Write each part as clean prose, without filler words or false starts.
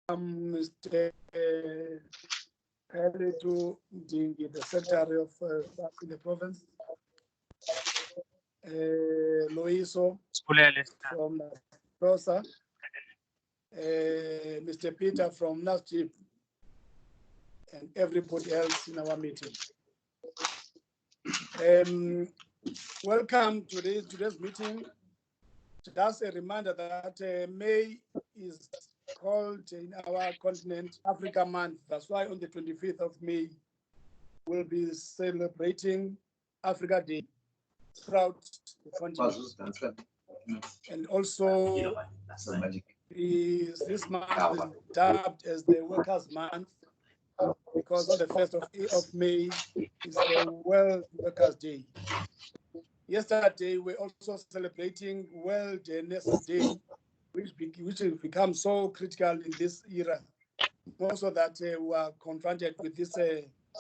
Mr. Kaletu Dingi, the Secretary of the province. Loiso from Rosa. Mr. Peter from NASJIP, and everybody else in our meeting. Welcome to today's meeting. Just a reminder that May is called in our continent Africa Month. That's why on the 25th of May, we'll be celebrating Africa Day throughout the continent. And also, this month is dubbed as the Workers' Month because on the 1st of May is the World Workers' Day. Yesterday, we're also celebrating World Nurses' Day, which has become so critical in this era, also that we are confronted with this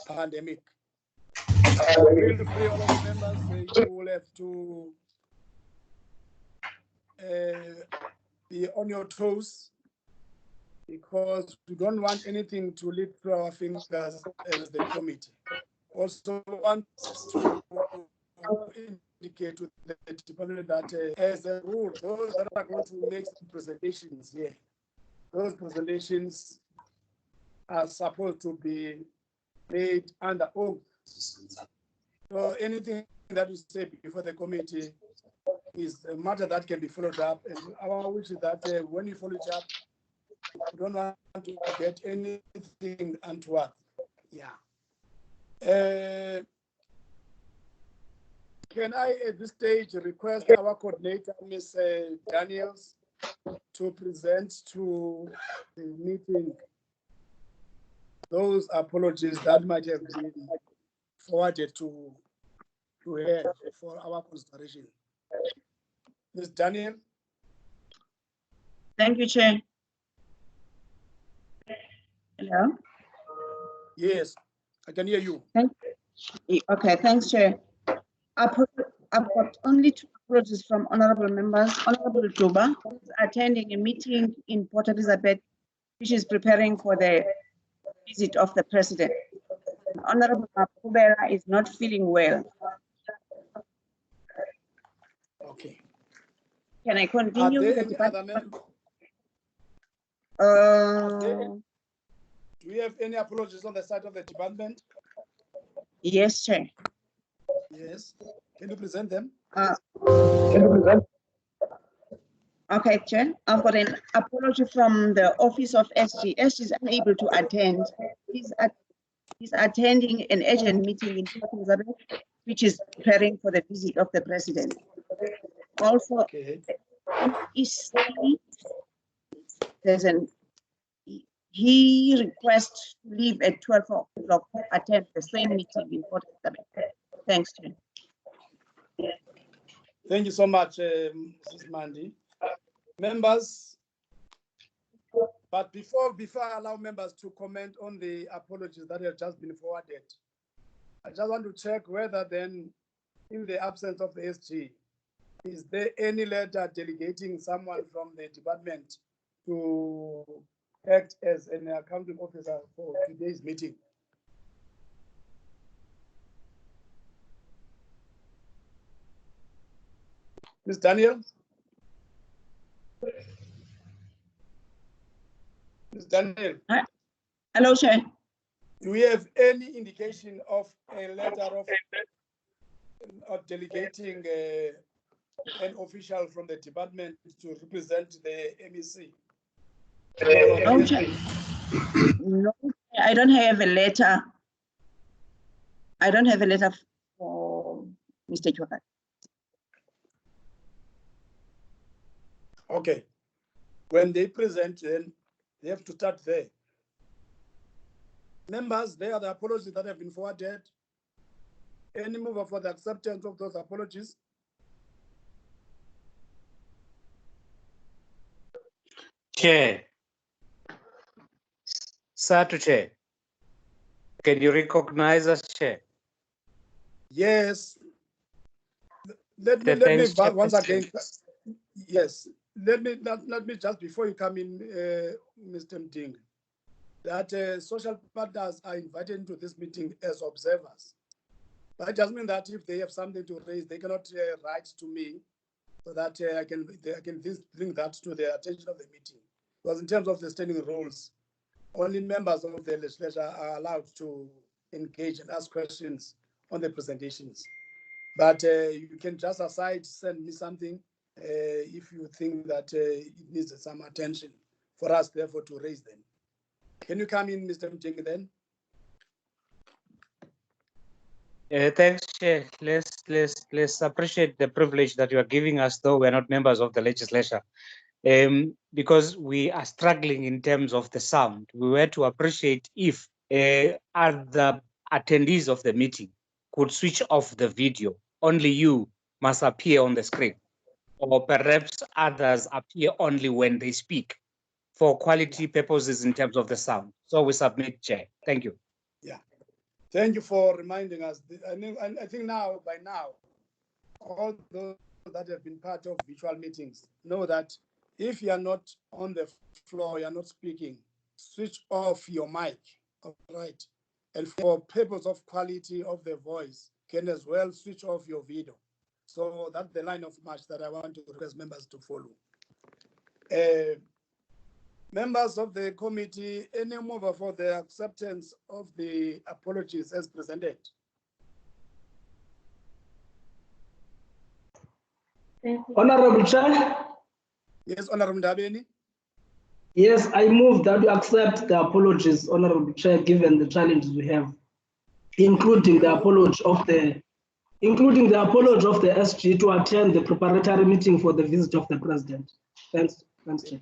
pandemic. Feel free, all of the members, you will have to be on your toes because we don't want anything to lead through our fingers as the committee. Also want to indicate to the department that as a rule, those that are going to make presentations here, those presentations are supposed to be made under oath. So anything that you say before the committee is a matter that can be followed up. And our wish is that when you follow it up, you don't want to get anything untoward. Yeah. Can I, at this stage, request our coordinator, Ms. Daniels, to present to the meeting those apologies that might have been forwarded to her for our consideration. Ms. Daniel. Thank you, Chair. Hello? Yes, I can hear you. Okay, thanks, Chair. I've got only 2 apologies from honorable members. Honorable Juba is attending a meeting in Port Elizabeth, which is preparing for the visit of the president. Honorable Mapubera is not feeling well. Okay. Can I continue? Are there any other members? Do we have any apologies on the side of the department? Yes, Chair. Yes. Can you present them? Okay, Chair. I've got an apology from the office of SG. SG is unable to attend. He's attending an urgent meeting in Port Elizabeth, which is preparing for the visit of the president. Also, okay. He requests to leave at 12 o'clock to attend the same meeting in Port Elizabeth. Thanks, Chair. Thank you so much, Mrs. Mandy. Members, but before I allow members to comment on the apologies that have just been forwarded, I just want to check whether then, in the absence of the SG, is there any letter delegating someone from the department to act as an accounting officer for today's meeting? Ms. Daniel? Ms. Daniel? Hello, Chair. Do we have any indication of a letter of delegating an official from the department to represent the MEC? No, Chair. No, I don't have a letter. I don't have a letter for Mr. Chwakat. Okay. When they present, then they have to start there. Members, there are the apologies that have been forwarded. Any mover for the acceptance of those apologies? Chair. Satu Chair. Can you recognize us, Chair? Yes. Let me once again. Yes. let me just, before you come in, Mr. Mding, that social partners are invited into this meeting as observers. But it doesn't mean that if they have something to raise, they cannot write to me, so that I can bring that to the attention of the meeting. Because in terms of the standing rules, only members of the legislature are allowed to engage and ask questions on the presentations. But you can just aside send me something if you think that it needs some attention for us, therefore, to raise them. Can you come in, Mr. Mjeng, then? Thanks, Chair. Let's appreciate the privilege that you are giving us, though we're not members of the legislature. Because we are struggling in terms of the sound. We were to appreciate if other attendees of the meeting could switch off the video. Only you must appear on the screen, or perhaps others appear only when they speak for quality purposes in terms of the sound. So we submit, Chair. Thank you. Yeah. Thank you for reminding us. I think now, by now, all those that have been part of virtual meetings know that if you are not on the floor, you are not speaking, switch off your mic, all right? And for purpose of quality of the voice, can as well switch off your video. So that's the line of march that I want to request members to follow. Members of the committee, any mover for the acceptance of the apologies as presented? Honorable Chair. Yes, Honorable Ndabeni. Yes, I move that we accept the apologies, Honorable Chair, given the challenges we have, including the apology of the SG to attend the preparatory meeting for the visit of the President. Thanks, Chair.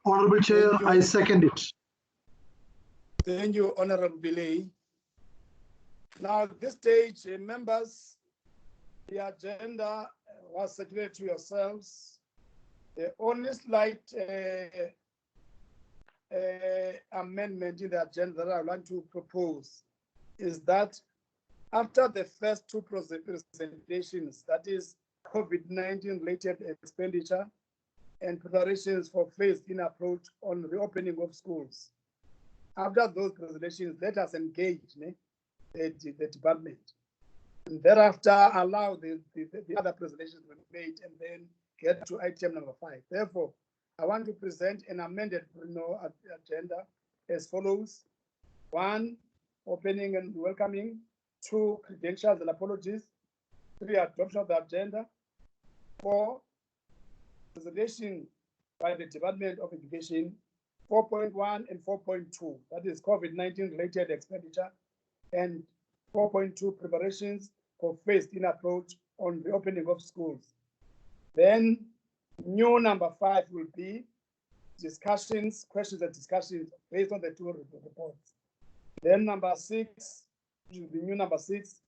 Honorable Chair, I second it. Thank you, Honorable Bilay. Now, at this stage, members, the agenda was circulated to yourselves. The only slight amendment in the agenda that I would like to propose is that after the first two presentations, that is COVID-19 related expenditure and preparations for phased-in approach on reopening of schools, after those presentations, let us engage the department. And thereafter, allow the other presentations to be made and then get to item number 5. Therefore, I want to present an amended agenda as follows. 1, opening and welcoming. 2, credentials and apologies. 3, adoption of the agenda. 4, presentation by the Department of Education. 4.1 and 4.2, that is COVID-19 related expenditure, and 4.2, preparations for phased-in approach on the opening of schools. Then new number 5 will be discussions, questions and discussions based on the 2 reports. Then number 6, which will be new number 6,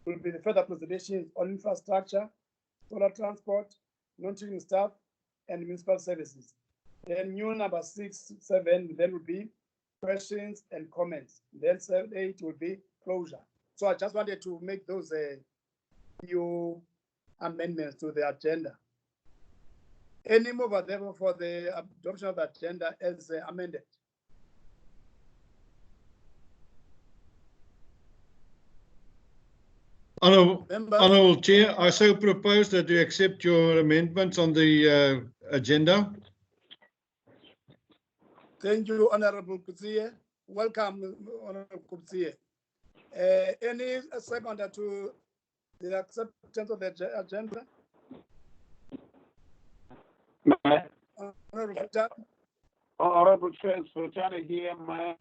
will be the further presentations on infrastructure, solar transport, non-teaching staff, and municipal services. Then new number 6, 7, then will be questions and comments. Then 7, 8 will be closure. So I just wanted to make those few amendments to the agenda. Any mover therefore for the adoption of the agenda as amended? Honorable Chair, I so propose that you accept your amendments on the agenda. Thank you, Honorable Kutsie. Welcome, Honorable Kutsie. Any seconder to the acceptance of the agenda? Honorable Futana. Honorable Chair, Futana here. My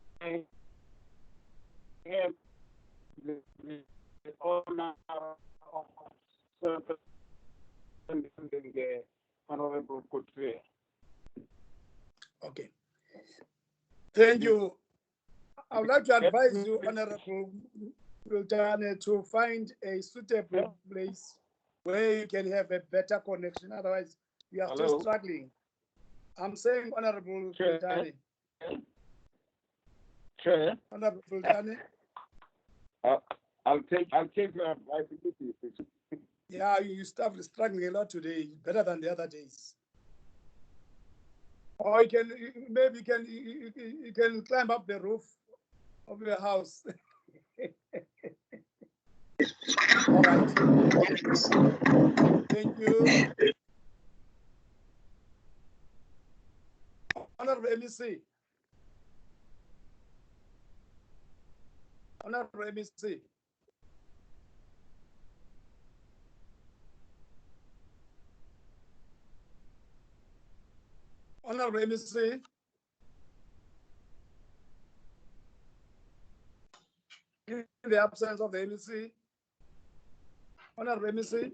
the honor of the Honorable Kutsie. Okay. Thank you. I would like to advise you, Honorable Futana, to find a suitable place where you can have a better connection. Otherwise, we are still struggling. I'm saying, Honorable Futana. Chair. Honorable Futana. I'll take advice. Yeah, you staff is struggling a lot today, better than the other days. Or maybe you can climb up the roof of your house. All right. Thank you. Honorable MEC. Honorable MEC. Honorable MEC. In the absence of the MEC. Honorable MEC.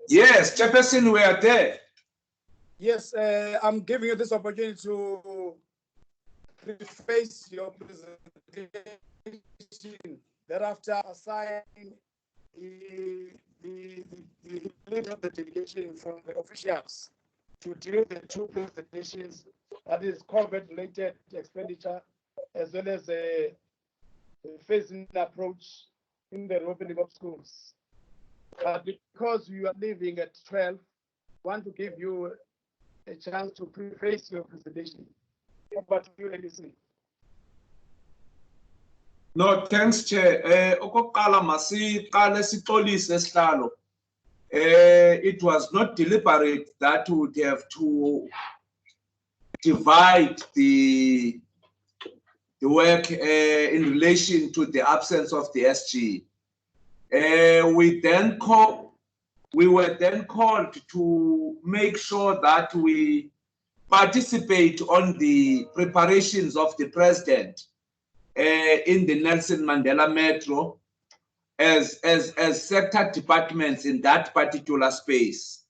Yes, Chairperson, we are there. Yes, I'm giving you this opportunity to preface your presentation. Thereafter, assign the lead of the delegation from the officials to deal with the two presentations, that is COVID-related expenditure, as well as the phasing approach in the opening of schools. Because you are leaving at 12, I want to give you a chance to preface your presentation. But you listen. No, thanks, Chair. Okokuqala masiqale sixolise sihlalo. It was not deliberate that we would have to divide the work in relation to the absence of the SG. We were then called to make sure that we participate on the preparations of the president in the Nelson Mandela Metro as sector departments in that particular space.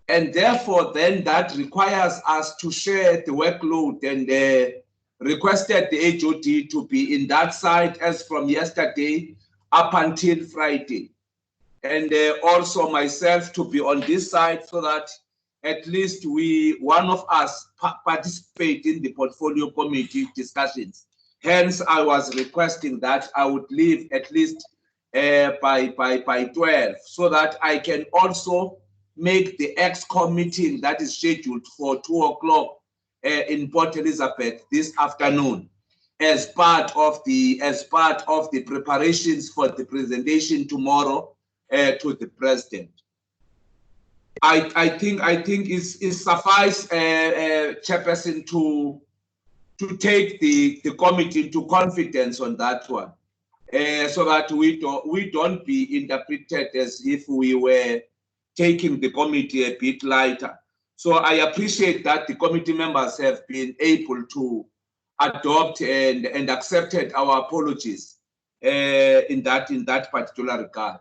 And therefore, then that requires us to share the workload, and requested the HOD to be in that site as from yesterday up until Friday. And also myself to be on this side so that at least one of us participate in the portfolio committee discussions. Hence, I was requesting that I would leave at least by 12 so that I can also make the EXCOM meeting that is scheduled for 2 o'clock in Port Elizabeth this afternoon as part of the preparations for the presentation tomorrow to the president. I think it's suffice, Chairperson, to take the committee into confidence on that one, so that we don't be interpreted as if we were taking the committee a bit lighter. So I appreciate that the committee members have been able to adopt and accepted our apologies in that particular regard.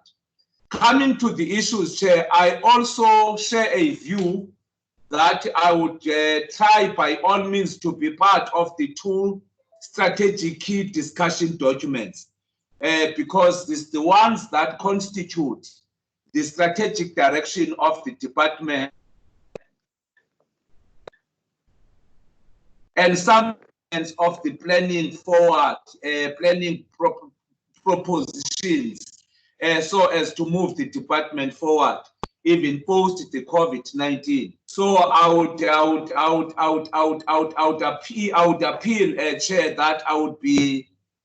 Coming to the issues, Chair, I also share a view that I would try by all means to be part of the two strategic key discussion documents, because it's the ones that constitute the strategic direction of the department and some of the planning forward, propositions, so as to move the department forward, even post the COVID-19. So I would appeal, Chair, that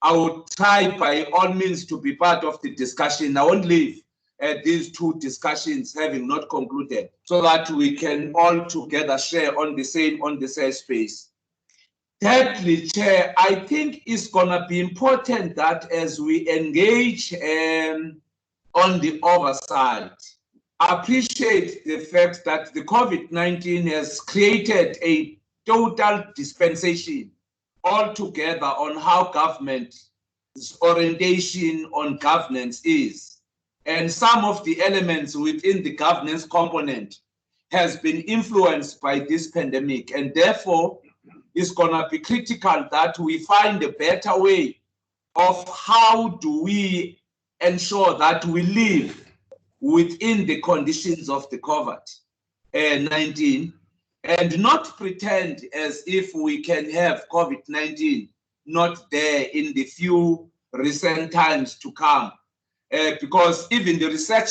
I would try by all means to be part of the discussion. I won't leave these two discussions having not concluded, so that we can all together share on the same space. Thirdly, Chair, I think it's gonna be important that as we engage on the oversight, I appreciate the fact that the COVID-19 has created a total dispensation altogether on how government's orientation on governance is. And some of the elements within the governance component has been influenced by this pandemic, and therefore it's gonna be critical that we find a better way of how do we ensure that we live within the conditions of the COVID-19 and not pretend as if we can have COVID-19 not there in the few recent times to come. Because even the research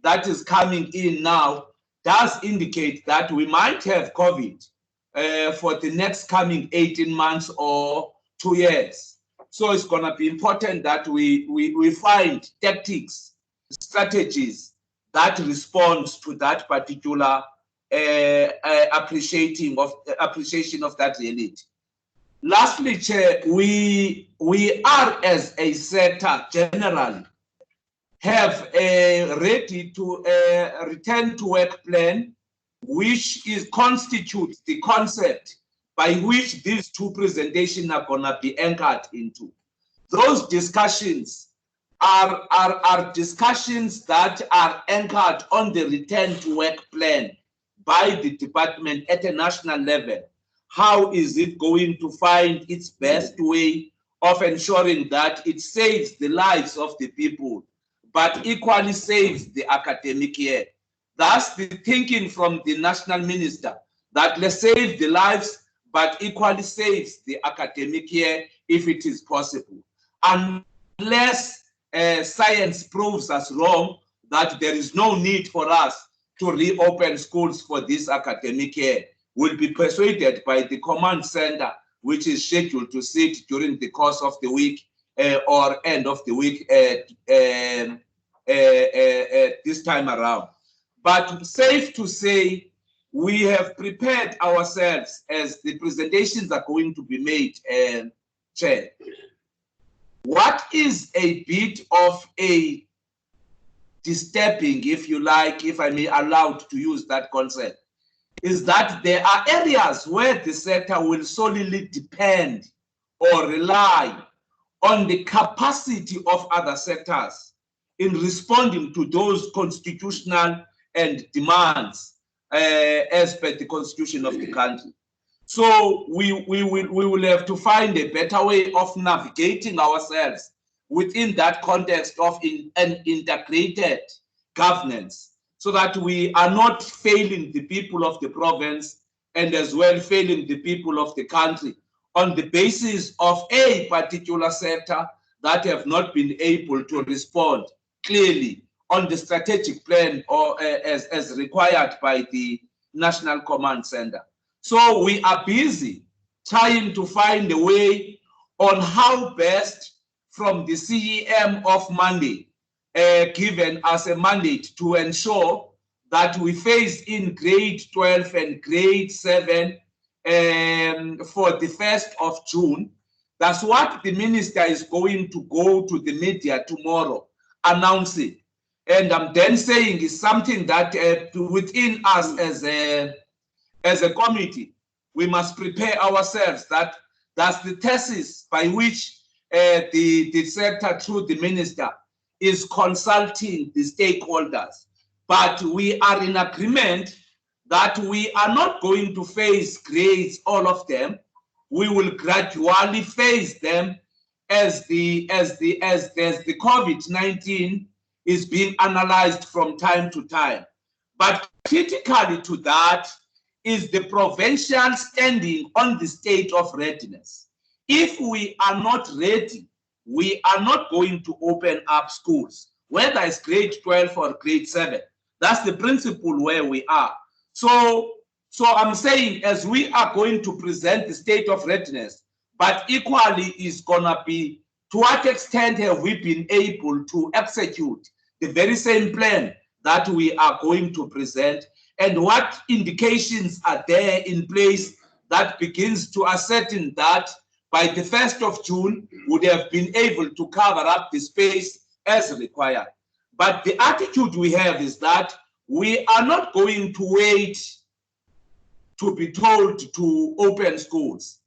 that is coming in now does indicate that we might have COVID for the next coming 18 months or 2 years. So it's going to be important that we find tactics, strategies that respond to that particular appreciation of that reality. Lastly, Chair, we are as a sector generally have a ready to return to work plan, which constitutes the concept by which these two presentations are going to be anchored into. Those discussions are discussions that are anchored on the return to work plan by the department at a national level. How is it going to find its best way of ensuring that it saves the lives of the people, but equally saves the academic year? That's the thinking from the national minister, that let's save the lives, but equally saves the academic year if it is possible. Unless science proves us wrong, that there is no need for us to reopen schools for this academic year, will be persuaded by the command center, which is scheduled to sit during the course of the week or end of the week this time around. But safe to say, we have prepared ourselves as the presentations are going to be made, Chair. What is a bit of a disturbing, if you like, if I may allowed to use that concept, is that there are areas where the sector will solely depend or rely on the capacity of other sectors in responding to those constitutional and demands as per the constitution of the country. So we will have to find a better way of navigating ourselves within that context of an integrated governance, so that we are not failing the people of the province and as well failing the people of the country on the basis of a particular sector that have not been able to respond clearly on the strategic plan or as required by the National Command Center. So we are busy trying to find a way on how best from the CEM of Monday given us a mandate to ensure that we phase in grade 12 and grade 7 for the 1st of June. That's what the minister is going to go to the media tomorrow announcing. And I'm then saying is something that within us as a committee, we must prepare ourselves that that's the thesis by which the sector through the minister is consulting the stakeholders. But we are in agreement that we are not going to phase grades, all of them. We will gradually phase them as the COVID-19 is being analyzed from time to time. But critically to that is the provincial standing on the state of readiness. If we are not ready, we are not going to open up schools, whether it's grade 12 or grade 7. That's the principle where we are. So I'm saying, as we are going to present the state of readiness, but equally is gonna be, to what extent have we been able to execute the very same plan that we are going to present, and what indications are there in place that begins to ascertain that by the 1st of June would have been able to cover up the space as required. But the attitude we have is that we are not going to wait to be told to open schools.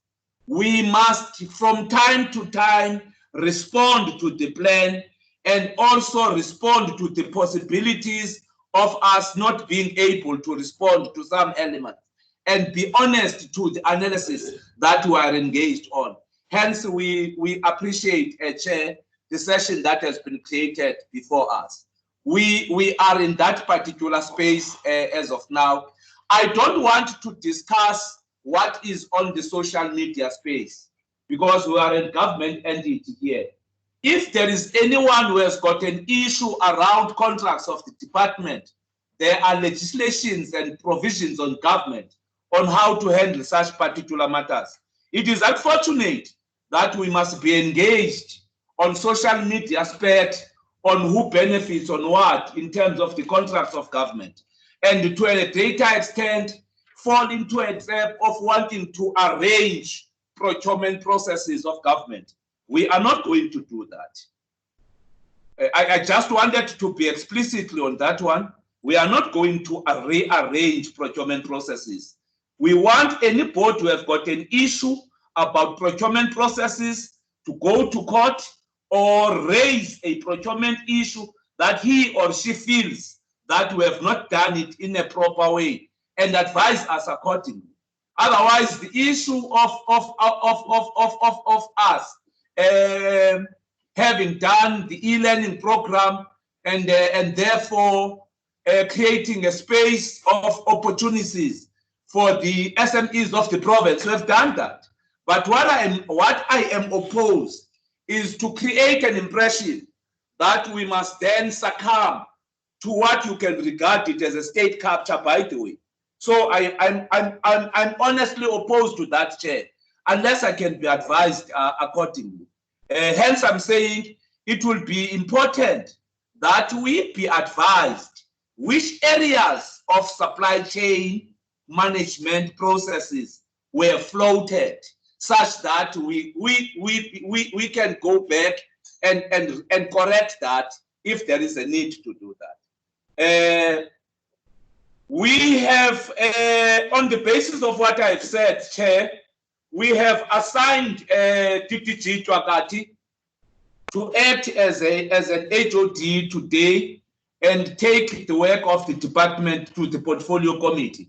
We must, from time to time, respond to the plan and also respond to the possibilities of us not being able to respond to some elements, and be honest to the analysis that we are engaged on. Hence, we appreciate, Chair, the session that has been created before us. We are in that particular space as of now. I don't want to discuss what is on the social media space, because we are a government entity here. If there is anyone who has got an issue around contracts of the department, there are legislations and provisions on government on how to handle such particular matters. It is unfortunate that we must be engaged on social media aspect on who benefits on what in terms of the contracts of government, and to a greater extent fall into a trap of wanting to arrange procurement processes of government. We are not going to do that. I just wanted to be explicitly on that one. We are not going to rearrange procurement processes. We want anybody who have got an issue about procurement processes to go to court or raise a procurement issue that he or she feels that we have not done it in a proper way, and advise us accordingly. Otherwise, the issue of us having done the e-learning program and therefore creating a space of opportunities for the SMEs of the province, we have done that. But what I am opposed is to create an impression that we must then succumb to what you can regard it as a state capture, by the way. So I'm honestly opposed to that, Chair, unless I can be advised accordingly. Hence, I'm saying it will be important that we be advised which areas of supply chain management processes were floated, such that we can go back and correct that if there is a need to do that. We have, on the basis of what I've said, Chair, we have assigned DTG Twagati to act as an HOD today and take the work of the department to the portfolio committee.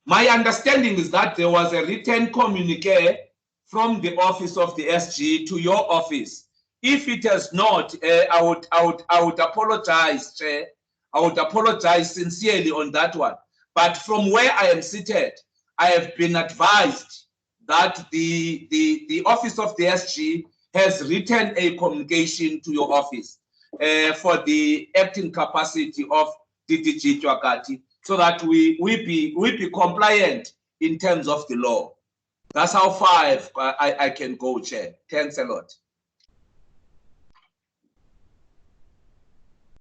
My understanding is that there was a written communique from the office of the SG to your office. If it has not, I would apologize, Chair. I would apologize sincerely on that one. But from where I am seated, I have been advised that the office of the SG has written a communication to your office for the acting capacity of DTG Twagati, so that we be compliant in terms of the law. That's how far I can go, Chair. Thanks a lot.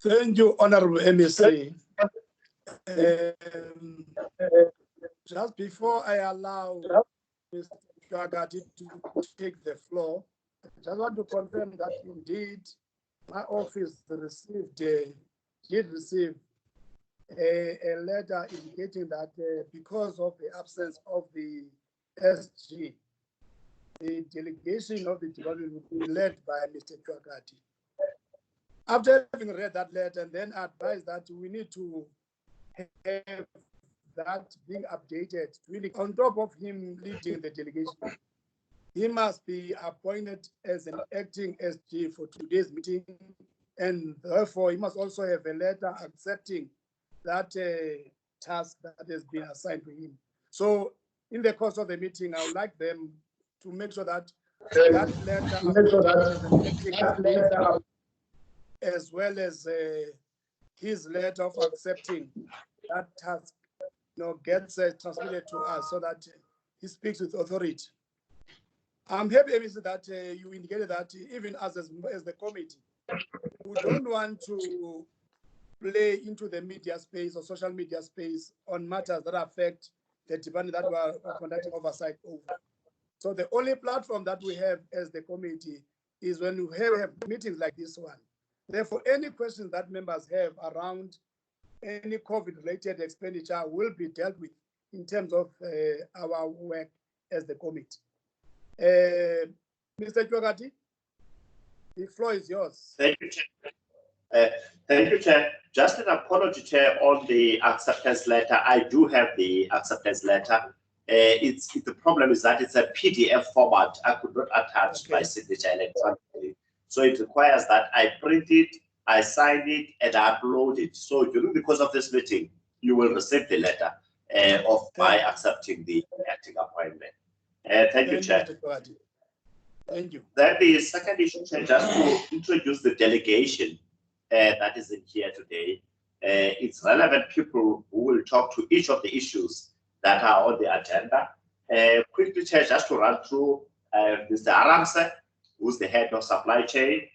Thank you, Honorable MEC. Just before I allow Mr. Twagati to take the floor, I just want to confirm that indeed my office did receive a letter indicating that because of the absence of the SG, the delegation of the department will be led by Mr. Twagati. After having read that letter and then advised that we need to have that being updated, really on top of him leading the delegation, he must be appointed as an acting SG for today's meeting, and therefore he must also have a letter accepting that task that has been assigned to him. So in the course of the meeting, I would like them to make sure that that letter as well as his letter of accepting that task, gets transmitted to us so that he speaks with authority. I'm happy that you indicated that even as the committee, we don't want to play into the media space or social media space on matters that affect the department that we are conducting oversight over. So the only platform that we have as the committee is when we have meetings like this one. Therefore, any questions that members have around any COVID-related expenditure will be dealt with in terms of our work as the committee. Mr. Twagati, the floor is yours. Thank you, Chair. Thank you, Chair. Just an apology, Chair, on the acceptance letter. I do have the acceptance letter. The problem is that it's a PDF format. I could not attach my signature electronically. So it requires that I print it, I sign it, and I upload it. So during the course of this meeting, you will receive the letter of my accepting the acting appointment. Thank you, Chair. Thank you. Then the second issue, Chair, just to introduce the delegation that is in here today. It's relevant people who will talk to each of the issues that are on the agenda. Quickly, Chair, just to run through, Mr. Aramse, who's the head of supply chain.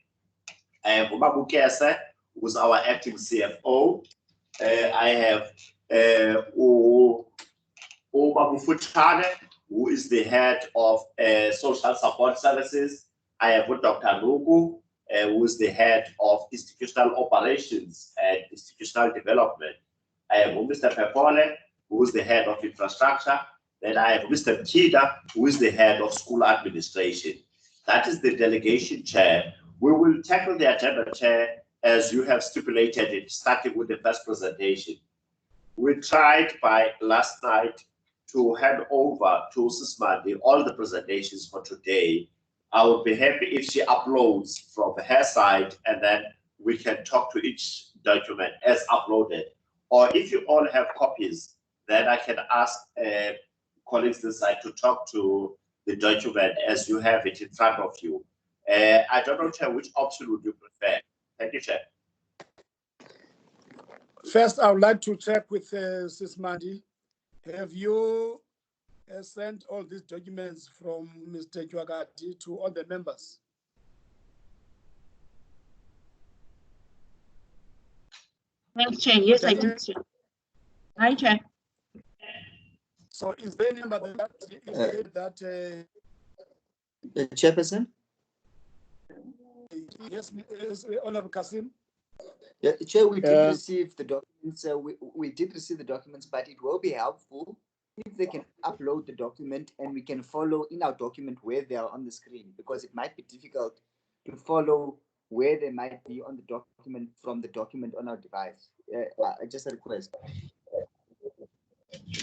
Ubabu Kese, who's our acting CFO. I have Ubabu Futane, who is the head of social support services. I have Dr. Lugu, who is the head of institutional operations and institutional development. I have Mr. Pepole, who is the head of infrastructure. Then I have Mr. Kida, who is the head of school administration. That is the delegation, Chair. We will tackle the agenda, Chair, as you have stipulated it, starting with the first presentation. We tried by last night to hand over to Sismandi all the presentations for today. I would be happy if she uploads from her side, and then we can talk to each document as uploaded. Or if you all have copies, then I can ask colleagues this side to talk to the document as you have it in front of you. I don't know, Chair, which option would you prefer? Thank you, Chair. First, I would like to check with Sismandi. Have you sent all these documents from Mr. Chwagati to all the members? Thanks, Chair. Yes, I did, Chair. Hi, Chair. So is there a number that Chairperson? Yes, Honorable Kasim? Yeah, Chair, we did receive the documents. We did receive the documents, but it will be helpful if they can upload the document and we can follow in our document where they are on the screen, because it might be difficult to follow where they might be on the document from the document on our device. Just a request.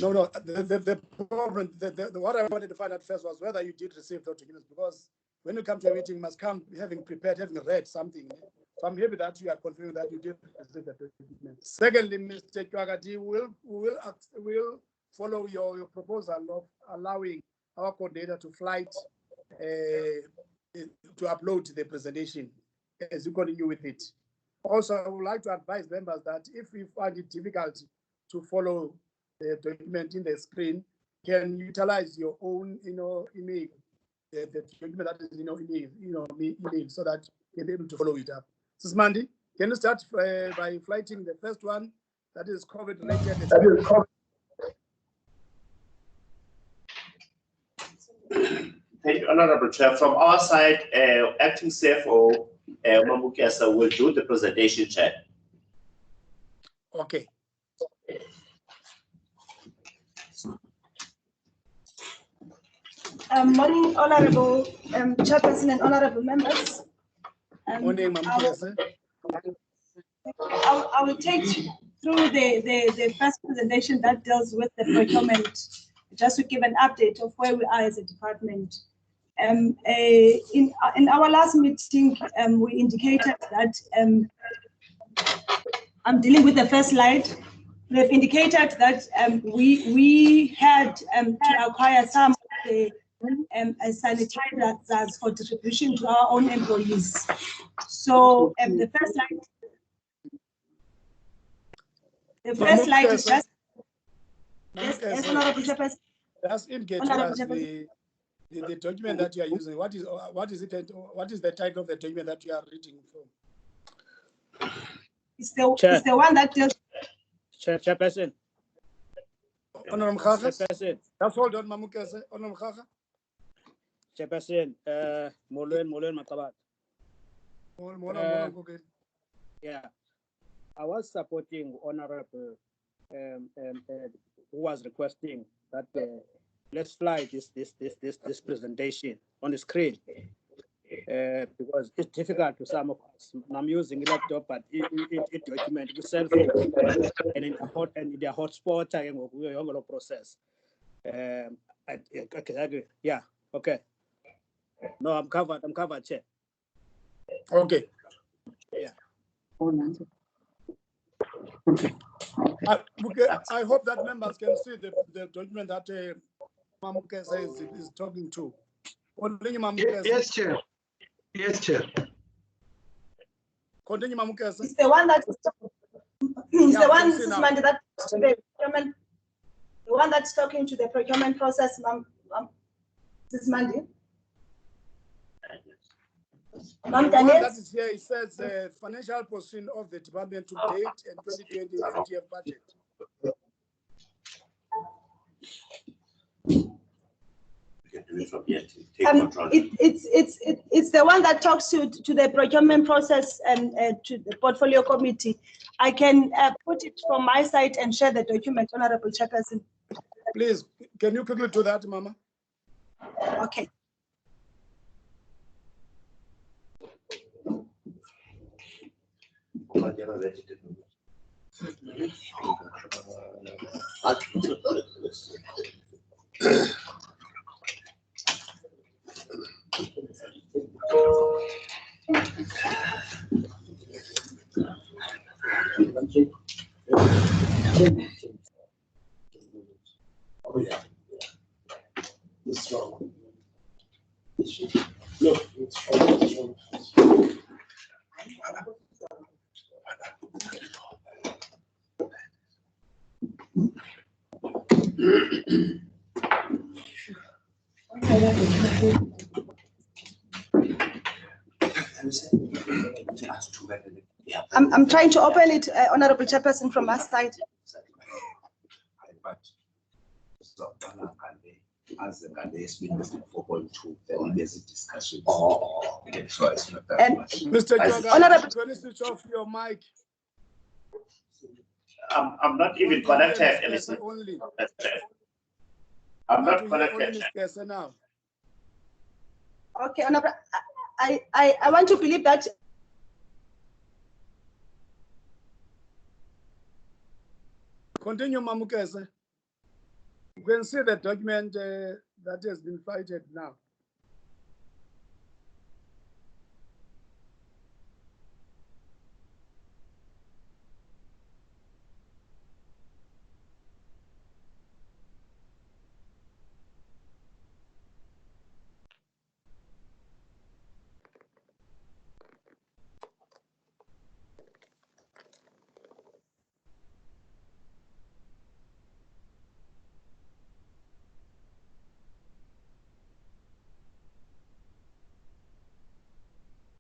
No, the problem, what I wanted to find out first was whether you did receive those documents, because when you come to a meeting, you must come having prepared, having read something. So I'm happy that you are confirming that you did receive the documents. Secondly, Mr. Chwagati, will follow your proposal of allowing our coordinator to flight to upload the presentation as you continue with it. Also, I would like to advise members that if we find it difficult to follow the document in the screen, can utilize your own, email, the document that is, email, so that you'll be able to follow it up. Sismandi, can you start by flighting the first one that is COVID related? Thank you, Honorable Chair. From our side, acting CFO Mamukesa will do the presentation, Chair. Okay. Morning, Honorable Chairperson and Honorable members. Morning, Mamukesa. I will take you through the first presentation that deals with the procurement, just to give an update of where we are as a department. In our last meeting, we indicated that I'm dealing with the first slide. We have indicated that we had to acquire some of the sanitizers for distribution to our own employees. So the first slide is just yes, Honorable Chairperson. Just indicate to us the document that you are using. What is it? What is the title of the document that you are reading from? It's the one that tells. Chairperson. Honorable Chairperson. That's hold on, Mamukese. Honorable Chairperson. Molen Matabat. Yeah, I was supporting Honorable who was requesting that let's fly this presentation on the screen because it's difficult to some of us. I'm using a laptop, but it document with cell phone and in the hotspot we're going to process. Okay, yeah, okay. No, I'm covered, Chair. Okay. Yeah. Okay. I hope that members can see the document that Mamukese is talking to. Yes, Chair. Yes, Chair. Continue, Mamukese. It's the one that is the one that The one that's talking to the procurement process, this is Mandy. The one Daniel? that is here, it says financial position of the department to date and 2020 FTF budget. It's the one that talks to the procurement process and to the portfolio committee. I can put it from my side and share the document, Honorable Chairperson. Please, can you quickly do that, Mama? Okay. I'm trying to open it, Honorable Chairperson, from my side. As the 4.2, there's a discussion. So it's not that And much. Mr. Joga, Honorable- can you switch off your mic? I'm not even connected. Yes, only. I'm not Only connected. Miss Kesa now. Okay, Honorable, I want to believe that Continue, Mamukese. You can see the document that has been cited now.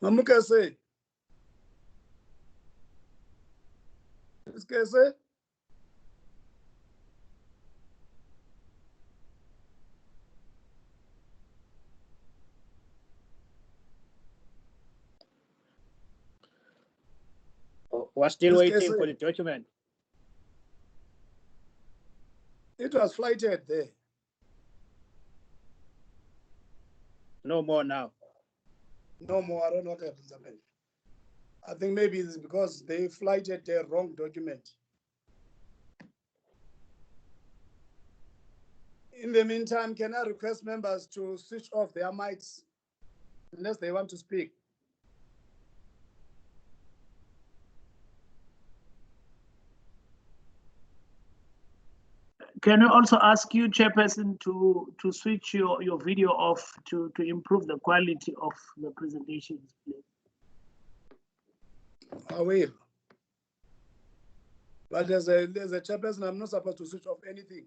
Mamukese. Miss Kese? We're still Miss waiting Kese. for the document. It was flighted there. No more now. No more, I don't know what happened. I think maybe it's because they flighted the wrong document. In the meantime, can I request members to switch off their mics unless they want to speak? Can I also ask you, Chairperson, to switch your video off to improve the quality of the presentations, please? I will. But as a chairperson, I'm not supposed to switch off anything.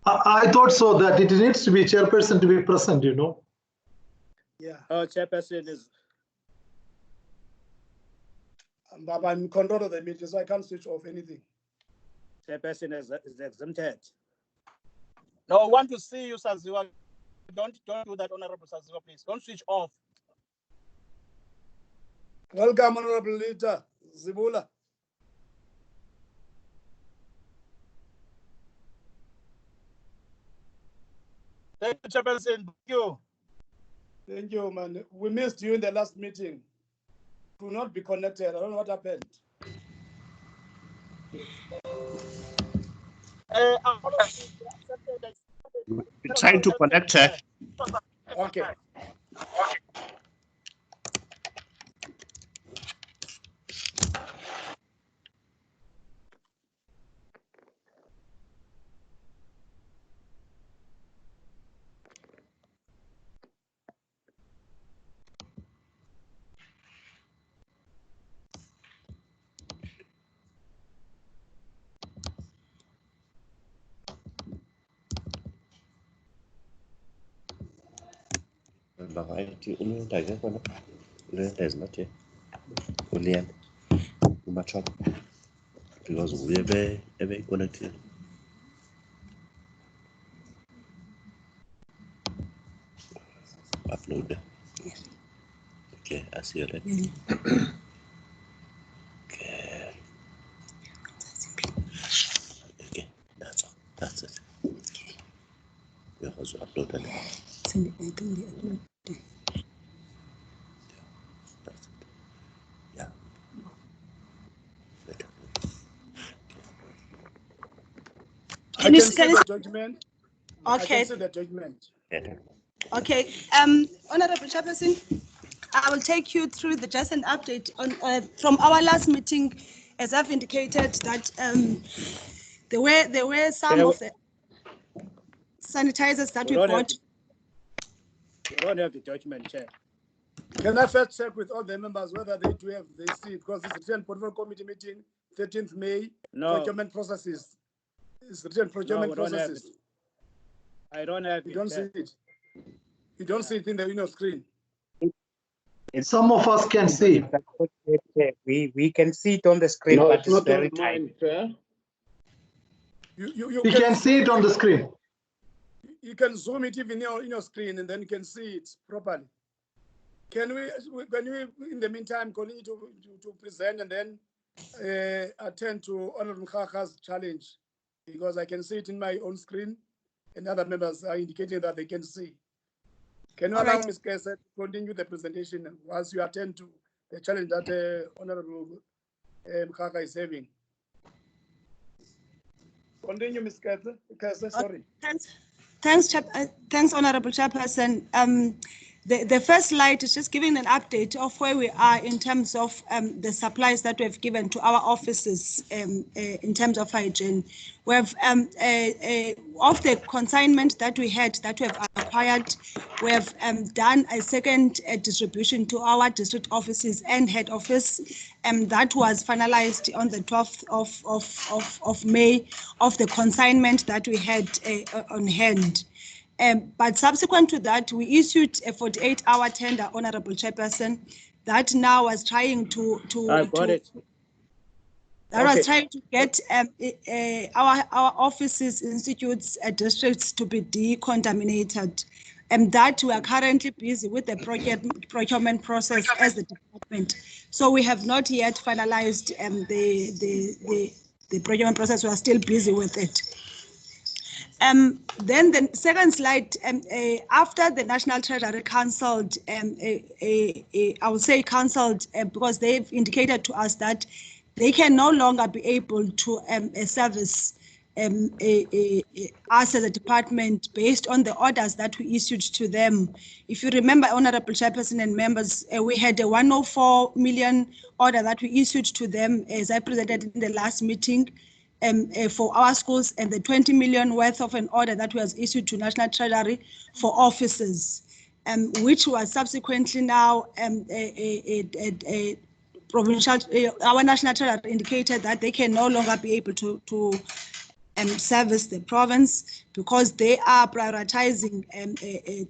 I thought so that it needs to be chairperson to be present, you know. Yeah. Chairperson is. But I'm in control of the meeting, so I can't switch off anything. Chairperson is exempted. No, I want to see you, Saziwa. Don't do that, Honorable Saziwa, please. Don't switch off. Welcome, Honorable Leader Zibula. Thank you, Chairperson. Thank you. Thank you, man. We missed you in the last meeting. Could not be connected. I don't know what happened. We're trying to connect her. Okay. Variety, Ulient, I guess, Ulient is not here. Ulient, Umachop, because we're very connected. Upload. Okay, I see it. Okay. Okay, that's all. That's it. We also uploaded. Yeah. I can see the document. I Okay. can see the document. Okay, Honorable Chairperson, I will take you through just an update on from our last meeting. As I've indicated that there were some of the sanitizers that we bought. We don't have the document, Chair. Can I first check with all the members whether they see it, because it's written portfolio committee meeting 13th May. No. Procurement processes. It's written procurement processes. I don't have You don't see it. You don't see it in the screen. Some of us can see. We can see it on the screen, No, but it's it's not very on tiny. mine, Chair. You can see it on the screen. You can zoom it even in your screen, and then you can see it properly. Can we in the meantime, continue to present and then attend to Honorable Mkhakha's challenge, because I can see it in my own screen, and other members are indicating that they can see. Can you allow Ms. Kese to continue the presentation whilst you attend to the challenge that Honorable Mkhakha is having? Continue, Ms. Kese, sorry. Thanks, Honorable Chairperson. The first slide is just giving an update of where we are in terms of the supplies that we have given to our offices in terms of hygiene. We have of the consignment that we had that we have acquired, we have done a second distribution to our district offices and head office, and that was finalized on the 12th of May of the consignment that we had on hand. But subsequent to that, we issued a 48-hour tender, Honorable Chairperson, that now was trying to get our offices, institutes, districts to be decontaminated. And that we are currently busy with the procurement process as the department. So we have not yet finalized the procurement process. We are still busy with it. Then the second slide, after the National Treasury cancelled, I would say cancelled because they've indicated to us that they can no longer be able to service us as a department based on the orders that we issued to them. If you remember, Honorable Chairperson and members, we had a 104 million order that we issued to them, as I presented in the last meeting, for our schools, and the 20 million worth of an order that was issued to National Treasury for offices, which was subsequently now provincial. Our National Treasury indicated that they can no longer be able to service the province because they are prioritizing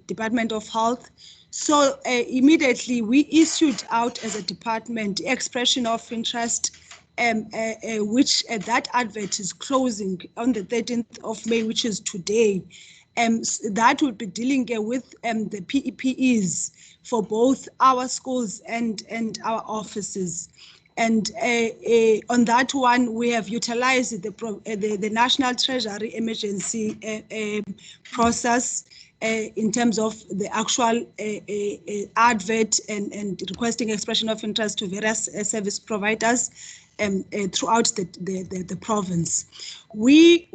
Department of Health. So immediately we issued out as a department expression of interest, which that advert is closing on the 13th of May, which is today. That will be dealing with the PEPs for both our schools and our offices. And on that one, we have utilized the National Treasury emergency process in terms of the actual advert and requesting expression of interest to various service providers throughout the province. We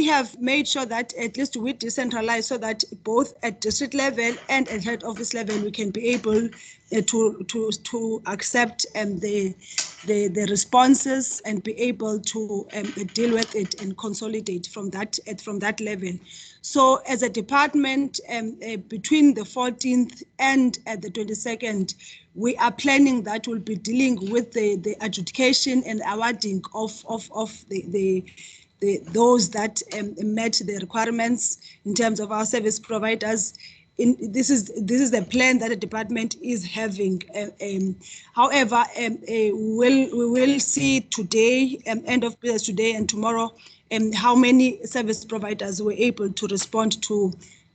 have made sure that at least we decentralize so that both at district level and at head office level we can be able to accept the responses and be able to deal with it and consolidate from that level. So as a department, between the 14th and the 22nd, we are planning that we'll be dealing with the adjudication and awarding of those that met the requirements in terms of our service providers. this is the plan that the department is having. However, we will see today, end of business today and tomorrow, how many service providers were able to respond to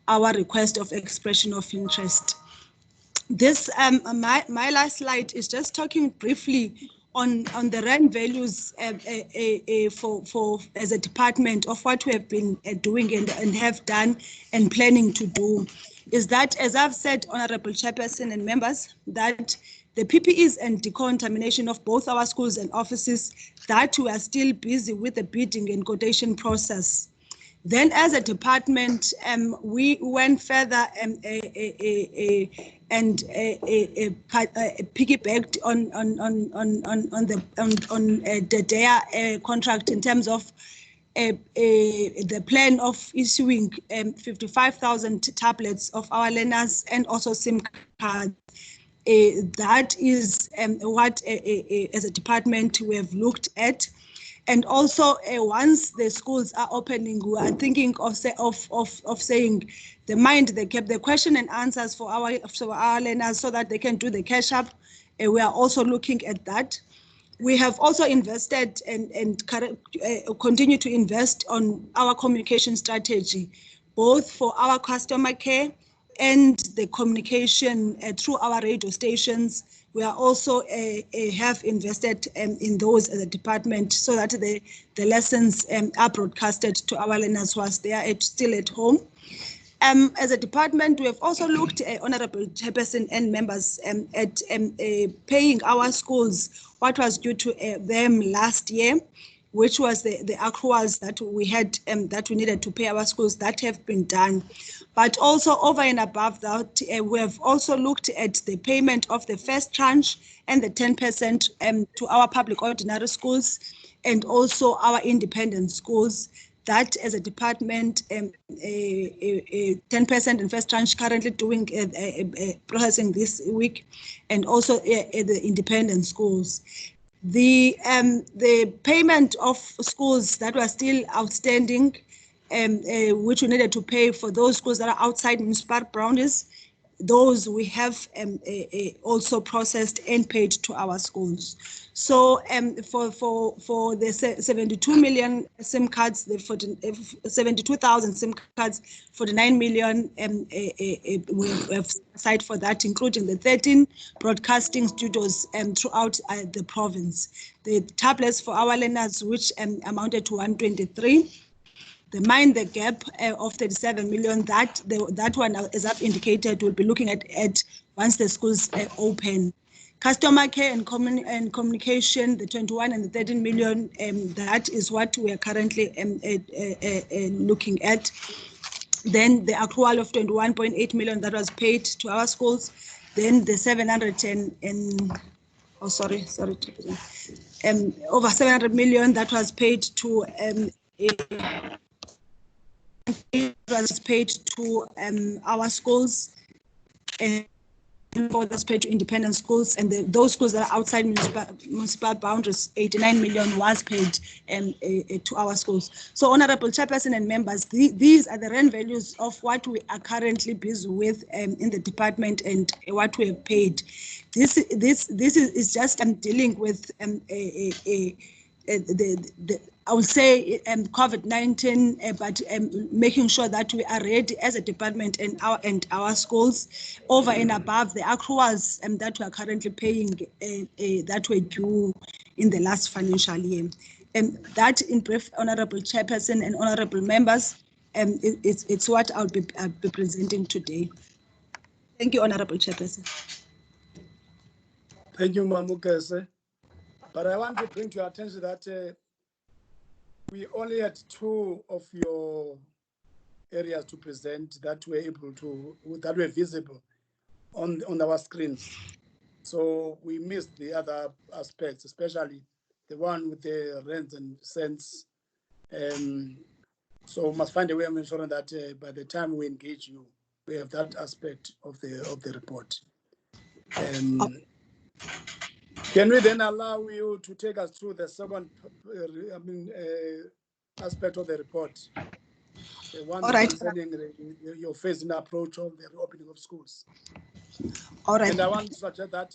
our request of expression of interest. This my last slide is just talking briefly on the rand values for as a department of what we have been doing and have done and planning to do. Is that, as I've said, Honorable Chairperson and members, that the PPEs and decontamination of both our schools and offices, that we are still busy with the bidding and quotation process. Then, as a department, we went further and piggybacked on the DEA contract in terms of the plan of issuing 55,000 tablets of our learners and also SIM cards. That is what, as a department, we have looked at. And also, once the schools are opening, we are thinking of saying the mind the gap, the question and answers for our learners so that they can do the cash up. We are also looking at that. We have also invested and continue to invest on our communication strategy, both for our customer care and the communication through our radio stations. We are also have invested in those as a department so that the lessons are broadcasted to our learners whilst they are still at home. As a department, we have also looked, Honorable Chairperson and members, at paying our schools what was due to them last year, which was the accruals that we had, that we needed to pay our schools. That have been done. But also over and above that, we have also looked at the payment of the first tranche and the 10% to our public ordinary schools and also our independent schools. That as a department, 10% in first tranche currently doing processing this week, and also the independent schools. The payment of schools that were still outstanding, which we needed to pay for those schools that are outside municipal boundaries, those we have also processed and paid to our schools. So for the 72 million SIM cards, the 72,000 SIM cards, 49 million we have aside for that, including the 13 broadcasting studios throughout the province. The tablets for our learners, which amounted to 123. The mind the gap of 37 million, that one, as I've indicated, we'll be looking at once the schools open. Customer care and communication, the 21 and the 13 million, that is what we are currently looking at. Then the accrual of 21.8 million that was paid to our schools. Then the over 700 million that was paid to our schools, and that's paid to independent schools, and those schools that are outside municipal boundaries, 89 million was paid to our schools. So, Honorable Chairperson and members, these are the rand values of what we are currently busy with in the department and what we have paid. This is just dealing with I would say COVID-19, but making sure that we are ready as a department and our schools over and above the accruals that we are currently paying that were due in the last financial year. That, in brief, Honorable Chairperson and Honorable members, it's what I'll be presenting today. Thank you, Honorable Chairperson. Thank you, Mamukese. But I want to bring to your attention that we only had 2 of your areas to present that were able to, that were visible on our screens. So we missed the other aspects, especially the one with the rents and cents. So we must find a way of ensuring that by the time we engage you, we have that aspect of the report. Can we then allow you to take us through the second aspect of the report? The one concerning your phasing approach of the opening of schools. All right. And I want to suggest that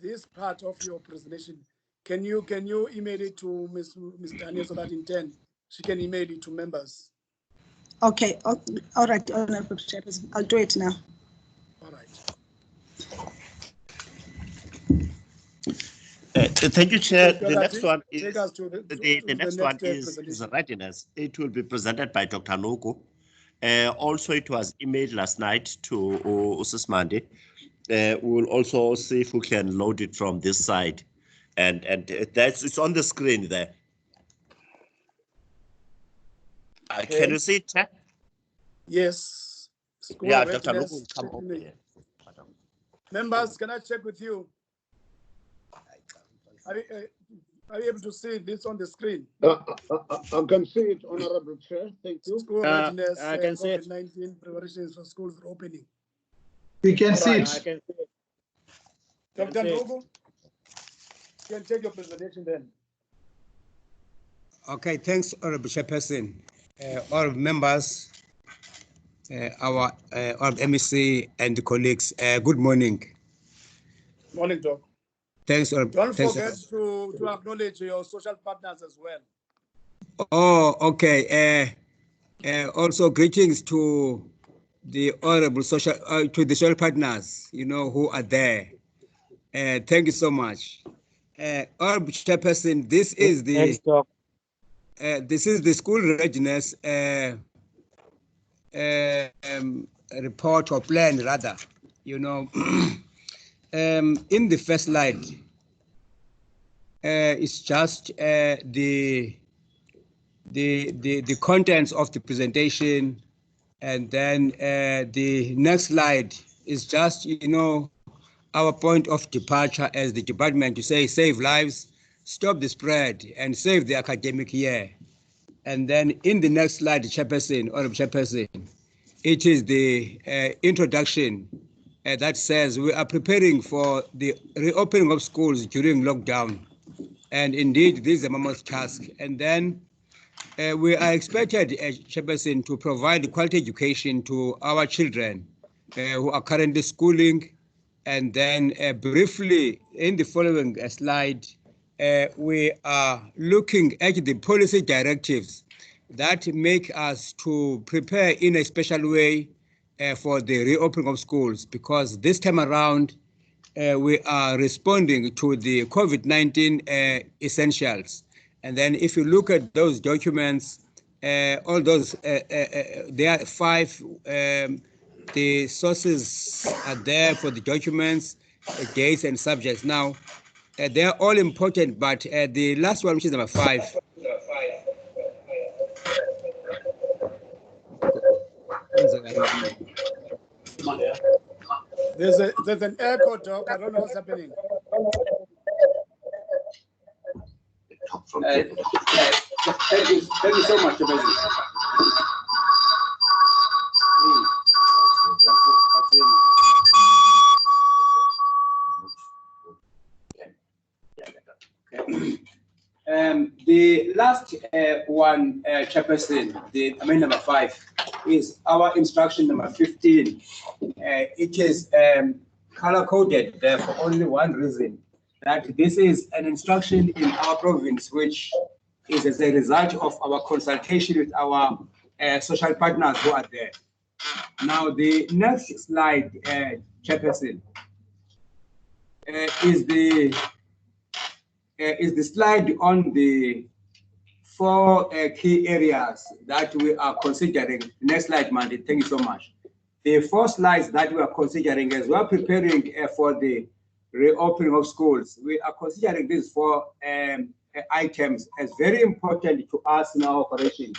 this part of your presentation, can you email it to Ms. Daniel so that in turn she can email it to members? Okay. All right, Honorable Chairperson. I'll do it now. All right. Thank you, Chair. So The next one is take us to the next one is readiness. It will be presented by Dr. Nogo. Also, it was emailed last night to Usus Mande. We will also see if we can load it from this side, and it's on the screen there. Can you see it, Chair? Yes. School Yeah, Dr. readiness. Nogo will come over here. Members, can I check with you? Are you able to see this on the screen? I can see it, Honorable Chair. Thank you. School readiness, I can see it. COVID-19 preparations for schools opening. We can see I it. can see it. Dr. Nogo, you can take your presentation then. Okay, thanks, Honorable Chairperson. All members, our MEC and colleagues, good morning. Morning, Doc. Thanks. Don't thanks. forget to acknowledge your social partners as well. Oh, okay. Also, greetings to the honorable social partners, who are there. Thank you so much. Honorable Chairperson, this is the school readiness report or plan, rather. In the first slide, it's just the contents of the presentation, and then the next slide is just our point of departure as the department to say save lives, stop the spread, and save the academic year. And then in the next slide, Honorable Chairperson, it is the introduction that says we are preparing for the reopening of schools during lockdown. And indeed, this is a mammoth task. And then we are expected, Chairperson, to provide quality education to our children who are currently schooling. And then briefly, in the following slide, we are looking at the policy directives that make us to prepare in a special way for the reopening of schools, because this time around, we are responding to the COVID-19 essentials. And then if you look at those documents, all those, there are 5, the sources are there for the documents, dates and subjects. Now, they are all important, but the last one, which is number 5, There's an echo, Doc. I don't know what's happening. Thank you so much, President. The last one, Chairperson, number 5, is our instruction number 15. It is color-coded there for only one reason, that this is an instruction in our province, which is as a result of our consultation with our social partners who are there. Now, the next slide, Chairperson, is the slide on the 4 key areas that we are considering. Next slide, Mandy. Thank you so much. The 4 slides that we are considering as we are preparing for the reopening of schools, we are considering these 4 items as very important to us in our operations.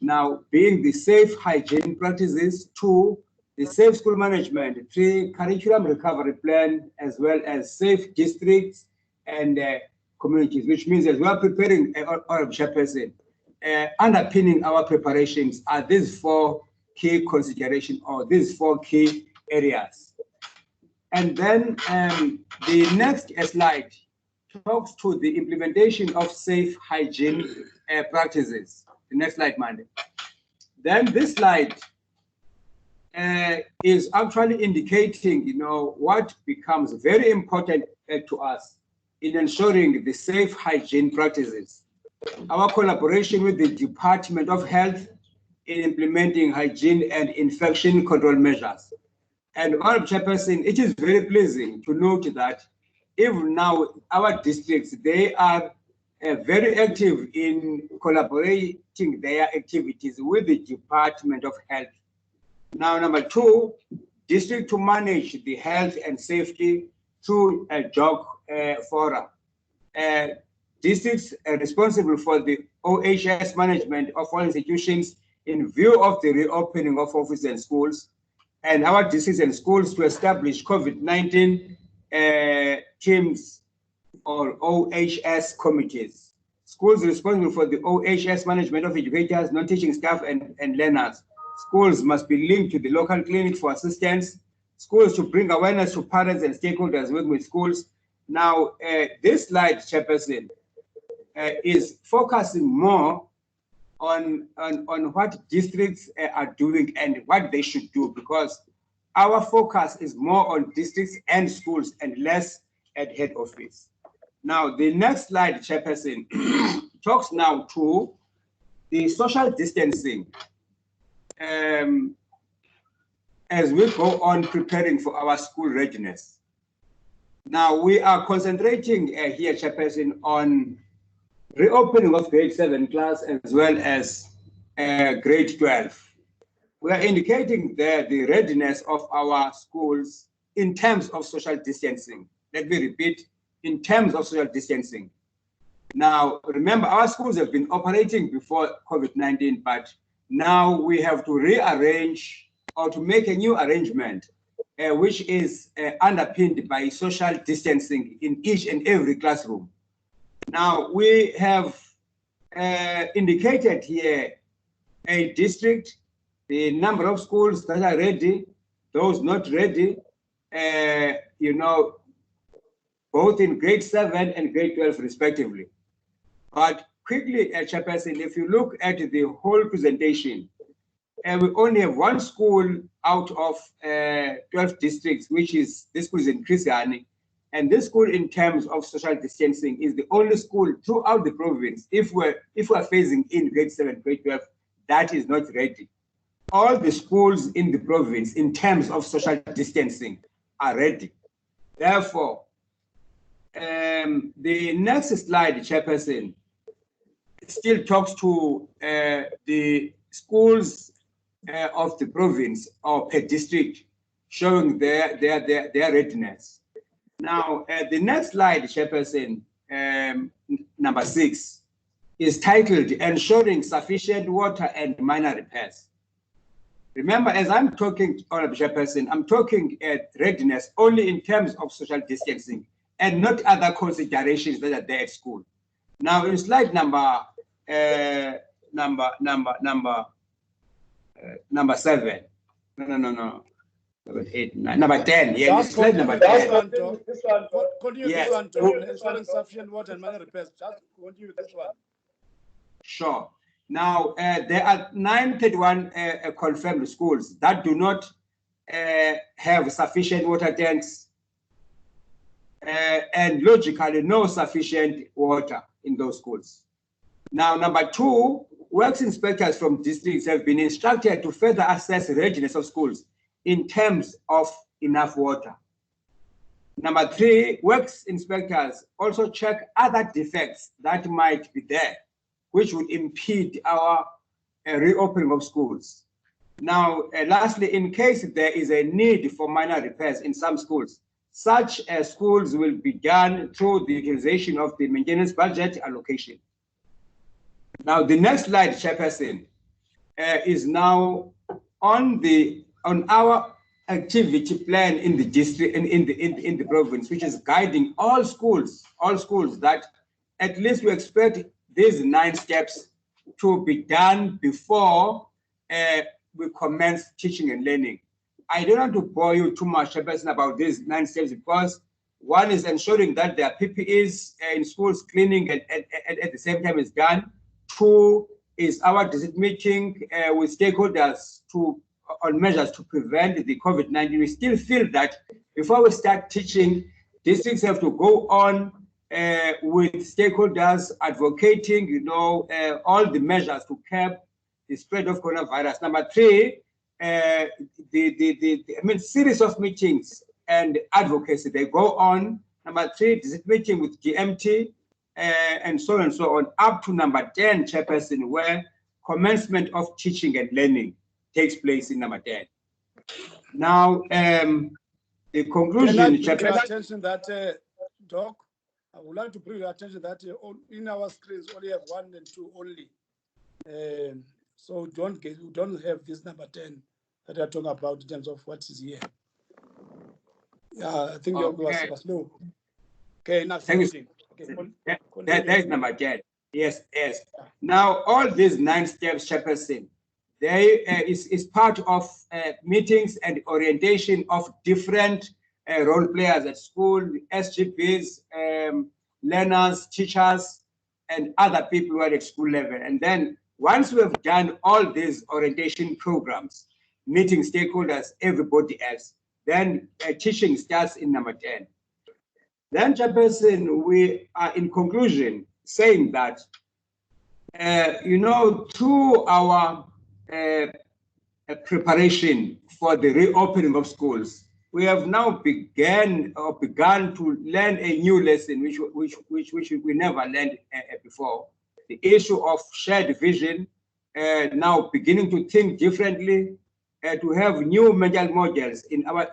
Now, being the safe hygiene practices, 2, the safe school management, 3, curriculum recovery plan, as well as safe districts and communities, which means as we are preparing our Chairperson, underpinning our preparations are these 4 key considerations, or these 4 key areas. And then the next slide talks to the implementation of safe hygiene practices. The next slide, Mandy. Then this slide is actually indicating, what becomes very important to us in ensuring the safe hygiene practices. Our collaboration with the Department of Health in implementing hygiene and infection control measures. And Honorable Chairperson, it is very pleasing to note that even now our districts, they are very active in collaborating their activities with the Department of Health. Now, number two, district to manage the health and safety through a job forum. Districts are responsible for the OHS management of all institutions in view of the reopening of offices and schools, and our districts and schools to establish COVID-19 teams or OHS committees. Schools responsible for the OHS management of educators, non-teaching staff, and learners. Schools must be linked to the local clinic for assistance. Schools to bring awareness to parents and stakeholders working with schools. Now, this slide, Chairperson, is focusing more on what districts are doing and what they should do, because our focus is more on districts and schools and less at head office. Now, the next slide, Chairperson, talks now to the social distancing as we go on preparing for our school readiness. Now, we are concentrating here, Chairperson, on reopening of grade 7 class as well as grade 12. We are indicating there the readiness of our schools in terms of social distancing. Let me repeat, in terms of social distancing. Now, remember, our schools have been operating before COVID-19, but now we have to rearrange or to make a new arrangement, which is underpinned by social distancing in each and every classroom. Now, we have indicated here a district, the number of schools that are ready, those not ready, both in grade 7 and grade 12 respectively. But quickly, Chairperson, if you look at the whole presentation, we only have one school out of 12 districts, which is this school is in Christiani. And this school, in terms of social distancing, is the only school throughout the province, if we're phasing in grade 7, grade 12, that is not ready. All the schools in the province, in terms of social distancing, are ready. Therefore, the next slide, Chairperson, still talks to the schools of the province or per district, showing their readiness. Now, the next slide, Chairperson, number 6, is titled Ensuring Sufficient Water and Minor Repairs. Remember, as I'm talking, Honorable Chairperson, I'm talking at readiness only in terms of social distancing and not other considerations that are there at school. Now, in slide number 7. No. Number 8, 9, number 10. Yeah, slide number 10. Continue this one, Tom. Ensuring sufficient water and minor repairs. Just continue with this one. Sure. Now, there are 931 confirmed schools that do not have sufficient water tanks and logically no sufficient water in those schools. Now, number 2, works inspectors from districts have been instructed to further assess readiness of schools in terms of enough water. Number 3, works inspectors also check other defects that might be there, which would impede our reopening of schools. Now, lastly, in case there is a need for minor repairs in some schools, such schools will be done through the utilization of the maintenance budget allocation. Now, the next slide, Chairperson, is now on our activity plan in the district in the province, which is guiding all schools that at least we expect these 9 steps to be done before we commence teaching and learning. I don't want to bore you too much, Chairperson, about these 9 steps, because one is ensuring that there are PPEs in schools, cleaning and at the same time is done. 2 is our district meeting with stakeholders to on measures to prevent the COVID-19, we still feel that before we start teaching, districts have to go on with stakeholders advocating, you know, all the measures to curb the spread of coronavirus. Number three, I mean, series of meetings and advocacy, they go on. Number three, this meeting with GMT, and so on, up to number 10, Chairperson, where commencement of teaching and learning takes place in number 10. Now, the conclusion, Can I bring your Chairperson. attention that, Doc, I would like to bring your attention that in our screens only have 1 and 2 only. So we don't have this number 10 that you're talking about in terms of what is here. Yeah, I think it was low. Okay, now Thank you. Okay, that is number 10. Yes, yes. Now, all these 9 steps, Chairperson, they is part of meetings and orientation of different role players at school, SGPs, learners, teachers, and other people who are at school level. And then once we have done all these orientation programs, meeting stakeholders, everybody else, then teaching starts in number 10. Then, Chairperson, we are in conclusion saying that, you know, through our preparation for the reopening of schools, we have now begun to learn a new lesson, which we never learned before. The issue of shared vision, now beginning to think differently, to have new mental models in our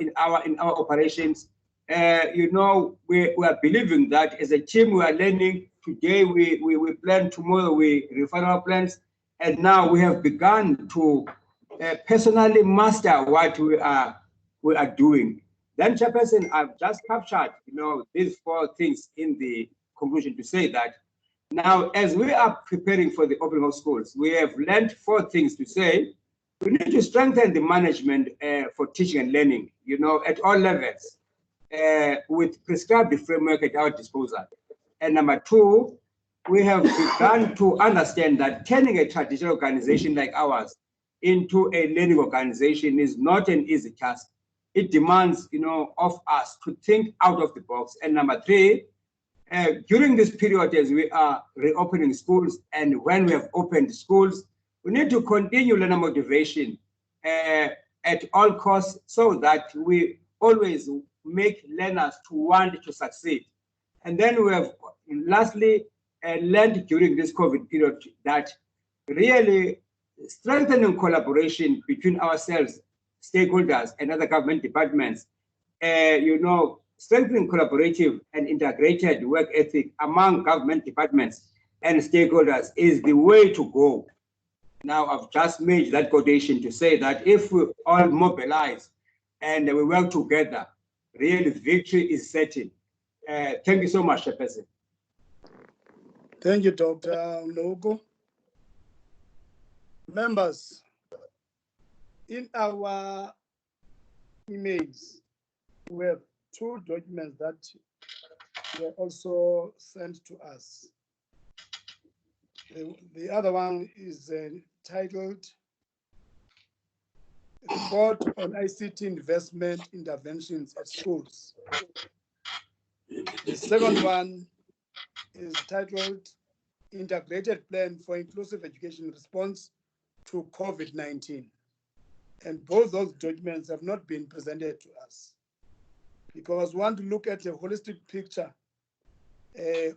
operations. You know, we are believing that as a team we are learning. Today we plan, tomorrow we refine our plans, and now we have begun to personally master what we are doing. Then, Chairperson, I've just captured, you know, these 4 things in the conclusion to say that now, as we are preparing for the opening of schools, we have learned 4 things to say. We need to strengthen the management for teaching and learning, you know, at all levels, with prescribed framework at our disposal. And number 2, we have begun to understand that turning a traditional organization like ours into a learning organization is not an easy task. It demands, you know, of us to think out of the box. And number 3, during this period, as we are reopening schools and when we have opened schools, we need to continue learner motivation at all costs so that we always make learners to want to succeed. And then we have lastly learned during this COVID period that really strengthening collaboration between ourselves, stakeholders, and other government departments, you know, strengthening collaborative and integrated work ethic among government departments and stakeholders is the way to go. Now, I've just made that quotation to say that if we all mobilize and we work together, really victory is certain. Thank you so much, Chairperson. Thank you, Dr. Logo. Members, in our emails, we have 2 documents that were also sent to us. The other one is titled Report on ICT Investment Interventions at Schools. The second one is titled Integrated Plan for Inclusive Education Response to COVID-19. And both those documents have not been presented to us because we want to look at a holistic picture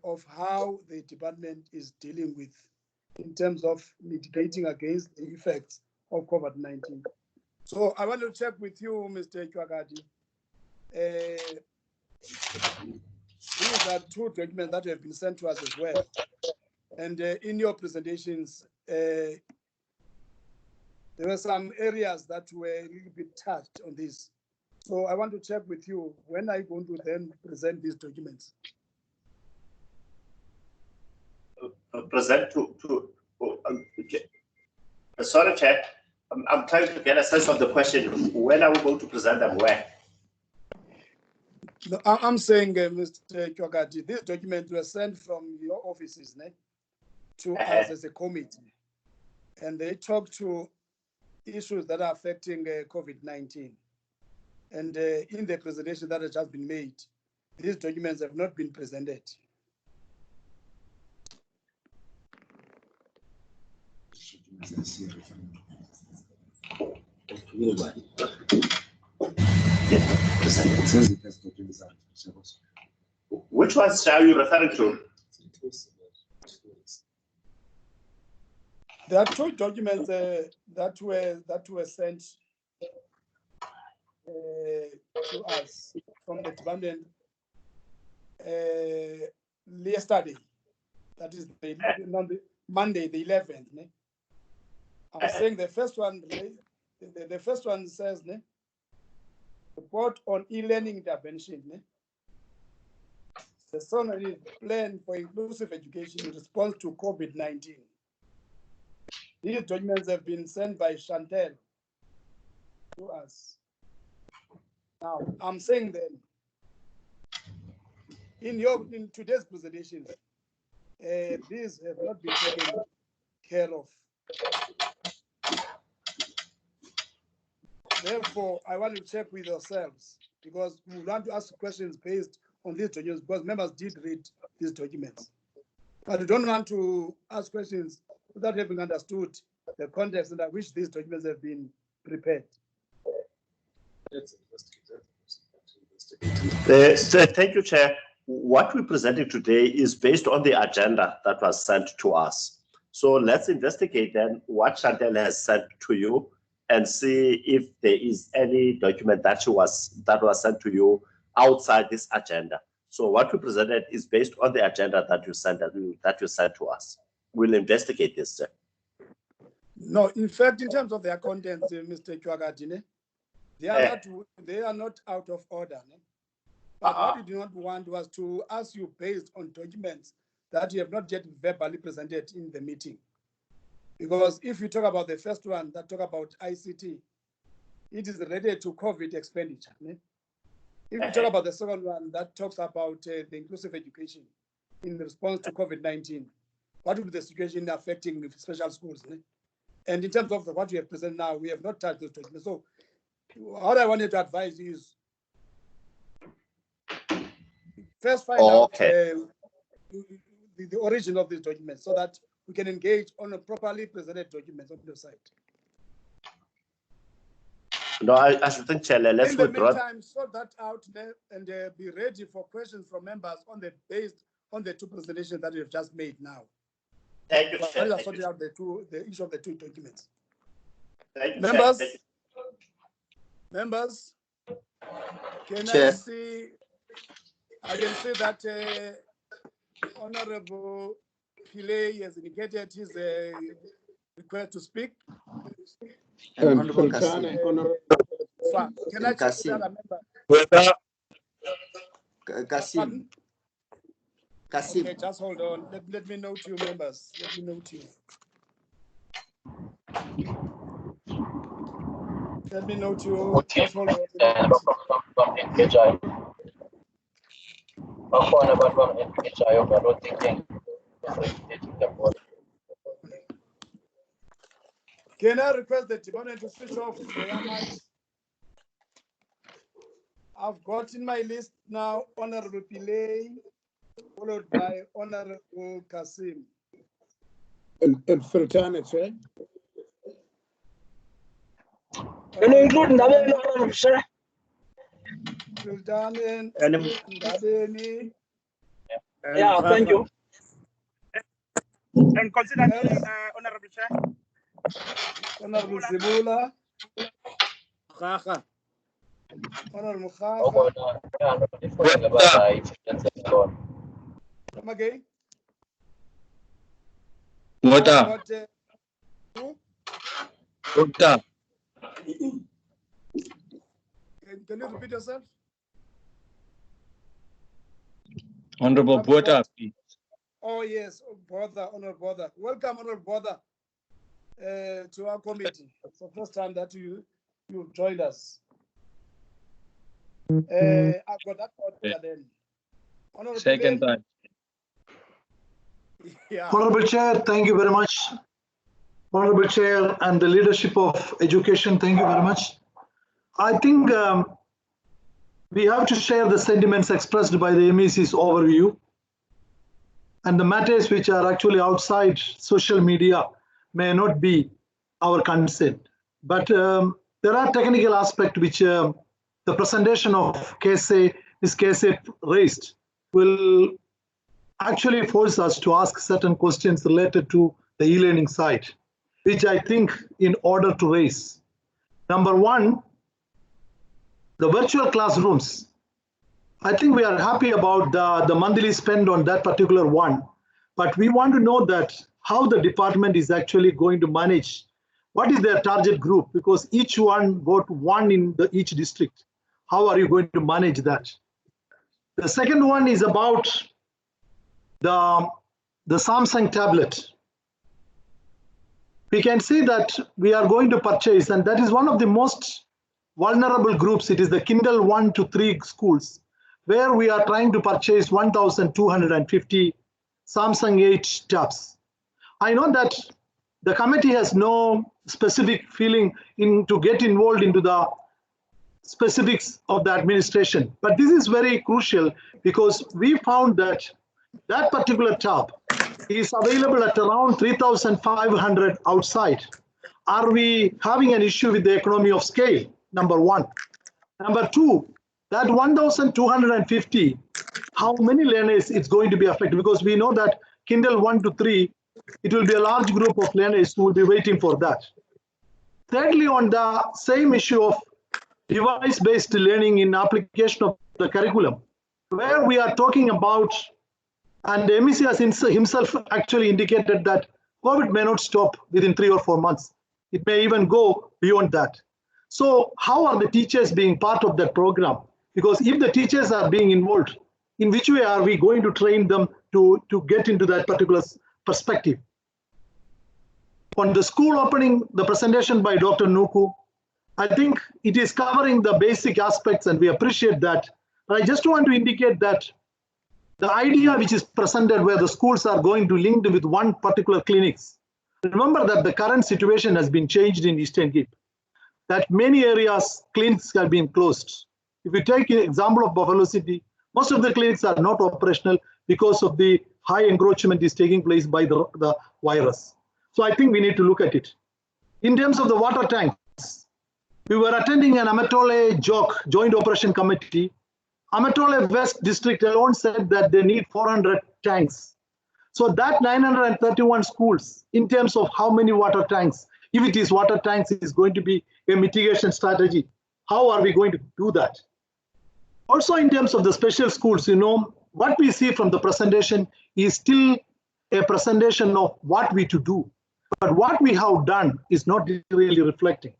of how the department is dealing with in terms of mitigating against the effects of COVID-19. So I want to check with you, Mr. Chwagati. These are 2 documents that have been sent to us as well. And in your presentations, there were some areas that were a little bit touched on this. So I want to check with you, when are you going to then present these documents? Present sorry, Chair. I'm trying to get a sense of the question. When are we going to present them? Where? No, I'm saying, Mr. Chwagati, these documents were sent from your offices to us as a committee, and they talk to issues that are affecting COVID-19. And in the presentation that has just been made, these documents have not been presented. Which ones are you referring to? There are two documents that were sent to us from the department yesterday. That is Monday, the 11th. Ne? I'm saying the first one. The first one says, ne, report on e-learning intervention. Ne? The second plan for inclusive education in response to COVID-19. These documents have been sent by Chantel to us. Now, I'm saying then, in today's presentations, these have not been taken care of. Therefore, I want to check with yourselves because we want to ask questions based on these documents because members did read these documents. But we don't want to ask questions without having understood the context under which these documents have been prepared. Thank you, Chair. What we're presenting today is based on the agenda that was sent to us. So let's investigate then what Chantel has sent to you and see if there is any document that was sent to you outside this agenda. So what we presented is based on the agenda that you sent to us. We'll investigate this, sir. No, in fact, in terms of their contents, Mr. Chwagadine, they are not out of order. Ne? But what we do not want was to ask you based on documents that you have not yet verbally presented in the meeting. Because if you talk about the first one that talk about ICT, it is related to COVID expenditure. Ne? If you talk about the second one that talks about the inclusive education in response to COVID-19, what would be the situation affecting special schools? Ne? And in terms of what we have presented now, we have not touched those documents. So what I wanted to advise is first find out the origin of these documents so that we can engage on a properly presented documents on the site. No, I should think, Chair, let's in the withdraw. meantime, sort that out and be ready for questions from members based on the two presentations that we have just made now. Thank you, Chair. I'll sort out each of the two documents. Thank you, Members, Chair. members, can Chair. I can see that Honorable Pillay has indicated his request to speak. And Honorable Kasim. Can I check Kasim. with other member? Kasim. Kasim. Okay, just hold on. Let me note you, members. Let me note you. Let me note you. Just hold on. Can I request the department to switch off their mics? I've got in my list now Honorable Pillay, followed by Honorable Kasim. And Sultan, right? Can you include Ndabeni, sir? Sultan and Ndabeni. Yeah, thank you. And consider me, Honorable Chair. Honorable Zibula. Kaka. Honorable Kaka. Come again. What up? Can you repeat yourself? Honorable Bota, please. Oh yes, brother, Honorable brother. Welcome, Honorable brother, to our committee. It's the first time that you've joined us. I've got that order then. Honorable Second Pillay. time. Yeah. Honorable Chair, thank you very much. Honorable Chair and the leadership of education, thank you very much. I think we have to share the sentiments expressed by the MEC's overview, and the matters which are actually outside social media may not be our concern. But there are technical aspects which the presentation of Ms. Kese raised will actually force us to ask certain questions related to the e-learning side, which I think in order to raise. Number one, the virtual classrooms. I think we are happy about the monthly spend on that particular one, but we want to know that how the department is actually going to manage. What is their target group? Because each one got one in each district. How are you going to manage that? The second one is about the Samsung tablet. We can see that we are going to purchase, and that is one of the most vulnerable groups. It is the Kindle 1 to 3 schools, where we are trying to purchase 1,250 Samsung 8 tabs. I know that the committee has no specific feeling to get involved into the specifics of the administration, but this is very crucial because we found that that particular tab is available at around 3,500 outside. Are we having an issue with the economy of scale? Number one. Number two, that 1,250, how many learners it's going to be affected? Because we know that Kindle 1 to 3, it will be a large group of learners who will be waiting for that. Thirdly, on the same issue of device-based learning in application of the curriculum, where we are talking about, and the MEC has himself actually indicated that COVID may not stop within 3 or 4 months. It may even go beyond that. So how are the teachers being part of that program? Because if the teachers are being involved, in which way are we going to train them to get into that particular perspective? On the school opening, the presentation by Dr. Nuku, I think it is covering the basic aspects and we appreciate that. But I just want to indicate that the idea which is presented where the schools are going to link with one particular clinics. Remember that the current situation has been changed in Eastern Cape, that many areas clinics have been closed. If you take an example of Buffalo City, most of the clinics are not operational because of the high encroachment is taking place by the virus. So I think we need to look at it. In terms of the water tanks, we were attending an Amatole Joint Operation Committee. Amatole West District alone said that they need 400 tanks. So that 931 schools, in terms of how many water tanks, if it is water tanks, it is going to be a mitigation strategy. How are we going to do that? Also in terms of the special schools, what we see from the presentation is still a presentation of what we to do. But what we have done is not really reflecting.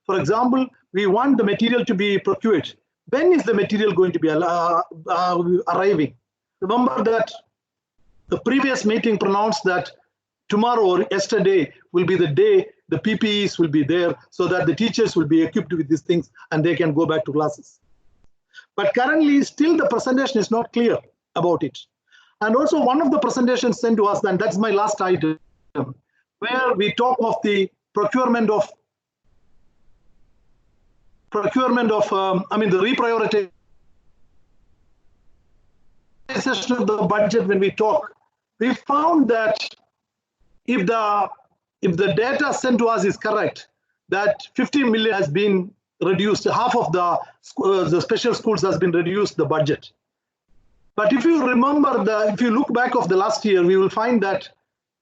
For example, we want the material to be procured. When is the material going to be arriving? Remember that the previous meeting pronounced that tomorrow or yesterday will be the day the PPEs will be there so that the teachers will be equipped with these things and they can go back to classes. But currently, still the presentation is not clear about it. And also one of the presentations sent to us, and that's my last item, where we talk of the procurement of the reprioritization of the budget. When we talk, we found that if the data sent to us is correct, that 50 million has been reduced, half of the special schools has been reduced the budget. But if you remember, if you look back of the last year, we will find that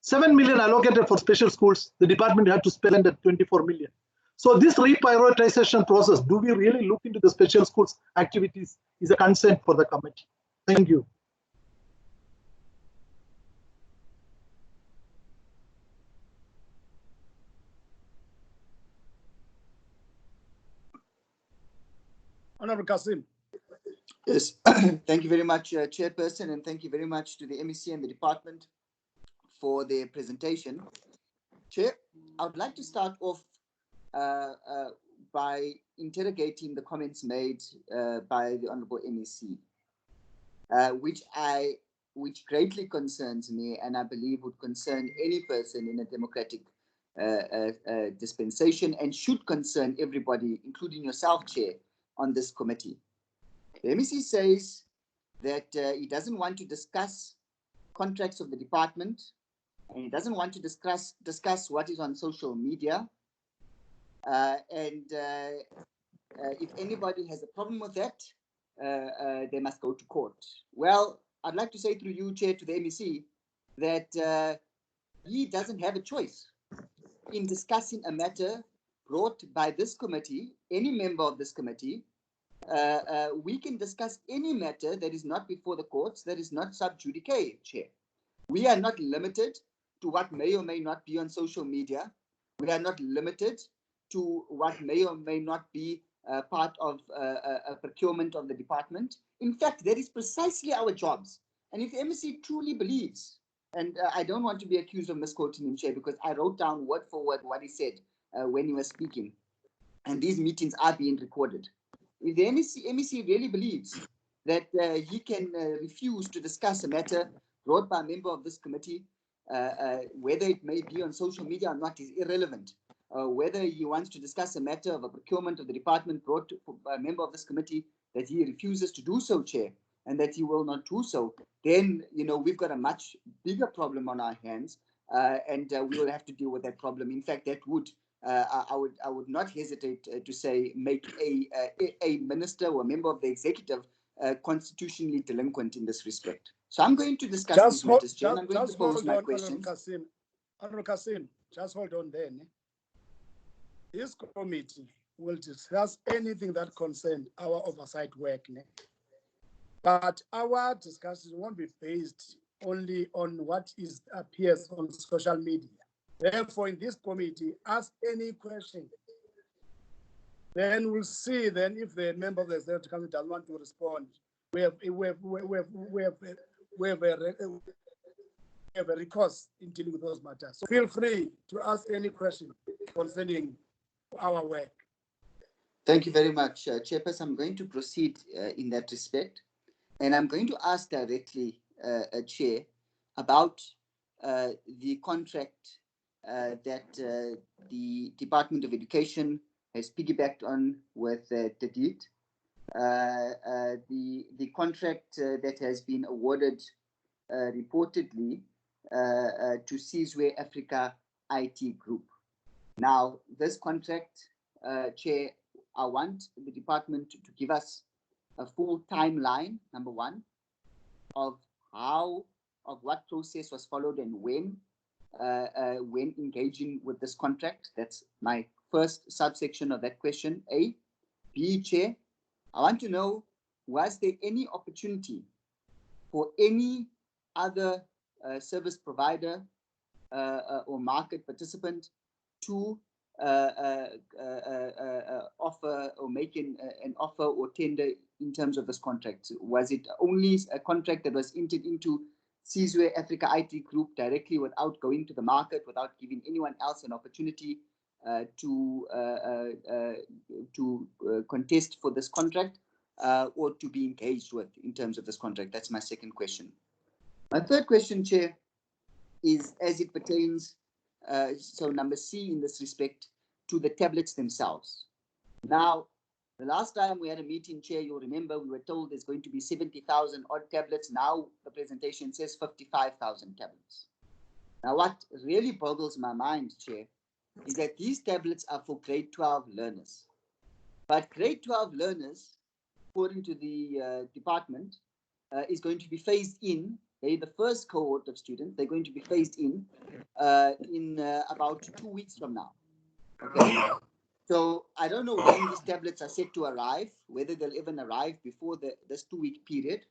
7 million allocated for special schools, the department had to spend at 24 million. So this reprioritization process, do we really look into the special schools activities is a concern for the committee. Thank you. Honorable Kasim. Yes, thank you very much, Chairperson, and thank you very much to the MEC and the department for their presentation. Chair, I would like to start off by interrogating the comments made by the Honorable MEC, which greatly concerns me and I believe would concern any person in a democratic dispensation and should concern everybody, including yourself, Chair, on this committee. The MEC says that he doesn't want to discuss contracts of the department, and he doesn't want to discuss what is on social media. If anybody has a problem with that, they must go to court. Well, I'd like to say through you, Chair, to the MEC, that he doesn't have a choice in discussing a matter brought by this committee, any member of this committee. We can discuss any matter that is not before the courts, that is not sub judice, Chair. We are not limited to what may or may not be on social media. We are not limited to what may or may not be part of a procurement of the department. In fact, that is precisely our jobs. And if the MEC truly believes, and I don't want to be accused of misquoting him, Chair, because I wrote down word for word what he said when he was speaking, and these meetings are being recorded. If the MEC really believes that he can refuse to discuss a matter brought by a member of this committee, whether it may be on social media or not is irrelevant. Whether he wants to discuss a matter of a procurement of the department brought by a member of this committee, that he refuses to do so, Chair, and that he will not do so, then we've got a much bigger problem on our hands, and we will have to deal with that problem. In fact, that would I would not hesitate to say make a minister or a member of the executive constitutionally delinquent in this respect. So I'm going to discuss these matters, Chair, and I'm going to pose my questions. Honorable Kasim, just hold on there. This committee will discuss anything that concerns our oversight work. But our discussion won't be based only on what appears on social media. Therefore, in this committee, ask any question. Then we'll see then if the member of the Executive Council doesn't want to respond. We have a recourse in dealing with those matters. So feel free to ask any question concerning our work. Thank you very much, Chairperson. I'm going to proceed in that respect, and I'm going to ask directly, Chair, about the contract that the Department of Education has piggybacked on with Tedit. The contract that has been awarded reportedly to Sizwe Africa IT Group. Now, this contract, Chair, I want the department to give us a full timeline, number one, of what process was followed and when engaging with this contract. That's my first subsection of that question, A. B, Chair, I want to know, was there any opportunity for any other service provider or market participant to offer or make an offer or tender in terms of this contract? Was it only a contract that was entered into Sizwe Africa IT Group directly without going to the market, without giving anyone else an opportunity to contest for this contract or to be engaged with in terms of this contract? That's my second question. My third question, Chair, is as it pertains, so number C in this respect, to the tablets themselves. Now, the last time we had a meeting, Chair, you'll remember we were told there's going to be 70,000 odd tablets. Now the presentation says 55,000 tablets. Now, what really boggles my mind, Chair, is that these tablets are for grade 12 learners. But grade 12 learners, according to the department, is going to be phased in. They're the first cohort of students. They're going to be phased in about 2 weeks from now. Okay. So I don't know when these tablets are set to arrive, whether they'll even arrive before this 2 week period.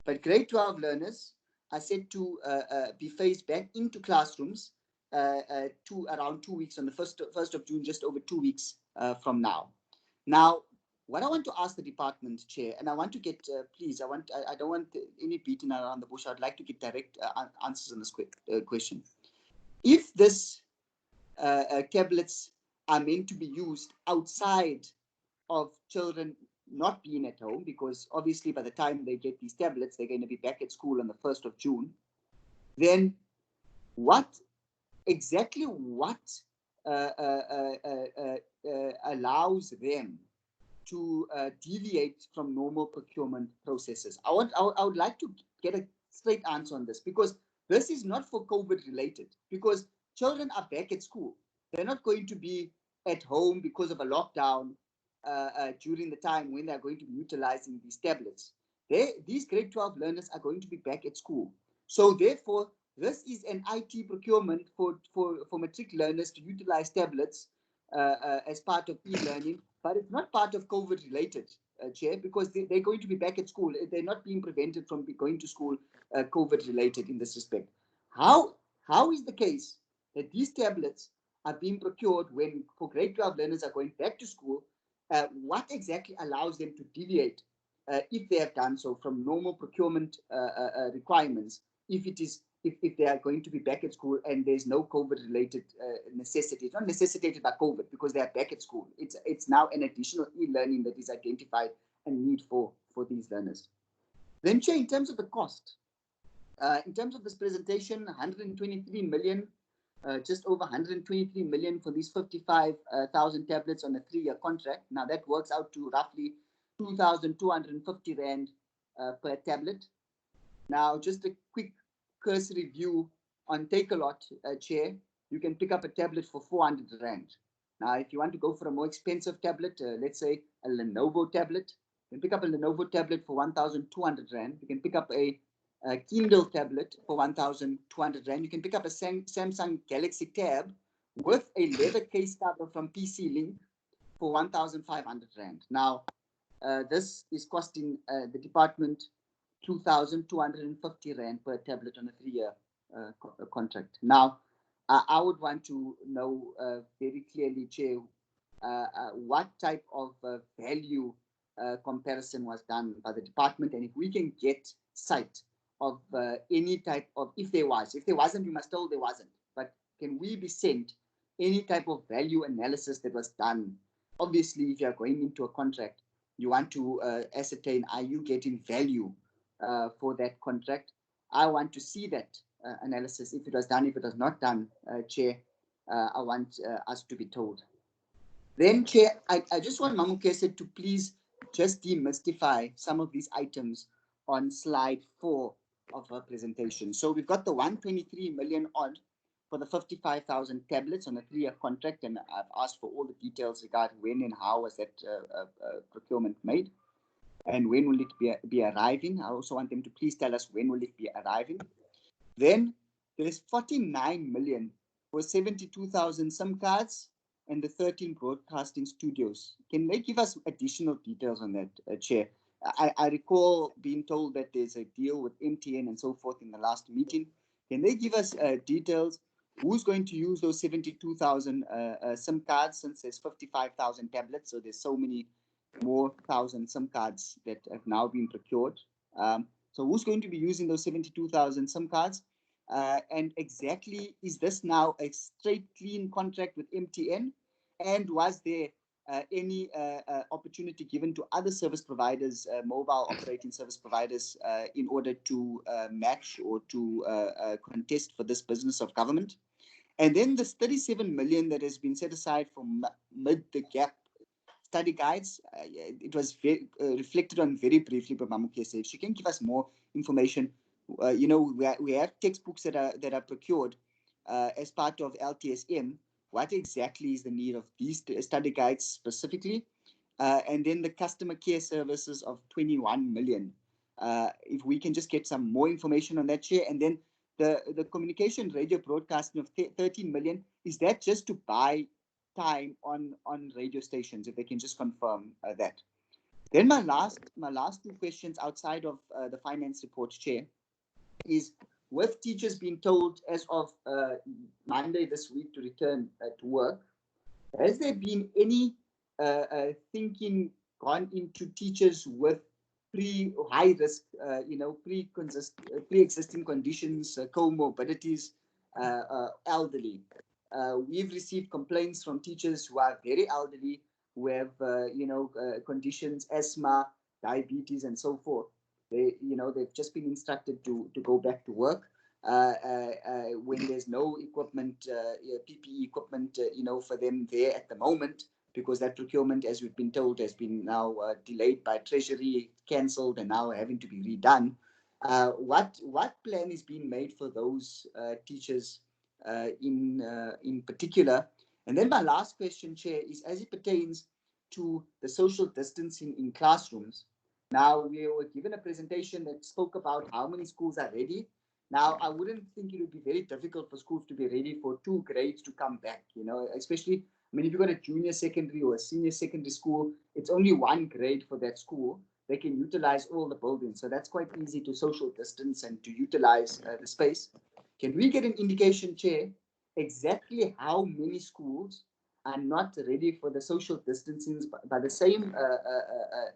But grade 12 learners are set to be phased back into classrooms to around 2 weeks on the 1st of June, just over 2 weeks from now. Now, what I want to ask the department, Chair, and I want to get, please, I don't want any beating around the bush. I'd like to get direct answers on this question. If this tablets are meant to be used outside of children not being at home, because obviously by the time they get these tablets, they're going to be back at school on the 1st of June, then what exactly what allows them to deviate from normal procurement processes. I would like to get a straight answer on this, because this is not for COVID related, because children are back at school. They're not going to be at home because of a lockdown during the time when they're going to be utilizing these tablets. These grade 12 learners are going to be back at school. So therefore, this is an IT procurement for matric learners to utilize tablets as part of e-learning, but it's not part of COVID related, Chair, because they're going to be back at school. They're not being prevented from going to school COVID related in this respect. How is the case that these tablets are being procured when for grade 12 learners are going back to school? What exactly allows them to deviate, if they have done so, from normal procurement requirements, if they are going to be back at school and there's no COVID-related necessity? It's not necessitated by COVID because they are back at school. It's now an additional e-learning that is identified and need for these learners. Then, Chair, in terms of the cost, in terms of this presentation, 123 million, just over 123 million for these 55,000 tablets on a 3-year contract. Now that works out to roughly 2,250 Rand per tablet. Now, just a quick cursory view on Take-A-Lot, Chair, you can pick up a tablet for 400 Rand. Now, if you want to go for a more expensive tablet, let's say a Lenovo tablet, you can pick up a Lenovo tablet for 1,200 Rand. You can pick up a Kindle tablet for 1,200 Rand. You can pick up a Samsung Galaxy Tab with a leather case cover from PC Link for 1,500 Rand. Now, this is costing the department 2,250 Rand per tablet on a 3-year contract. Now, I would want to know very clearly, Chair, what type of value comparison was done by the department, and if we can get sight of any type of, if there wasn't, you must tell there wasn't, but can we be sent any type of value analysis that was done? Obviously, if you're going into a contract, you want to ascertain, are you getting value for that contract? I want to see that analysis, if it was done, if it was not done, Chair. I want us to be told. Then, Chair, I just want Mamukese to please just demystify some of these items on slide 4 of her presentation. So we've got the 123 million odd for the 55,000 tablets on a 3-year contract, and I've asked for all the details regarding when and how was that procurement made, and when will it be arriving. I also want them to please tell us when will it be arriving. Then there is 49 million for 72,000 SIM cards and the 13 broadcasting studios. Can they give us additional details on that, Chair? I recall being told that there's a deal with MTN and so forth in the last meeting. Can they give us details? Who's going to use those 72,000 SIM cards, since there's 55,000 tablets, so there's so many more thousand SIM cards that have now been procured. So who's going to be using those 72,000 SIM cards? And exactly, is this now a straight, clean contract with MTN? And was there any opportunity given to other service providers, mobile operating service providers, in order to match or to contest for this business of government? And then this 37 million that has been set aside for mid-the-gap study guides, it was reflected on very briefly by Mamukese. If she can give us more information, we have textbooks that are procured as part of LTSM. What exactly is the need of these study guides specifically? And then the customer care services of 21 million. If we can just get some more information on that, Chair. And then the communication radio broadcasting of 13 million, is that just to buy time on radio stations, if they can just confirm that? Then my last 2 questions outside of the finance report, Chair, is with teachers being told as of Monday this week to return to work, has there been any thinking gone into teachers with high risk, pre-existing conditions, comorbidities, elderly? We've received complaints from teachers who are very elderly, who have conditions, asthma, diabetes, and so forth. They've just been instructed to go back to work. when there's no equipment, PPE equipment, for them there at the moment, because that procurement, as we've been told, has been now delayed by Treasury, cancelled, and now having to be redone. What plan is being made for those teachers in particular? And then my last question, Chair, is as it pertains to the social distancing in classrooms. Now, we were given a presentation that spoke about how many schools are ready. Now, I wouldn't think it would be very difficult for schools to be ready for 2 grades to come back, especially, I mean, if you've got a junior secondary or a senior secondary school, it's only 1 grade for that school. They can utilize all the buildings. So that's quite easy to social distance and to utilize the space. Can we get an indication, Chair, exactly how many schools are not ready for the social distancing by the same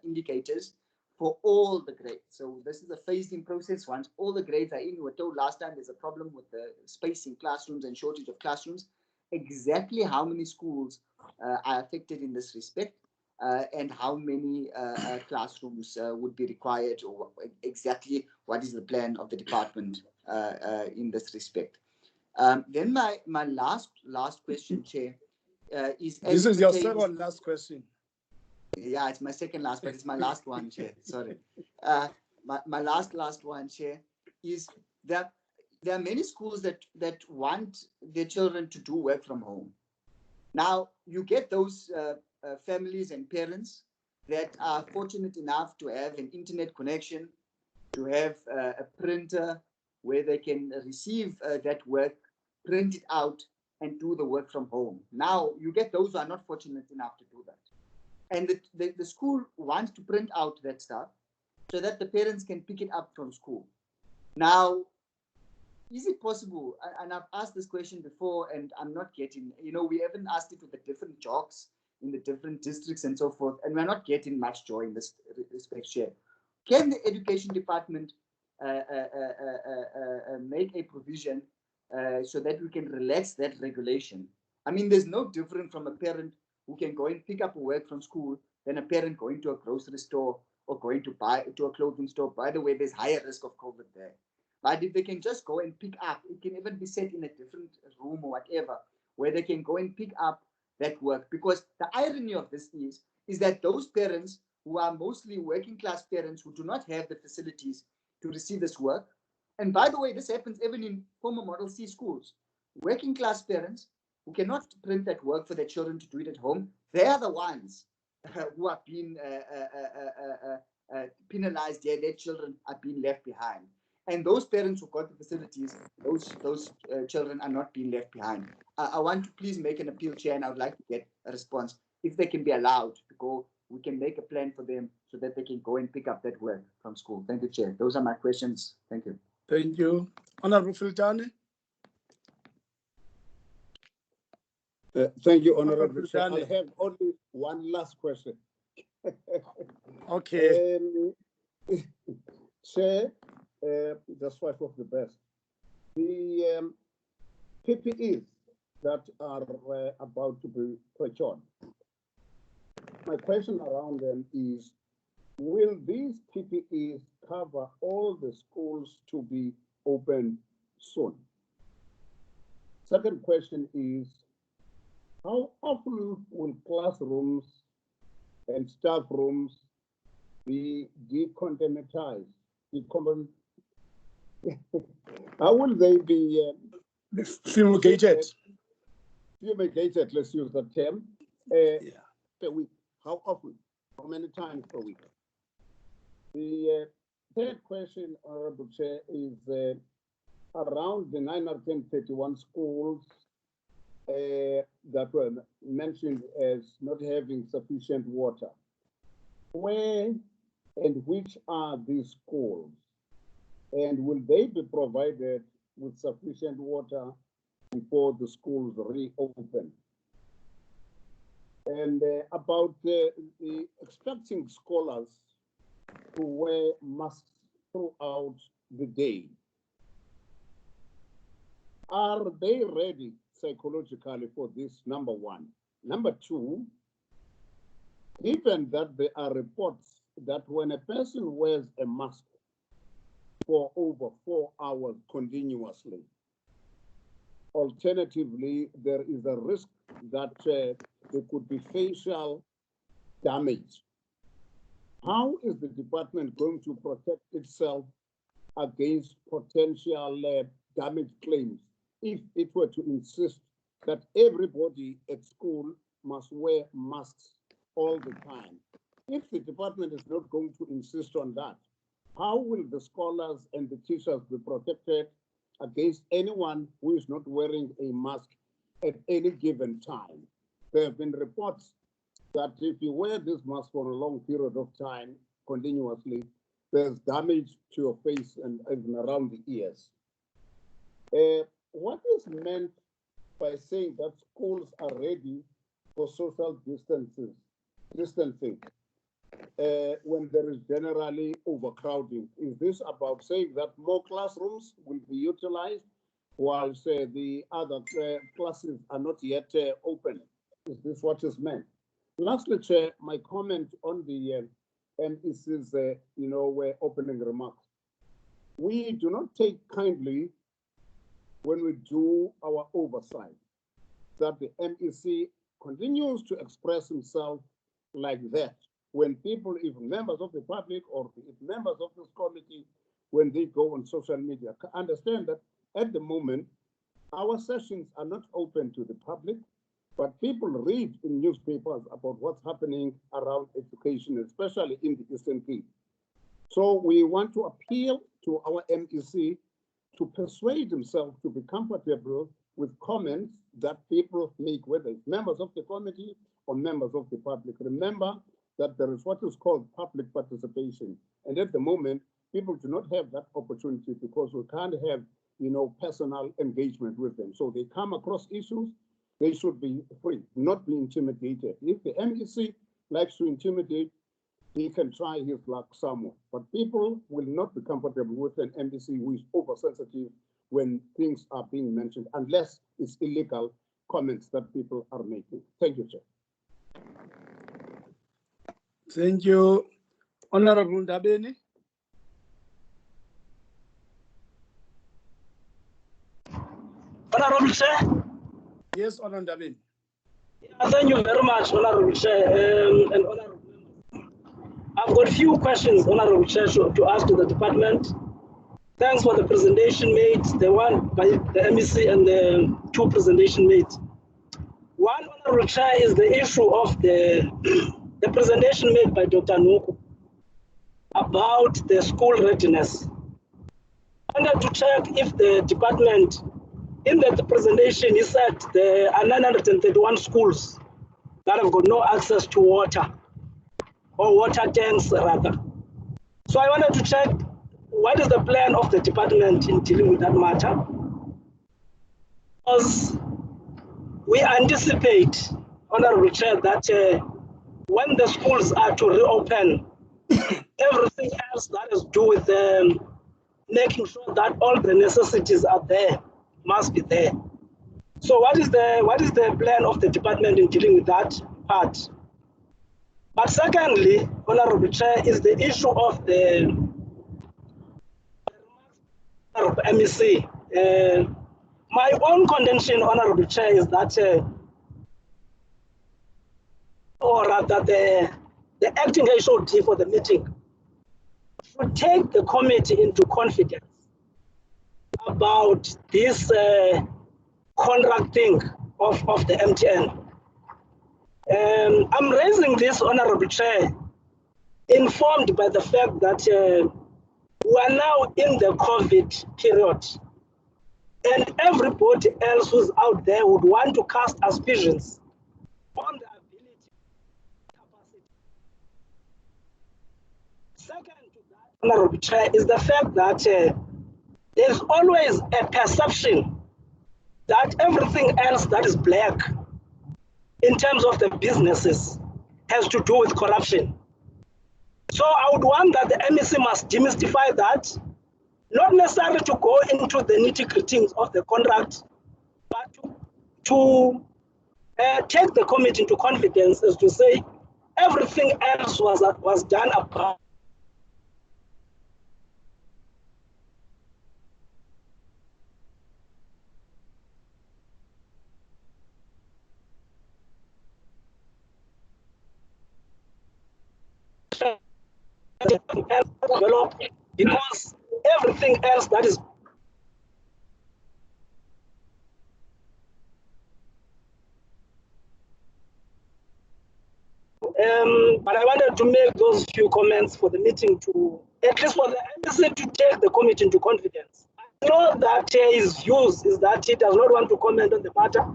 indicators for all the grades? So this is a phased-in process. Once all the grades are in, we were told last time there's a problem with the space in classrooms and shortage of classrooms. Exactly how many schools are affected in this respect, and how many classrooms would be required, or exactly what is the plan of the department in this respect? Then my last question, Chair, is this is your second last question. Yeah, it's my second last, but it's my last one, Chair. Sorry. My last one, Chair, is that there are many schools that want their children to do work from home. Now, you get those families and parents that are fortunate enough to have an internet connection, to have a printer where they can receive that work, print it out, and do the work from home. Now, you get those who are not fortunate enough to do that. And the school wants to print out that stuff so that the parents can pick it up from school. Now, is it possible, and I've asked this question before and I'm not getting, we haven't asked it with the different jocks in the different districts and so forth, and we're not getting much joy in this respect, Chair. Can the education department make a provision so that we can relax that regulation? I mean, there's no different from a parent who can go and pick up work from school than a parent going to a grocery store or going to a clothing store. By the way, there's higher risk of COVID there. But if they can just go and pick up, it can even be set in a different room or whatever, where they can go and pick up that work. Because the irony of this is that those parents who are mostly working class parents who do not have the facilities to receive this work, and by the way, this happens even in former Model C schools, working class parents who cannot print that work for their children to do it at home, they are the ones who are being penalized. Their children are being left behind. And those parents who got the facilities, those children are not being left behind. I want to please make an appeal, Chair, and I would like to get a response. If they can be allowed to go, we can make a plan for them so that they can go and pick up that work from school. Thank you, Chair. Those are my questions. Thank you. Thank you. Honorable Filtane. Thank you, Honorable Chair. I have only one last question. Okay. Chair, just wife of the best. The PPEs that are about to be procured. My question around them is, will these PPEs cover all the schools to be open soon? Second question is, how often will classrooms and staff rooms be decontaminatized? How will they be fumigated? Fumigated, let's use that term. Per week. How often? How many times per week? The third question, Honorable Chair, is around the 931 schools that were mentioned as not having sufficient water. Where and which are these schools? And will they be provided with sufficient water before the schools reopen? And about the expecting scholars to wear masks throughout the day. Are they ready psychologically for this, number one? Number two, given that there are reports that when a person wears a mask, for over 4 hours continuously. Alternatively, there is a risk that there could be facial damage. How is the department going to protect itself against potential damage claims if it were to insist that everybody at school must wear masks all the time? If the department is not going to insist on that, how will the scholars and the teachers be protected against anyone who is not wearing a mask at any given time? There have been reports that if you wear this mask for a long period of time continuously, there's damage to your face and even around the ears. What is meant by saying that schools are ready for social distancing when there is generally overcrowding? Is this about saying that more classrooms will be utilized while the other classes are not yet open? Is this what is meant? Lastly, Chair, my comment on the MEC's opening remarks. We do not take kindly when we do our oversight that the MEC continues to express himself like that when people, even members of the public or members of this committee, when they go on social media. Understand that at the moment, our sessions are not open to the public, but people read in newspapers about what's happening around education, especially in the Eastern Cape. So we want to appeal to our MEC to persuade himself to be comfortable with comments that people make, whether it's members of the committee or members of the public. Remember that there is what is called public participation. And at the moment, people do not have that opportunity because we can't have, personal engagement with them. So they come across issues, they should be free, not be intimidated. If the MEC likes to intimidate, he can try his luck somewhere. But people will not be comfortable with an MEC who is oversensitive when things are being mentioned, unless it's illegal comments that people are making. Thank you, Chair. Thank you. Honorable Ndabeni. Honorable Chair. Yes, Honorable Ndabeni. Thank you very much, Honorable Chair, and Honorable Members. I've got a few questions, Honorable Chair, to ask to the department. Thanks for the presentation made, the one by the MEC and the two presentation made. One, Honorable Chair, is the issue of the presentation made by Dr. Nuku about the school readiness. I wanted to check if the department, in the presentation, he said there are 931 schools that have got no access to water, or water tanks rather. So I wanted to check what is the plan of the department in dealing with that matter? Because we anticipate, Honorable Chair, that when the schools are to reopen, everything else that is to do with making sure that all the necessities are there must be there. So what is the plan of the department in dealing with that part? But secondly, Honorable Chair, is the issue of the MEC. My own contention, Honorable Chair, is that, or rather the acting HOD for the meeting should take the committee into confidence about this contracting of the MTN. I'm raising this, Honorable Chair, informed by the fact that we are now in the COVID period, and everybody else who's out there would want to cast aspersions on the ability, capacity. Second to that, Honorable Chair, is the fact that there's always a perception that everything else that is black in terms of the businesses has to do with corruption. So I would want that the MEC must demystify that, not necessarily to go into the nitty-gritty of the contract, but to take the committee into confidence as to say everything else was done about develop, because everything else that is but I wanted to make those few comments for the meeting to, at least for the embassy to take the committee into confidence. I know that his views is that he does not want to comment on the matter,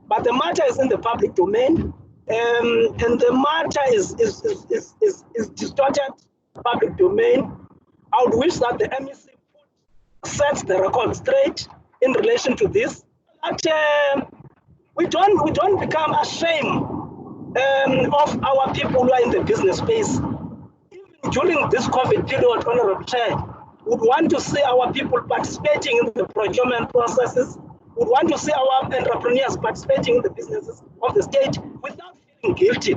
but the matter is in the public domain, and the matter is distorted public domain. I would wish that the MEC sets the record straight in relation to this, that we don't become ashamed of our people who are in the business space. Even during this COVID period, Honorable Chair, would want to see our people participating in the procurement processes, would want to see our entrepreneurs participating in the businesses of the state without feeling guilty.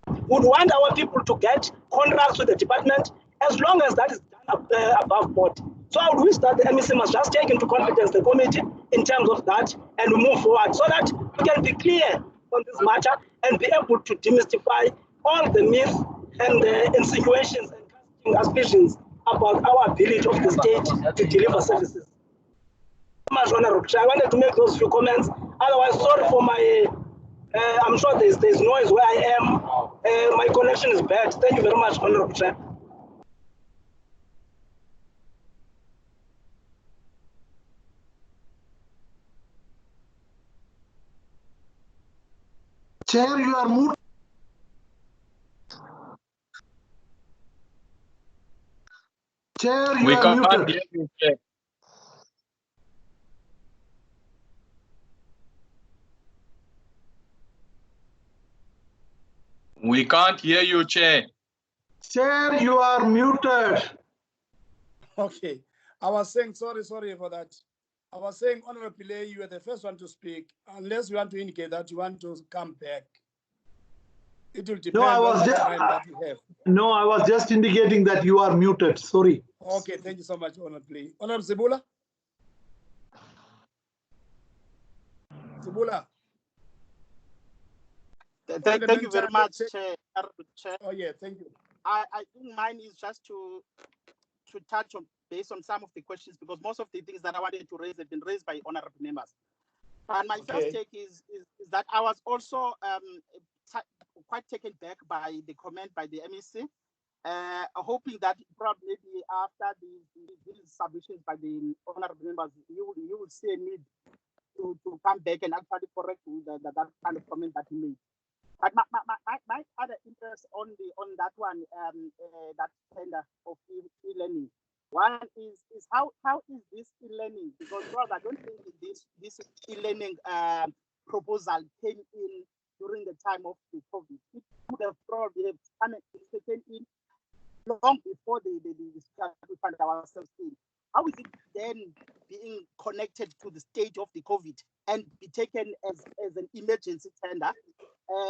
Would want our people to get contracts with the department as long as that is done above board. So I would wish that the MEC must just take into confidence the committee in terms of that and we move forward so that we can be clear on this matter and be able to demystify all the myths and the insinuations and casting aspersions about our ability of the state to deliver services. Much, Honorable Chair. I wanted to make those few comments. Otherwise, sorry for my, I'm sure there's noise where I am. My connection is bad. Thank you very much, Honorable Chair. Chair, you are muted. Chair, you are muted. Hear you, Chair. We can't hear you, Chair. Chair, you are muted. Okay, I was saying, sorry for that. I was saying, Honorable Pillay, you were the first one to speak, unless you want to indicate that you want to come back. It will depend on the time that you have. No, I was just indicating that you are muted. Sorry. Okay, thank you so much, Honorable Pillay. Honorable Zebula? Zebula? Thank you very much, Chair. Oh, yeah, thank you. I think mine is just to touch on based on some of the questions, because most of the things that I wanted to raise have been raised by honorable members. And my first take is that I was also quite taken back by the comment by the MEC, hoping that probably after these submissions by the honorable members, you will see a need to come back and actually correct that kind of comment that he made. But my other interest on that one, that tender of e-learning. One is how is this e-learning? Because rather, I don't think this e-learning proposal came in during the time of the COVID. It would have probably taken in long before the we found ourselves in. How is it then being connected to the stage of the COVID and be taken as an emergency tender,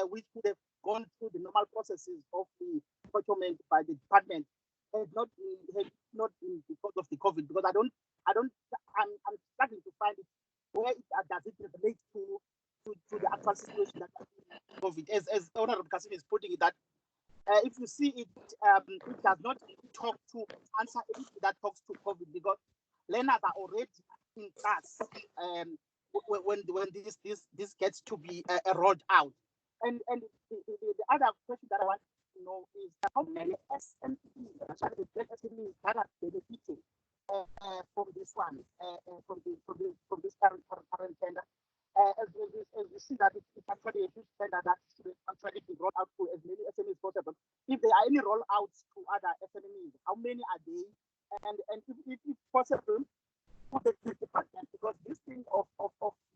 which would have gone through the normal processes of the procurement by the department, has not been because of the COVID? Because I'm struggling to find it where does it relate to the actual situation that COVID, as Honorable Kasim is putting it, that if you see it, it does not talk to answer anything that talks to COVID, because learners are already in class when this gets to be rolled out. And the other question that I want to know is how many SMEs, actually the SMEs that are benefiting from this one, from this current tender. As we see that it's actually a huge tender that should actually be rolled out to as many SMEs as possible. If there are any rollouts to other SMEs, how many are they? And if possible, put the department, because this thing of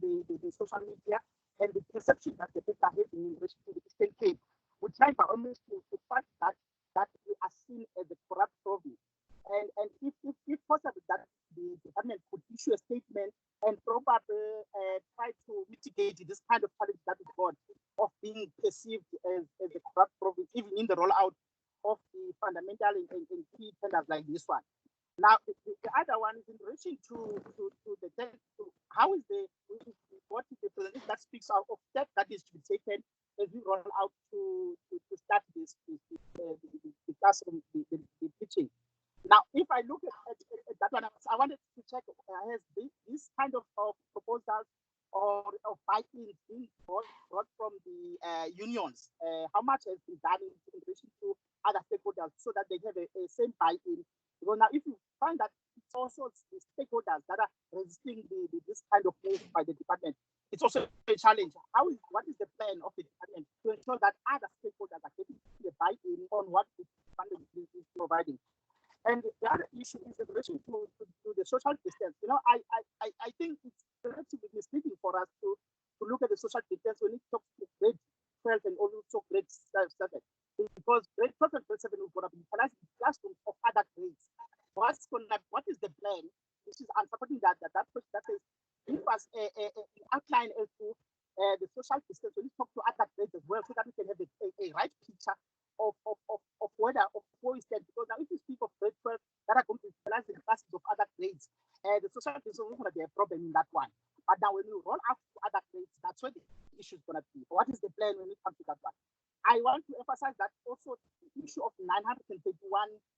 the social media and the perception that the people are having in relation to the Eastern Cape, we try by almost to fight that we are seen as a corrupt province. And if possible, that the government could issue a statement and probably try to mitigate this kind of challenge that is got of being perceived as a corrupt province, even in the rollout of the fundamental and key tenders like this one. Now, the other one is in relation to how is what is the presentation that speaks out of steps that is to be taken as we roll out to start this the classroom, the teaching. Now, if I look at that one, I wanted to check has this kind of proposals or buy-ins being brought from the unions? How much has been done in relation to other stakeholders so that they have a same buy-in? Because now, if you find that it's also the stakeholders that are resisting this kind of move by the department, it's also a challenge. What is the plan of the department to ensure that other stakeholders are getting the buy-in on what the department is providing? And the other issue is in relation to the social distance. You know, I think it's relatively misleading for us to look at the social distance when it talks to grade 12 and also grade 7. Because grade 12 and grade 7 is going to be utilized in classrooms of other grades. What is the plan? This is I'm supporting that question that says give us an outline as to the social distance when we talk to other grades as well, so that we can have a right picture of where we stand. Because now if you speak of grade 12 that are going to utilize the classes of other grades, the social distance is going to be a problem in that one. But now when we roll out to other grades, that's where the issue is going to be. What is the plan when it comes to that one? I want to emphasize that also the issue of 931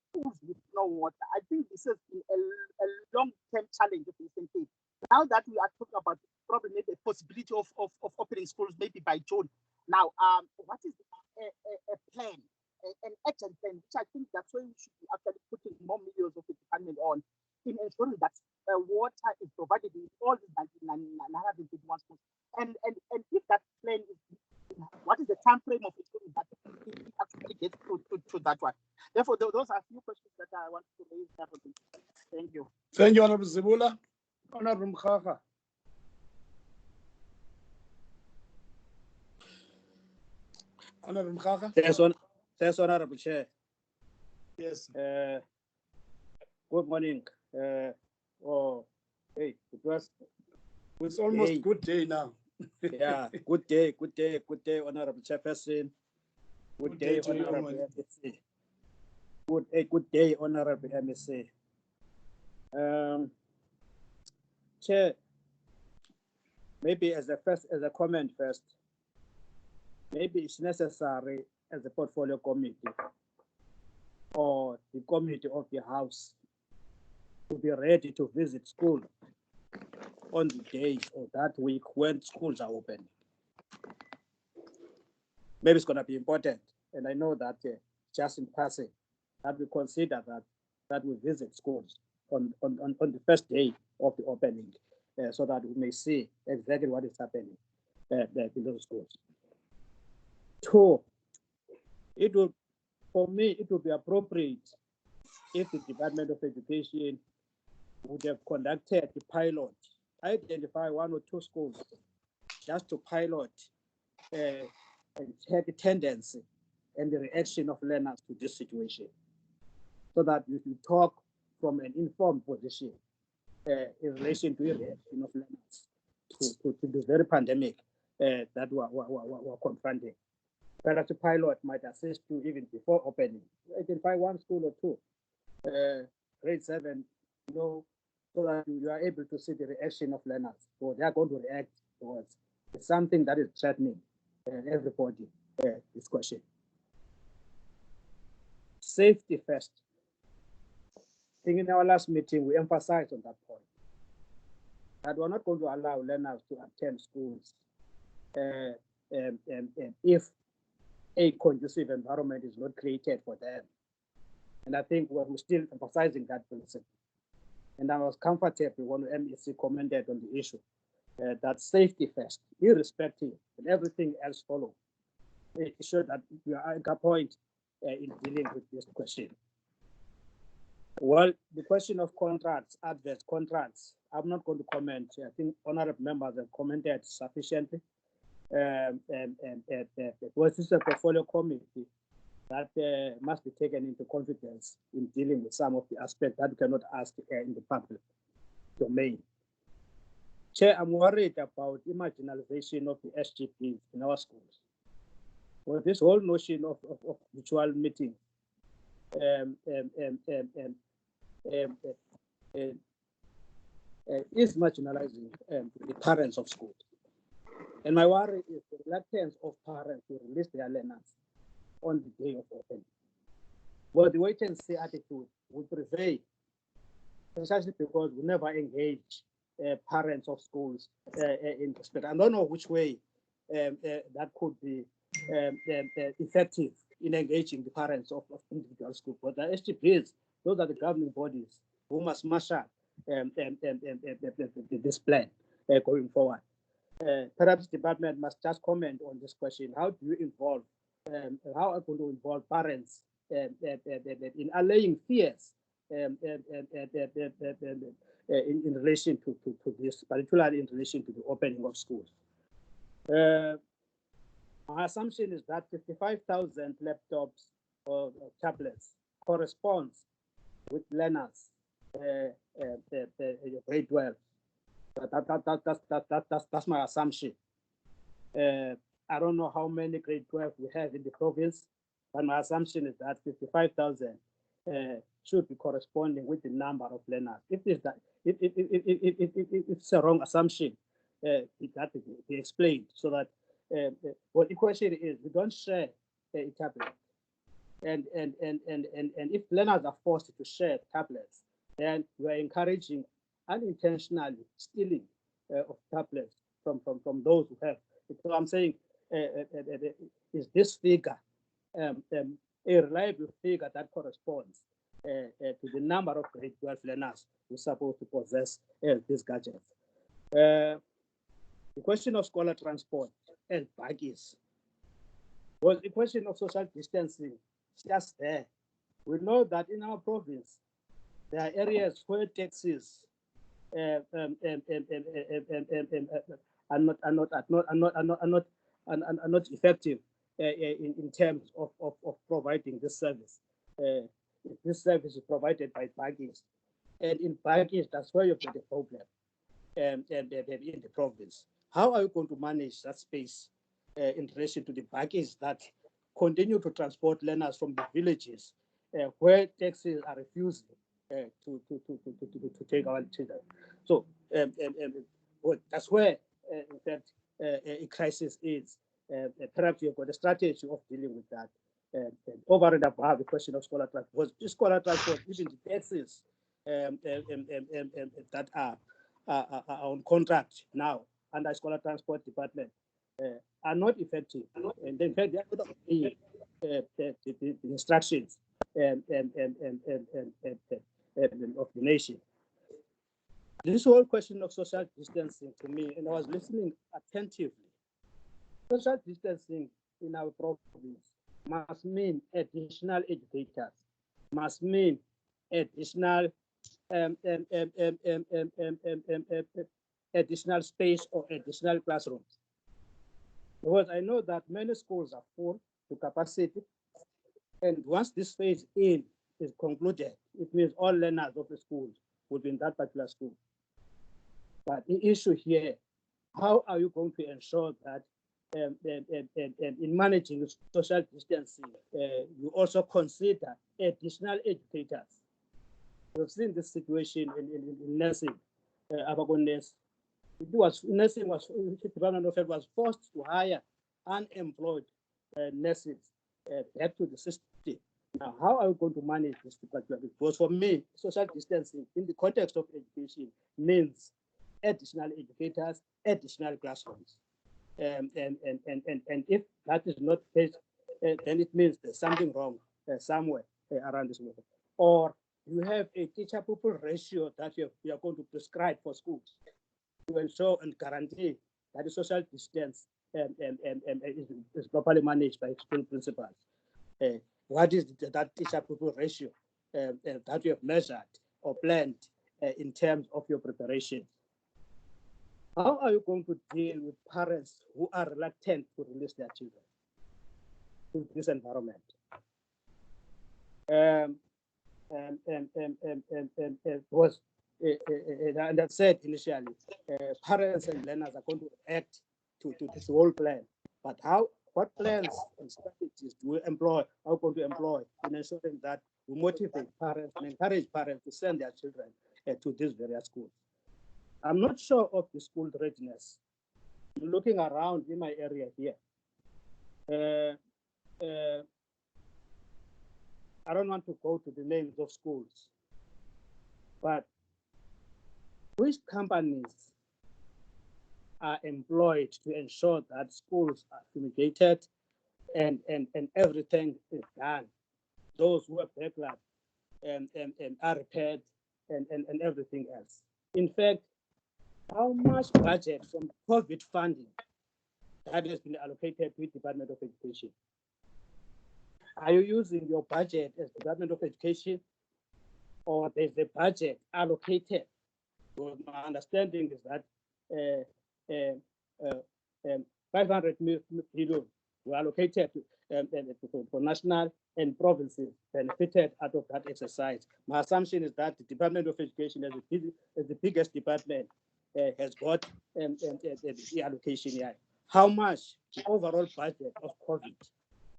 schools with no water. I think this has been a long-term challenge of Eastern Cape. Now that we are talking about probably maybe a possibility of opening schools maybe by June. Now, what is a plan, an action plan, which I think that's where we should be actually putting more millions of the department on in ensuring that water is provided in all the 931 schools. And if that plan is, what is the time frame of ensuring that it actually gets to that one? Therefore, those are a few questions that I want to raise. Thank you. Thank you, Honorable Zibula. Honorable Mkhakha. Honorable Mkhakha. Thanks, Honorable Chair. Yes. Good morning. Hey, it's almost good day now. Yeah, good day, Honorable Chairperson. Good day, Honorable MSC. Good day, Honorable MSC. Chair, maybe as a comment first, maybe it's necessary as a portfolio committee or the committee of the House to be ready to visit school on the day or that week when schools are open. Maybe it's going to be important, and I know that just in passing, that we consider that we visit schools on the first day of the opening, so that we may see exactly what is happening in those schools. Two, for me, it would be appropriate if the Department of Education would have conducted the pilot, identify 1 or 2 schools just to pilot and check the tendency and the reaction of learners to this situation, so that we can talk from an informed position in relation to the reaction of learners to the very pandemic that we're confronting. Perhaps a pilot might assist you even before opening. Identify 1 school or 2, grade 7, so that you are able to see the reaction of learners. So they are going to react towards something that is threatening everybody. This question. Safety first. I think in our last meeting, we emphasized on that point, that we're not going to allow learners to attend schools if a conducive environment is not created for them. And I think we're still emphasizing that principle. And I was comfortable when MEC commented on the issue that safety first, irrespective, and everything else follow. Make sure that we are at a point in dealing with this question. Well, the question of contracts, adverse contracts, I'm not going to comment. I think honorable members have commented sufficiently. This is a portfolio committee that must be taken into confidence in dealing with some of the aspects that we cannot ask in the public domain. Chair, I'm worried about the marginalization of the SGPs in our schools. Well, this whole notion of virtual meeting is marginalizing the parents of schools. And my worry is the reluctance of parents to release their learners on the day of opening. Well, the wait and see attitude would prevail, precisely because we never engage parents of schools in this. But I don't know which way that could be effective in engaging the parents of individual schools. But the SGPs, those are the governing bodies who must marshal this plan going forward. Perhaps the department must just comment on this question. How do you involve, how are you going to involve parents in allaying fears in relation to this, particularly in relation to the opening of schools? My assumption is that 55,000 laptops or tablets corresponds with learners grade 12. That's my assumption. I don't know how many grade 12 we have in the province, but my assumption is that 55,000 should be corresponding with the number of learners. If it's a wrong assumption, it has to be explained so that what the question is, we don't share a tablet. And if learners are forced to share tablets, then we are encouraging unintentionally stealing of tablets from those who have. So I'm saying, is this figure a reliable figure that corresponds to the number of grade 12 learners who are supposed to possess these gadgets? The question of scholar transport and baggies was the question of social distancing just there. We know that in our province, there are areas where taxis are not effective in terms of providing this service. This service is provided by baggies, and in baggies, that's where you've got the problem in the province. How are you going to manage that space in relation to the baggies that continue to transport learners from the villages where taxis are refusing to take our children? So that's where, in fact, a crisis is. Perhaps you've got a strategy of dealing with that. Over and above the question of scholar transport, scholar transport, even the taxis that are on contract now under scholar transport department are not effective. And in fact, they are not obeying the instructions of the nation. This whole question of social distancing to me, and I was listening attentively. Social distancing in our province must mean additional educators, must mean additional additional space or additional classrooms. Because I know that many schools are full to capacity, and once this phase in is concluded, it means all learners of the school will be in that particular school. But the issue here, how are you going to ensure that in managing social distancing, you also consider additional educators? We've seen this situation in nursing. Nursing was forced to hire unemployed nurses back to the system. Now, how are we going to manage this particular? Because for me, social distancing in the context of education means additional educators, additional classrooms. And if that is not the case, then it means there's something wrong somewhere around this matter. Or you have a teacher-pupil ratio that you are going to prescribe for schools to ensure and guarantee that the social distance is properly managed by school principals. What is that teacher-pupil ratio that you have measured or planned in terms of your preparation? How are you going to deal with parents who are reluctant to release their children in this environment? And that said initially, parents and learners are going to react to this whole plan. But what plans and strategies do we employ, are going to employ in ensuring that we motivate parents and encourage parents to send their children to these various schools? I'm not sure of the school readiness looking around in my area here, I don't want to go to the names of schools, but which companies are employed to ensure that schools are fumigated and everything is done? Those who are backlogged and are repaired and everything else. In fact, how much budget from COVID funding that has been allocated to the Department of Education? Are you using your budget as Department of Education, or there's a budget allocated? Well, my understanding is that 500 million were allocated for national and provinces benefited out of that exercise. My assumption is that the Department of Education, as the biggest department, has got the allocation here. How much the overall budget of COVID,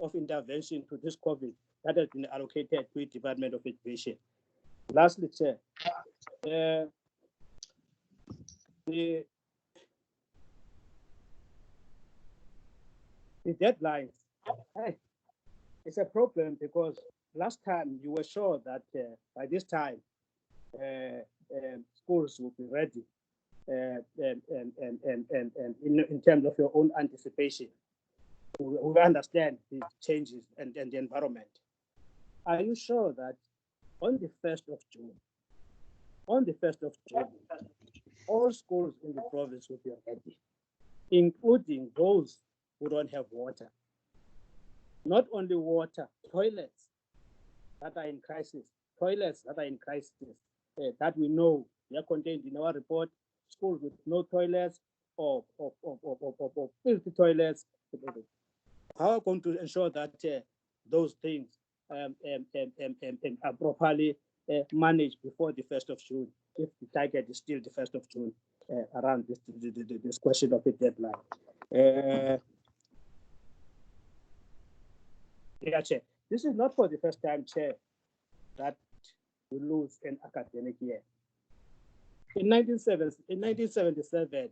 of intervention to this COVID, that has been allocated to the Department of Education? Lastly, Chair, the deadlines, it's a problem because last time you were sure that by this time schools will be ready and in terms of your own anticipation. We understand the changes and the environment. Are you sure that on the 1st of June, all schools in the province will be ready, including those who don't have water? Not only water, toilets that are in crisis, that we know they are contained in our report, schools with no toilets or filthy toilets. How are we going to ensure that those things are properly managed before the 1st of June, if the target is still the 1st of June, around this question of the deadline? Yeah, Chair. This is not for the first time, Chair, that we lose an academic year. In 1977,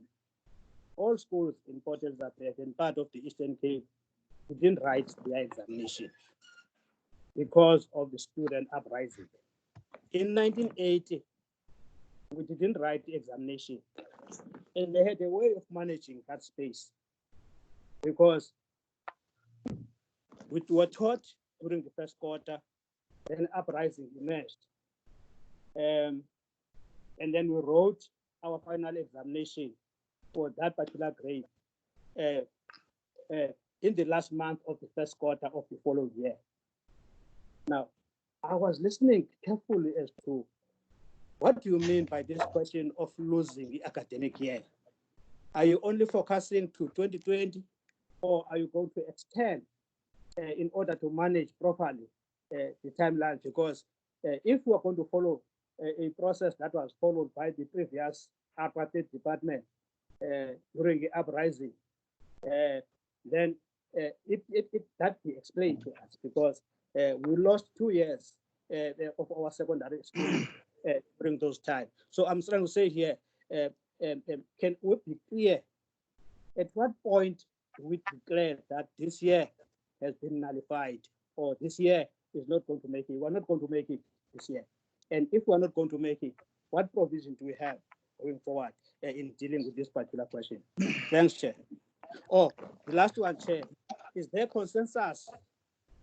all schools in Port Elizabeth and part of the Eastern Cape didn't write their examination because of the student uprising. In 1980, we didn't write the examination, and they had a way of managing that space because we were taught during the first quarter, then uprising emerged. And then we wrote our final examination for that particular grade in the last month of the first quarter of the following year. Now, I was listening carefully as to what do you mean by this question of losing the academic year? Are you only focusing to 2020, or are you going to extend in order to manage properly the timeline? Because if we are going to follow a process that was followed by the previous apartheid department during the uprising, then that be explained to us, because we lost 2 years of our secondary school during those times. So I'm trying to say here, can we be clear at what point we declare that this year has been nullified, or this year is not going to make it? We're not going to make it this year. And if we're not going to make it, what provision do we have going forward in dealing with this particular question? Thanks, Chair. Oh, the last one, Chair. Is there consensus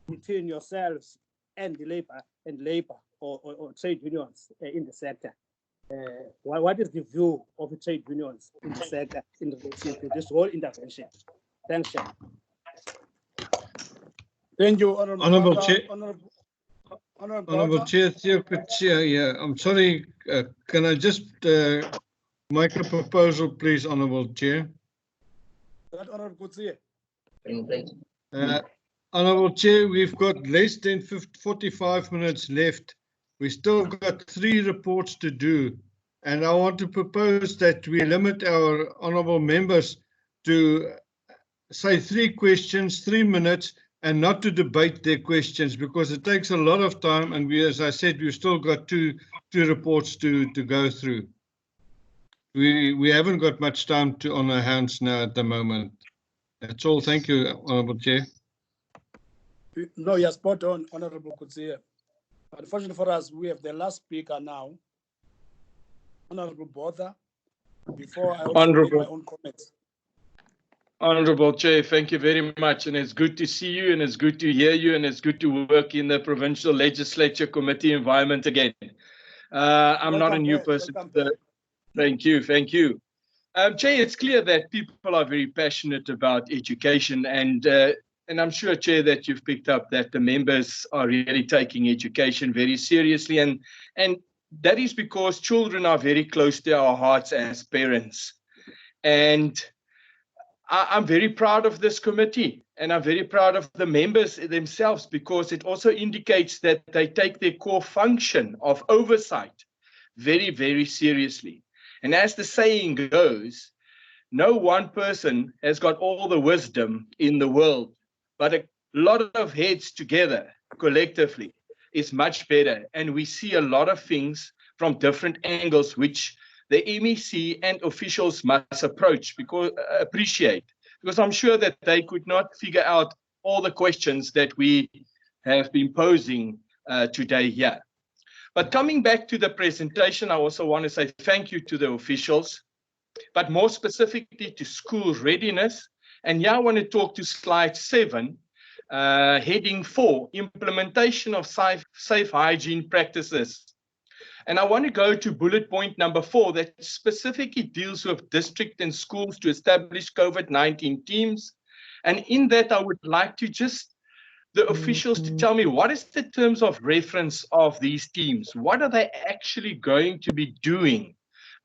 between yourselves and the labor or trade unions in the sector? What is the view of the trade unions in the sector in relation to this whole intervention? Thanks, Chair. Thank you, Honourable Chair. Honourable Chair, yeah, I'm sorry. Can I just make a proposal, please, Honourable Chair? Honourable Chair, we've got less than 45 minutes left. We still got 3 reports to do, and I want to propose that we limit our honourable members to say 3 questions, 3 minutes, and not to debate their questions, because it takes a lot of time, and we, as I said, we've still got two reports to go through. We haven't got much time on our hands now at the moment. That's all. Thank you, Honourable Chair. No, you're spot on, Honourable Kutsia. Unfortunately for us, we have the last speaker now, Honourable Botha, before I also make my own comments. Honourable Chair, thank you very much. And it's good to see you, and it's good to hear you, and it's good to work in the Provincial Legislature Committee environment again. I'm not a new person. Thank you, thank you. Chair, it's clear that people are very passionate about education, and I'm sure, Chair, that you've picked up that the members are really taking education very seriously, and that is because children are very close to our hearts as parents. And I'm very proud of this committee, and I'm very proud of the members themselves, because it also indicates that they take their core function of oversight very, very seriously. And as the saying goes, no one person has got all the wisdom in the world, but a lot of heads together collectively is much better. And we see a lot of things from different angles, which the MEC and officials must appreciate, because I'm sure that they could not figure out all the questions that we have been posing today here. But coming back to the presentation, I also want to say thank you to the officials, but more specifically to school readiness. And here I want to talk to slide 7, heading 4, implementation of safe hygiene practices. And I want to go to bullet point number 4 that specifically deals with district and schools to establish COVID-19 teams. And in that, I would like to just the officials to tell me what is the terms of reference of these teams? What are they actually going to be doing?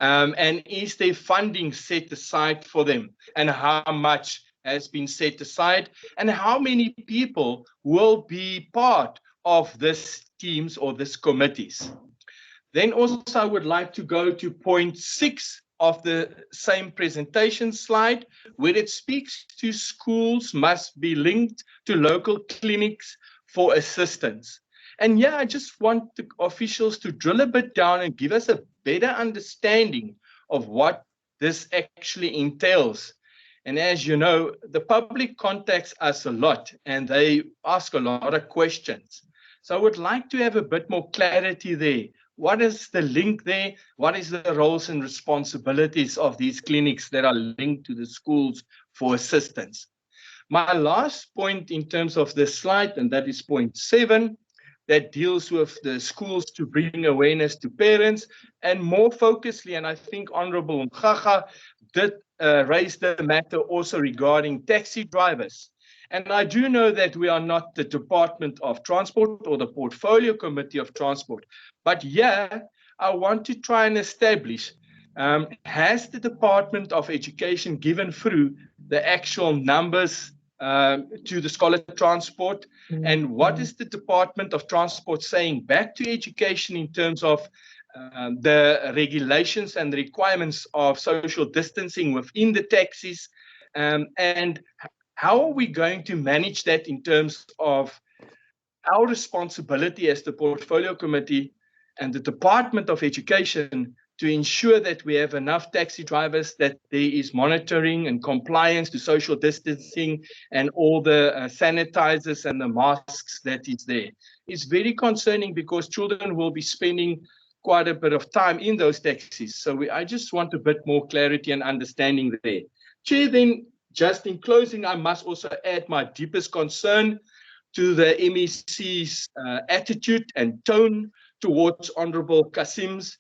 And is there funding set aside for them? And how much has been set aside? And how many people will be part of this teams or this committees? Then also I would like to go to point 6 of the same presentation slide, where it speaks to schools must be linked to local clinics for assistance. And yeah, I just want the officials to drill a bit down and give us a better understanding of what this actually entails. And as you know, the public contacts us a lot and they ask a lot of questions. So I would like to have a bit more clarity there. What is the link there? What is the roles and responsibilities of these clinics that are linked to the schools for assistance? My last point in terms of this slide, and that is point 7, that deals with the schools to bring awareness to parents, and more focusedly, and I think Honourable Mkhaga did raise the matter also regarding taxi drivers. And I do know that we are not the Department of Transport or the Portfolio Committee of Transport, but yeah, I want to try and establish, has the Department of Education given through the actual numbers to the Scholar Transport? And what is the Department of Transport saying back to education in terms of the regulations and the requirements of social distancing within the taxis? And how are we going to manage that in terms of our responsibility as the Portfolio Committee and the Department of Education to ensure that we have enough taxi drivers, that there is monitoring and compliance to social distancing and all the sanitizers and the masks that is there? It's very concerning because children will be spending quite a bit of time in those taxis. So I just want a bit more clarity and understanding there. Chair, then, just in closing, I must also add my deepest concern to the MEC's attitude and tone towards Honourable Kasim's,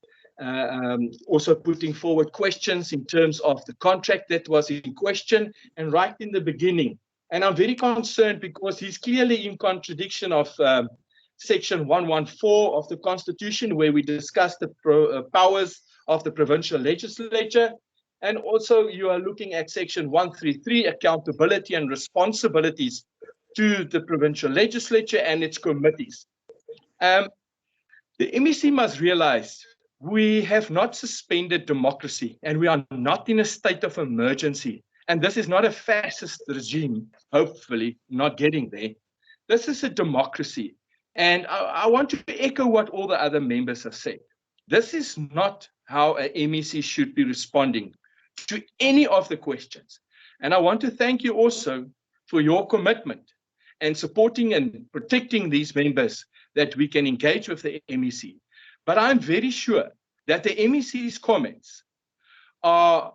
also putting forward questions in terms of the contract that was in question and right in the beginning. And I'm very concerned because he's clearly in contradiction of Section 114 of the Constitution, where we discuss the powers of the provincial legislature. And also you are looking at Section 133, accountability and responsibilities to the provincial legislature and its committees. The MEC must realize we have not suspended democracy and we are not in a state of emergency. And this is not a fascist regime, hopefully not getting there. This is a democracy. And I want to echo what all the other members have said. This is not how a MEC should be responding to any of the questions. And I want to thank you also for your commitment and supporting and protecting these members that we can engage with the MEC. But I'm very sure that the MEC's comments are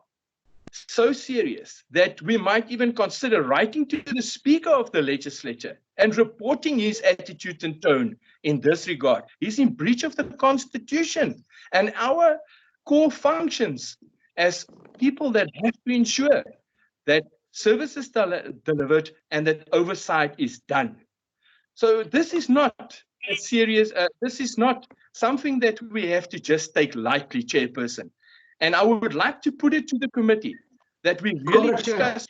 so serious that we might even consider writing to the Speaker of the Legislature and reporting his attitude and tone in this regard. He's in breach of the Constitution and our core functions as people that have to ensure that services delivered and that oversight is done. So this is not a serious, this is not something that we have to just take lightly, Chairperson. And I would like to put it to the committee that we really discuss.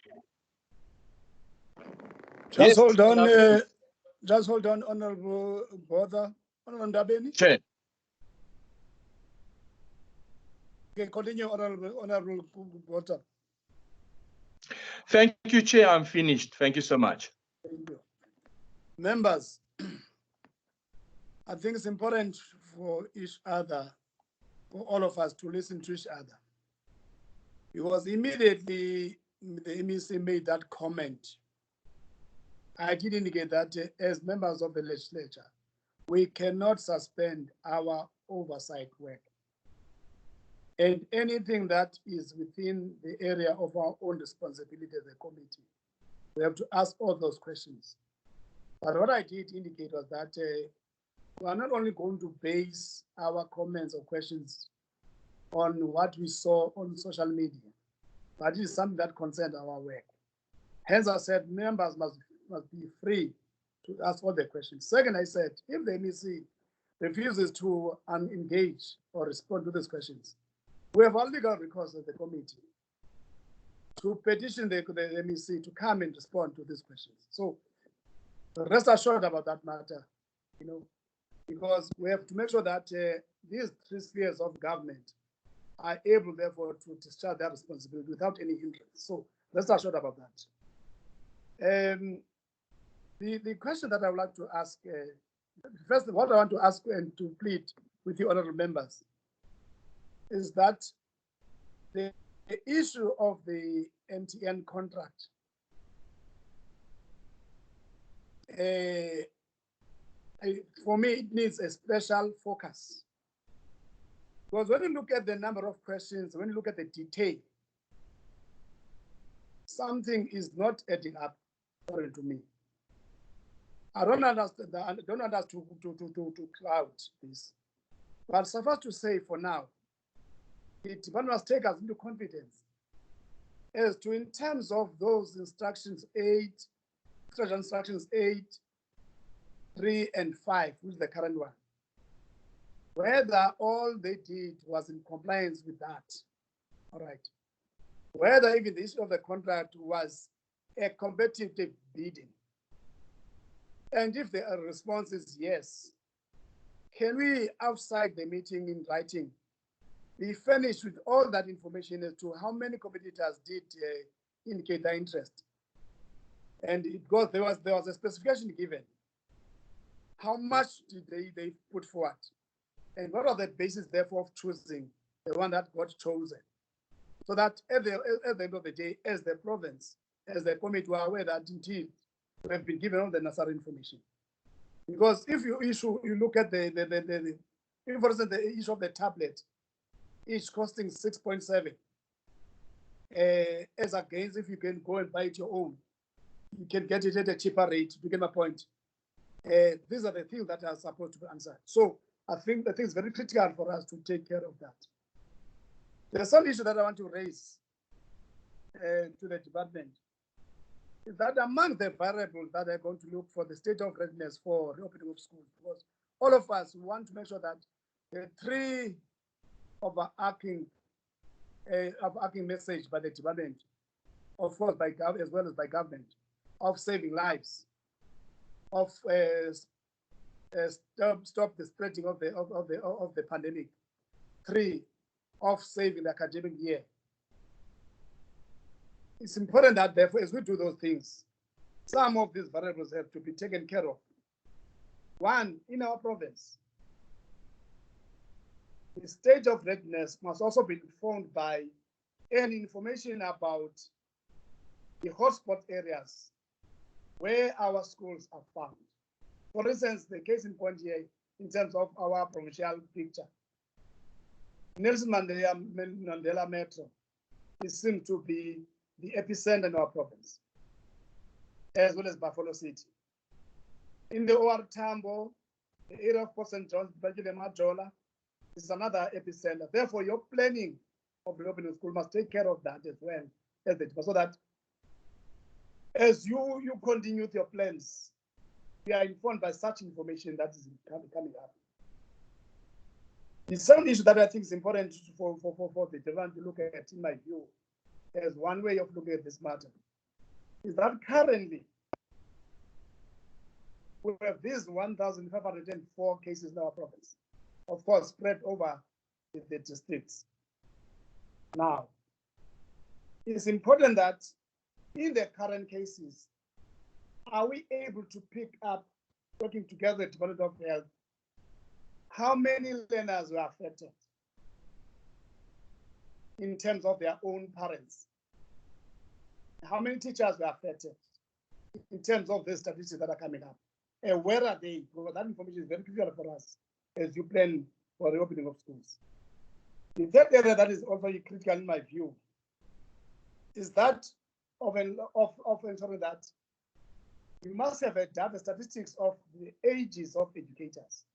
Just hold on, Honorable Botha. Honorable Ndabeni. Chair. Okay, continue, Honorable Botha. Thank you, Chair. I'm finished. Thank you so much. Thank you. Members, I think it's important for each other, for all of us to listen to each other. Because immediately the MEC made that comment, I did indicate that as members of the legislature, we cannot suspend our oversight work. And anything that is within the area of our own responsibility as a committee, we have to ask all those questions. But what I did indicate was that we are not only going to base our comments or questions on what we saw on social media, but it is something that concerns our work. Hence, I said members must be free to ask all the questions. Second, I said, if the MEC refuses to engage or respond to these questions, we have all legal recourse as the committee to petition the MEC to come and respond to these questions. So rest assured about that matter, because we have to make sure that these three spheres of government are able, therefore, to discharge their responsibility without any hindrance. So rest assured about that. The question that I would like to ask, first, what I want to ask and to plead with you, honorable members, is that the issue of the MTN contract, for me, it needs a special focus. Because when you look at the number of questions, when you look at the detail, something is not adding up, according to me. I don't understand. I don't understand to cloud this. But suffice to say, for now, the department must take us into confidence as to, in terms of those instructions 8, instructions 8, 3, and 5, which is the current one, whether all they did was in compliance with that. All right. Whether even the issue of the contract was a competitive bidding. And if the response is yes, can we, outside the meeting in writing, be furnished with all that information as to how many competitors did indicate their interest? And there was a specification given. How much did they put forward? And what are the basis, therefore, of choosing the one that got chosen? So that at the end of the day, as the province, as the committee, we are aware that indeed we have been given all the necessary information. Because if you look at for instance, the issue of the tablet, each costing 6.7, as against if you can go and buy it your own, you can get it at a cheaper rate. You get my point. These are the things that are supposed to be answered. So I think that it's very critical for us to take care of that. There's some issue that I want to raise to the department, is that among the variables that are going to look for the state of readiness for reopening of schools, because all of us want to make sure that the three overarching message by the department, of course, by as well as by government, of saving lives, of stop the spreading of the pandemic. 3, of saving the academic year. It's important that, therefore, as we do those things, some of these variables have to be taken care of. One, in our province, the state of readiness must also be informed by any information about the hotspot areas where our schools are found. For instance, the case in point here, in terms of our provincial picture, Nelson Mandela Metro is seen to be the epicenter in our province, as well as Buffalo City. In the OR Tambo, the area of Port St. John's, Majola, is another epicenter. Therefore, your planning of the opening school must take care of that as well, so that as you continue with your plans, we are informed by such information that is coming up. The second issue that I think is important for the Devan to look at, in my view, as one way of looking at this matter, is that currently we have these 1,504 cases in our province, of course, spread over the districts. Now, it's important that in the current cases, are we able to pick up, working together with the Department of Health, how many learners were affected in terms of their own parents? How many teachers were affected in terms of the statistics that are coming up? And where are they? Because that information is very crucial for us as you plan for the opening of schools. The third area that is also critical in my view is that of ensuring that we must have the statistics of the ages of educators.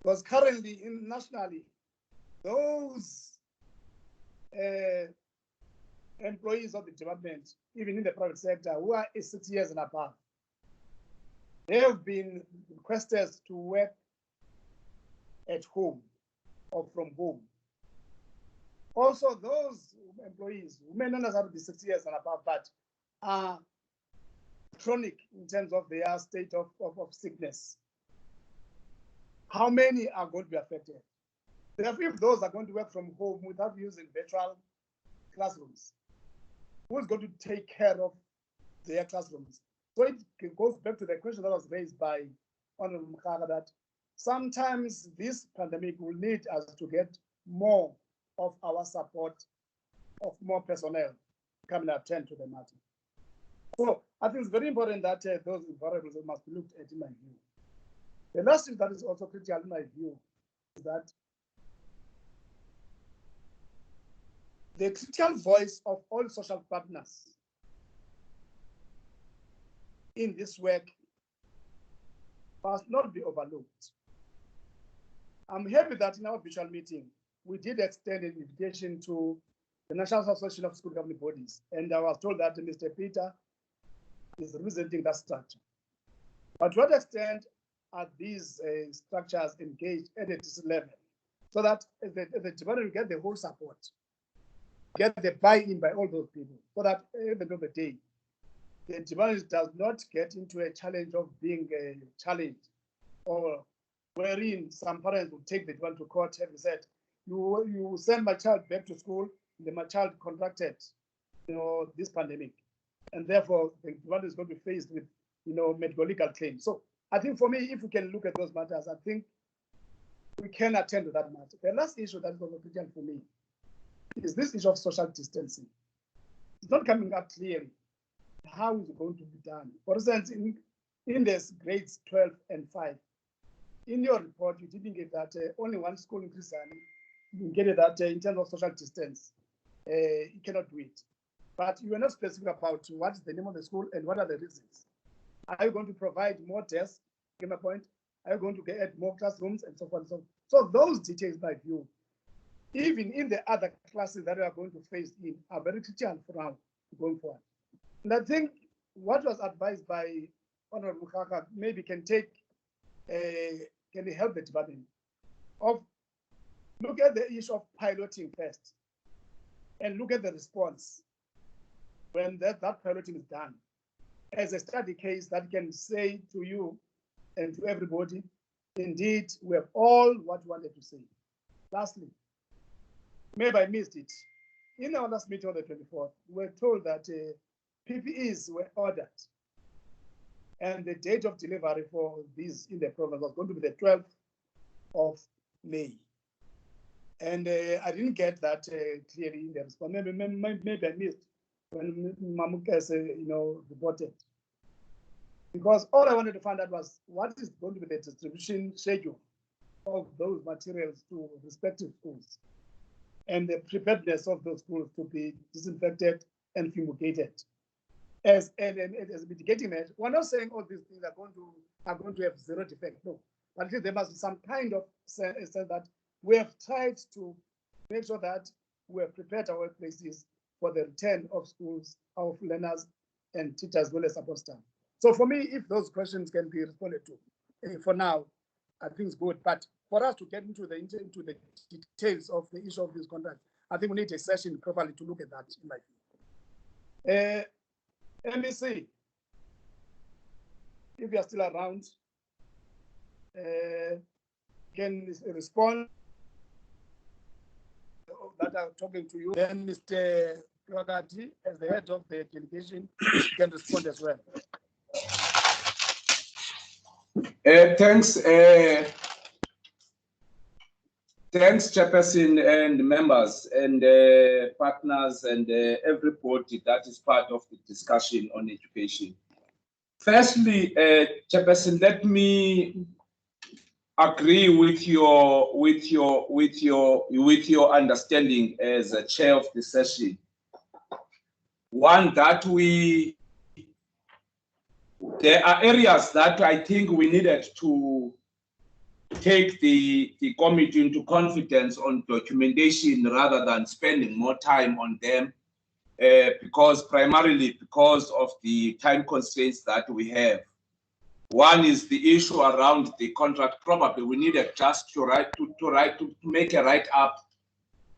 Because currently, nationally, those employees of the department, even in the private sector, who are 60 years and above, they have been requested to work at home or from home. Also, those employees who may not necessarily be 60 years and above, but are chronic in terms of their state of sickness, how many are going to be affected? Therefore, if those are going to work from home without using virtual classrooms, who's going to take care of their classrooms? So it goes back to the question that was raised by Honorable Mkhaka, that sometimes this pandemic will need us to get more of our support, of more personnel coming and attend to the matter. So I think it's very important that those variables must be looked at, in my view. The last thing that is also critical in my view is that the critical voice of all social partners in this work must not be overlooked. I'm happy that in our virtual meeting, we did extend an invitation to the National Association of School Governing Bodies, and I was told that Mr. Peter is representing that structure. But to what extent are these structures engaged at a district level, so that the department get the whole support, get the buy-in by all those people, so that at the end of the day, the department does not get into a challenge of being challenged, or wherein some parents will take the department to court, having said, you send my child back to school, then my child contracted, this pandemic, and therefore the department is going to be faced with, medical legal claims. So I think for me, if we can look at those matters, I think we can attend to that matter. The last issue that is also critical for me is this issue of social distancing. It's not coming up clearly. How is it going to be done? For instance, in this grades 12 and 5, in your report, you didn't get that only one school in Christian, you get it that in terms of social distance, you cannot do it. But you are not specific about what is the name of the school and what are the reasons. Are you going to provide more desks? Get my point? Are you going to get more classrooms and so forth and so on? So those details, by view, even in the other classes that we are going to face in, are very critical for now going forward. And I think what was advised by Honorable Mkhaka maybe can help the department of look at the issue of piloting first and look at the response when that piloting is done as a study case that can say to you and to everybody, indeed, we have all what we wanted to say. Lastly, maybe I missed it. In our last meeting on the 24th, we were told that PPEs were ordered and the date of delivery for these in the province was going to be the 12th of May. And I didn't get that clearly in the response. Maybe I missed when Mamukas, reported. Because all I wanted to find out was what is going to be the distribution schedule of those materials to respective schools and the preparedness of those schools to be disinfected and fumigated as a mitigating measure. We're not saying all these things are going to have zero defect, no. But at least there must be some kind of sense that we have tried to make sure that we have prepared our workplaces for the return of schools, of learners and teachers, as well as support staff. So for me, if those questions can be responded to, for now, I think it's good. But for us to get into the details of the issue of this contract, I think we need a session properly to look at that, in my view. MEC, if you are still around, can respond that are talking to you. Then Mr. Kwagati, as the head of the delegation, can respond as well. Thanks, Chairperson and members and partners and everybody that is part of the discussion on education. Firstly, Chairperson, let me agree with your understanding as a chair of the session. One, that there are areas that I think we needed to take the committee into confidence on documentation rather than spending more time on them, primarily because of the time constraints that we have. One is the issue around the contract. Probably we needed just to make a write-up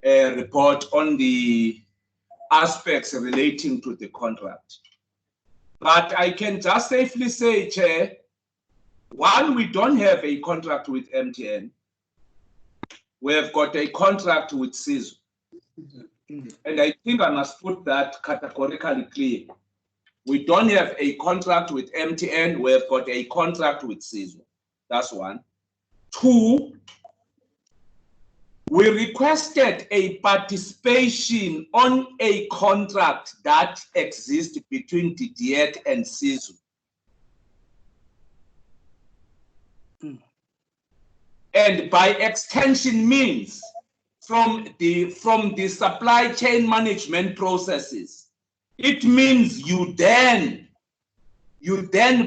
report on the aspects relating to the contract. But I can just safely say, Chair, one, we don't have a contract with MTN. We have got a contract with CISO. And I think I must put that categorically clear. We don't have a contract with MTN. We have got a contract with CISO. That's one. Two, we requested a participation on a contract that exists between DDET and CISO. And by extension means from the supply chain management processes. It means you then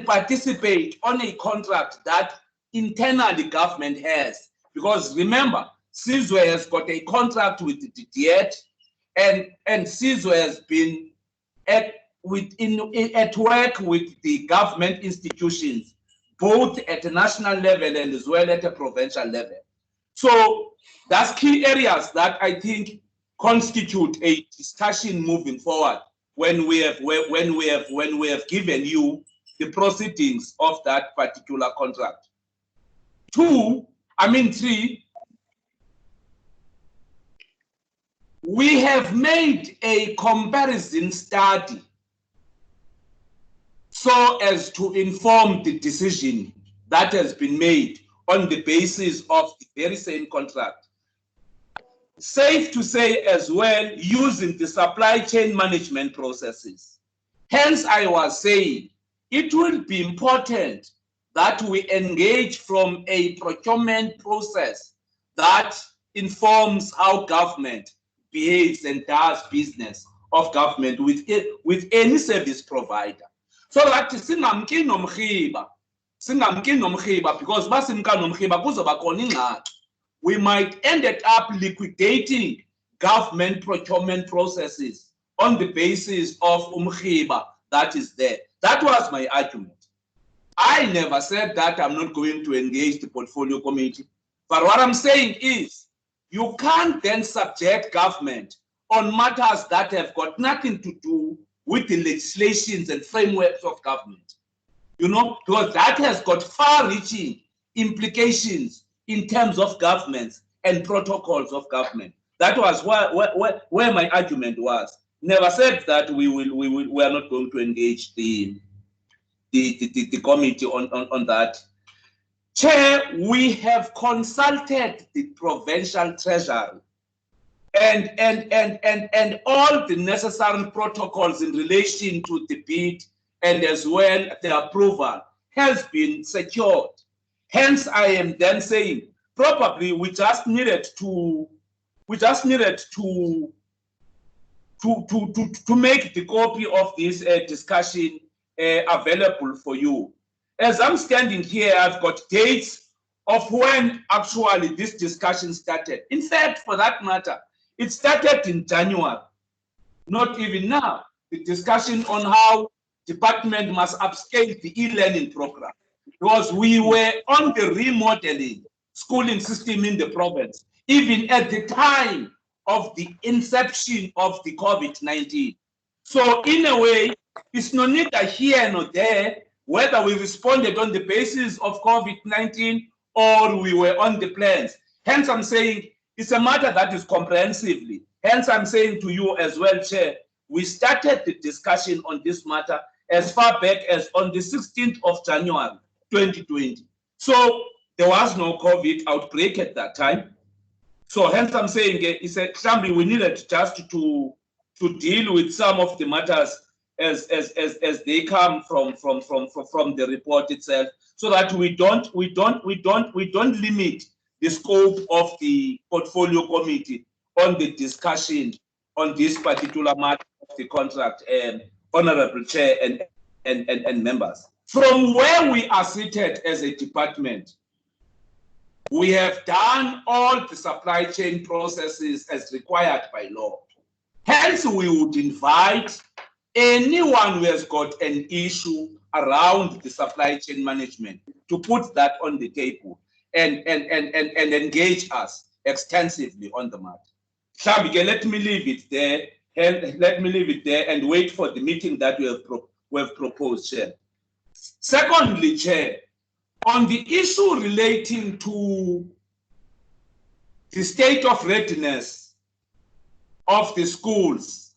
participate on a contract that internally government has. Because remember, CISO has got a contract with the DDET, and CISO has been at work with the government institutions, both at a national level and as well at a provincial level. So that's key areas that I think constitute a discussion moving forward when we have given you the proceedings of that particular contract. Three, we have made a comparison study so as to inform the decision that has been made on the basis of the very same contract. Safe to say as well, using the supply chain management processes. Hence, I was saying it will be important that we engage from a procurement process that informs how government behaves and does business of government with any service provider. So that singamki nomkhiba because basimka nomkhiba kuzoba khona ingxaki. We might end up liquidating government procurement processes on the basis of umkhiba that is there. That was my argument. I never said that I'm not going to engage the portfolio committee. But what I'm saying is, you can't then subject government on matters that have got nothing to do with the legislations and frameworks of government. Because that has got far-reaching implications in terms of governments and protocols of government. That was where my argument was. Never said that we are not going to engage the committee on that. Chair, we have consulted the provincial treasury and all the necessary protocols in relation to the bid and as well the approval has been secured. Hence, I am then saying probably we just needed to make the copy of this discussion available for you. As I'm standing here, I've got dates of when actually this discussion started. In fact, for that matter, it started in January, not even now. The discussion on how department must upscale the e-learning program, because we were on the remodeling schooling system in the province, even at the time of the inception of the COVID-19. So in a way, it's no neither here nor there, whether we responded on the basis of COVID-19 or we were on the plans. Hence, I'm saying it's a matter that is comprehensively. Hence, I'm saying to you as well, Chair, we started the discussion on this matter as far back as on the 16th of January, 2020. So there was no COVID outbreak at that time. So hence, I'm saying it's a something we needed just to deal with some of the matters as they come from the report itself, so that we don't limit the scope of the portfolio committee on the discussion on this particular matter of the contract, Honorable Chair and members. From where we are seated as a department, we have done all the supply chain processes as required by law. Hence, we would invite anyone who has got an issue around the supply chain management to put that on the table and engage us extensively on the matter. Shabike, let me leave it there. Let me leave it there and wait for the meeting that we have proposed, Chair. Secondly, Chair, on the issue relating to the state of readiness of the schools,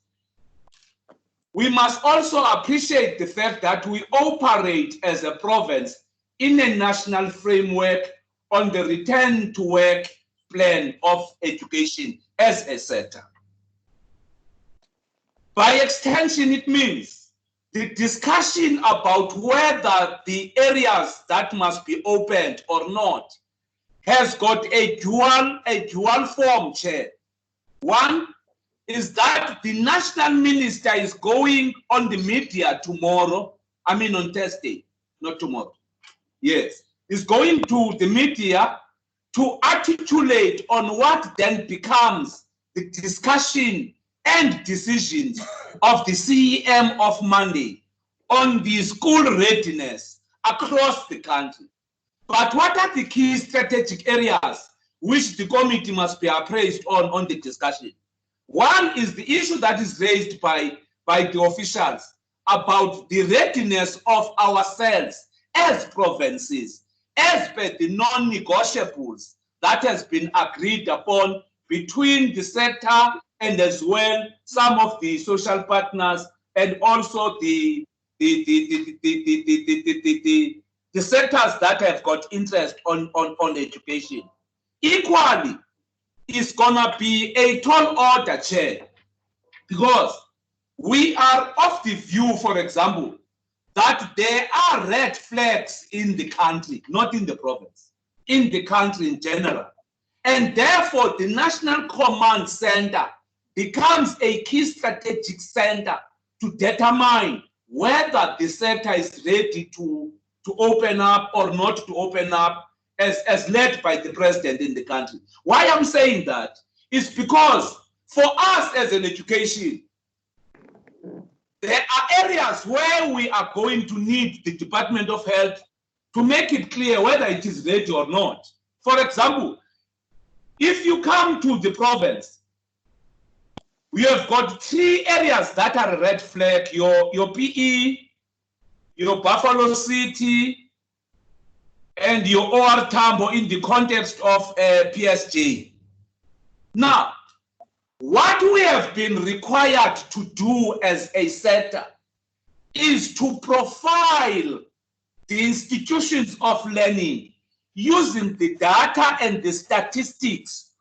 we must also appreciate the fact that we operate as a province in a national framework on the return to work plan of education as a sector. By extension, it means the discussion about whether the areas that must be opened or not has got a dual form, Chair. One is that the national minister is going on the media tomorrow, I mean on Thursday, not tomorrow. Yes, is going to the media to articulate on what then becomes the discussion and decisions of the CEM of Monday on the school readiness across the country. But what are the key strategic areas which the committee must be appraised on the discussion? One is the issue that is raised by the officials about the readiness of ourselves as provinces, as per the non-negotiables that has been agreed upon between the sector and as well some of the social partners and also the sectors that have got interest on education. Equally, it's gonna be a tall order, Chair, because we are of the view, for example, that there are red flags in the country, not in the province, in the country in general. And therefore, the National Command Center becomes a key strategic center to determine whether the sector is ready to open up or not to open up as led by the president in the country. Why I'm saying that is because for us as an education, there are areas where we are going to need the Department of Health to make it clear whether it is ready or not. For example, if you come to the province, we have got 3 areas that are a red flag, your PE, your Buffalo City, and your OR Tambo in the context of PSG. Now, what we have been required to do as a sector is to profile the institutions of learning using the data and the statistics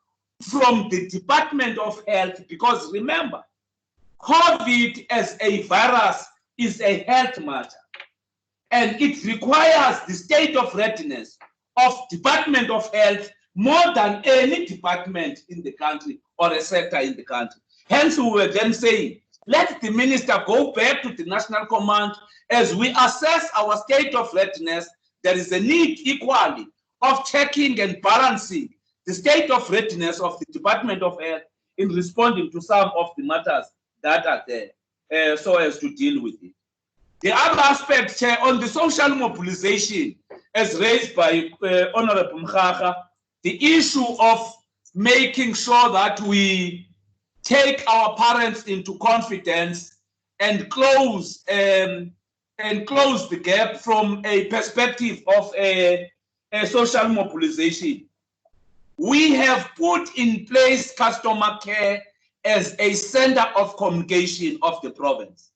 from the Department of Health, because remember, COVID as a virus is a health matter, and it requires the state of readiness of Department of Health more than any department in the country or a sector in the country. Hence, we were then saying, let the minister go back to the national command as we assess our state of readiness. There is a need equally of checking and balancing the state of readiness of the Department of Health in responding to some of the matters that are there, so as to deal with it. The other aspect, Chair, on the social mobilization, as raised by Honorable Mkhaga, the issue of making sure that we take our parents into confidence and close the gap from a perspective of a social mobilization. We have put in place customer care as a center of communication of the province.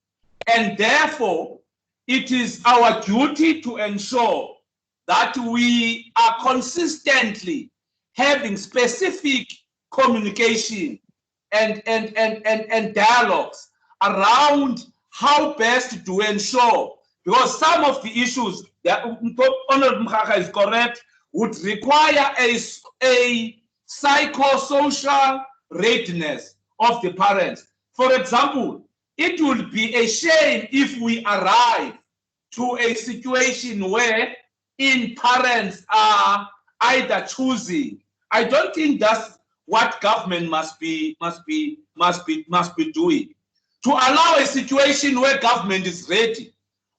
And therefore, it is our duty to ensure that we are consistently having specific communication and dialogues around how best to ensure, because some of the issues that Honorable Mkhaga is correct, would require a psychosocial readiness of the parents. For example, it would be a shame if we arrive to a situation where parents are either choosing. I don't think that's what government must be doing. To allow a situation where government is ready,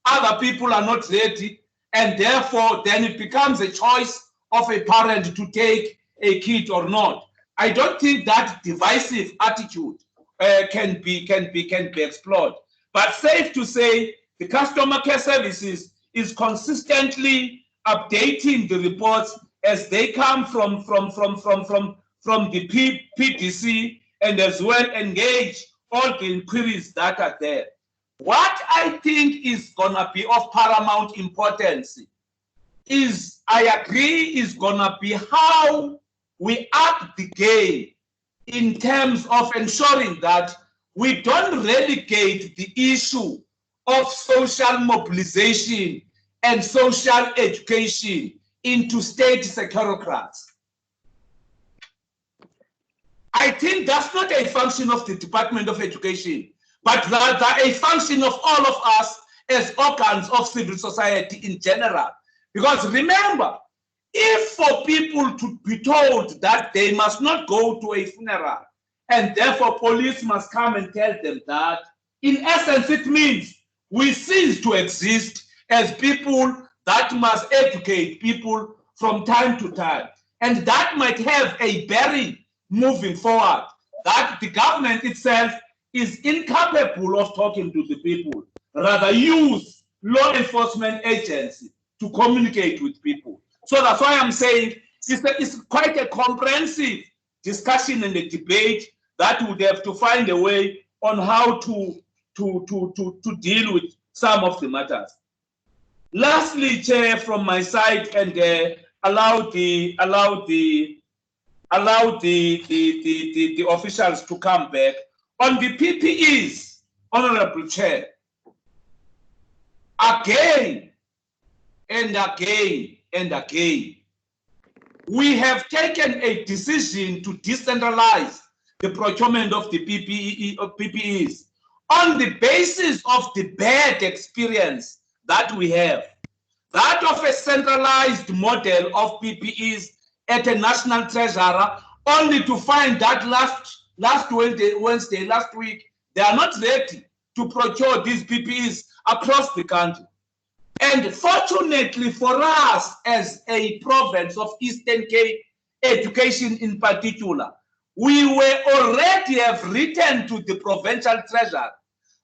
other people are not ready, and therefore then it becomes a choice of a parent to take a kid or not. I don't think that divisive attitude can be explored. But safe to say, the customer care services is consistently updating the reports as they come from the PDC, and as well engage all the inquiries that are there. What I think is gonna be of paramount importance is, I agree, is gonna be how we up the game in terms of ensuring that we don't relegate the issue of social mobilization and social education into state securocrats. I think that's not a function of the Department of Education, but rather a function of all of us as organs of civil society in general. Because remember, if for people to be told that they must not go to a funeral, and therefore police must come and tell them that, in essence, it means we cease to exist as people that must educate people from time to time. And that might have a bearing moving forward, that the government itself is incapable of talking to the people, rather use law enforcement agencies to communicate with people. So that's why I'm saying it's quite a comprehensive discussion and a debate that would have to find a way on how to deal with some of the matters. Lastly, Chair, from my side, and allow the officials to come back on the PPEs, Honorable Chair. Again and again and again, we have taken a decision to decentralize the procurement of the PPEs on the basis of the bad experience that we have. That of a centralized model of PPEs at a national treasurer, only to find that last week, they are not ready to procure these PPEs across the country. And fortunately for us, as a province of Eastern Cape, education in particular, we were already have written to the provincial treasurer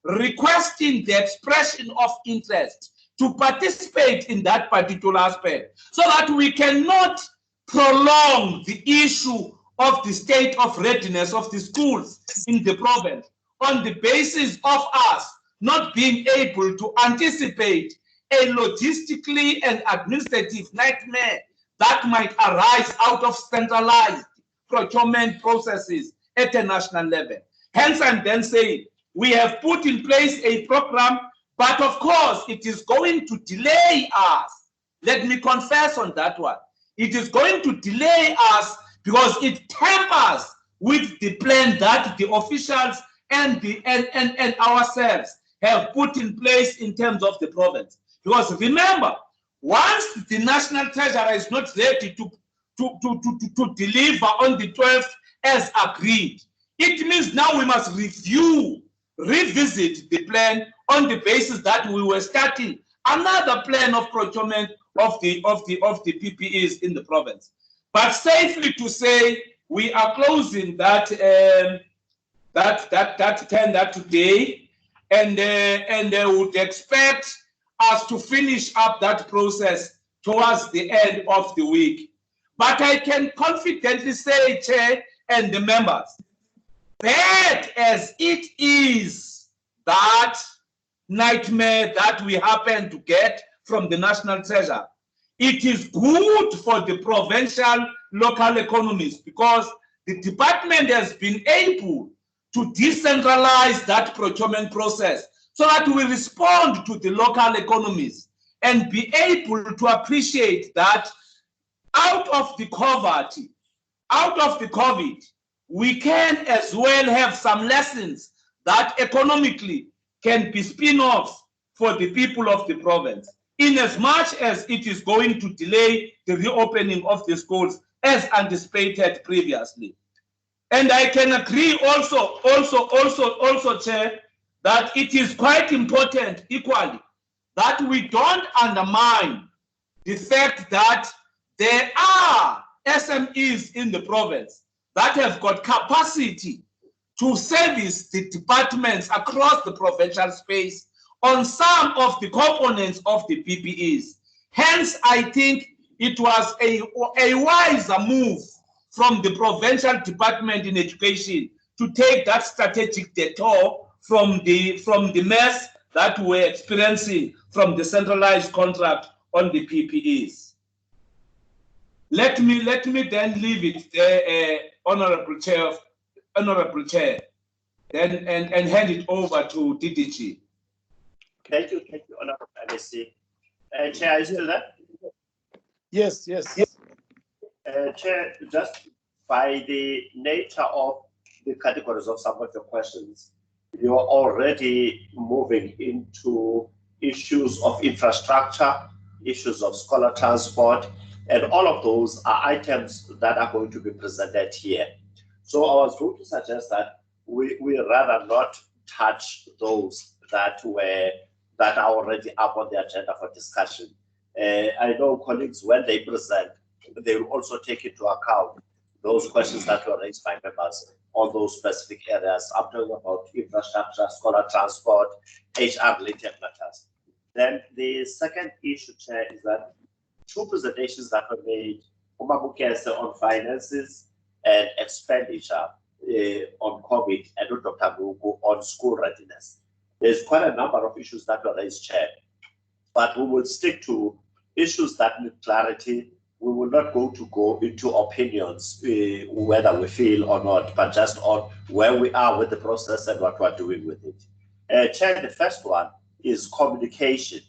requesting the expression of interest to participate in that particular aspect, so that we cannot prolong the issue of the state of readiness of the schools in the province on the basis of us not being able to anticipate a logistically and administrative nightmare that might arise out of centralized procurement processes at a national level. Hence, I'm then saying we have put in place a program, but of course, it is going to delay us. Let me confess on that one. It is going to delay us because it tampers with the plan that the officials and ourselves have put in place in terms of the province. Because remember, once the National Treasurer is not ready to deliver on the 12th as agreed, it means now we must revisit the plan on the basis that we were starting another plan of procurement of the PPEs in the province. But safely to say, we are closing that tender today, and they would expect us to finish up that process towards the end of the week. But I can confidently say, Chair and the members, bad as it is, that nightmare that we happen to get from the National Treasury, it is good for the provincial local economies because the department has been able to decentralize that procurement process so that we respond to the local economies and be able to appreciate that out of the COVID, we can as well have some lessons that economically can be spin-offs for the people of the province, in as much as it is going to delay the reopening of the schools as anticipated previously. And I can agree also, Chair, that it is quite important equally that we don't undermine the fact that there are SMEs in the province that have got capacity to service the departments across the provincial space on some of the components of the PPEs. Hence, I think it was a wiser move from the provincial department in education to take that strategic detour from the mess that we're experiencing from the centralized contract on the PPEs. Let me then leave it there, Honorable Chair, then and hand it over to DDG. Thank you, Honorable MSc. Chair, are you still there? Yes. Chair, just by the nature of the categories of some of your questions, you're already moving into issues of infrastructure, issues of scholar transport, and all of those are items that are going to be presented here. So I was going to suggest that we rather not touch those that are already up on the agenda for discussion. I know colleagues, when they present, they will also take into account those questions that were raised by members on those specific areas. I'm talking about infrastructure, scholar transport, HR-related matters. Then the second issue, Chair, is that two presentations that were made, Umabukese on finances and expenditure on COVID, and Dr. Mugu on school readiness. There's quite a number of issues that were raised, Chair, but we will stick to issues that need clarity. We will not go into opinions, whether we feel or not, but just on where we are with the process and what we're doing with it. Chair, the first one is communication.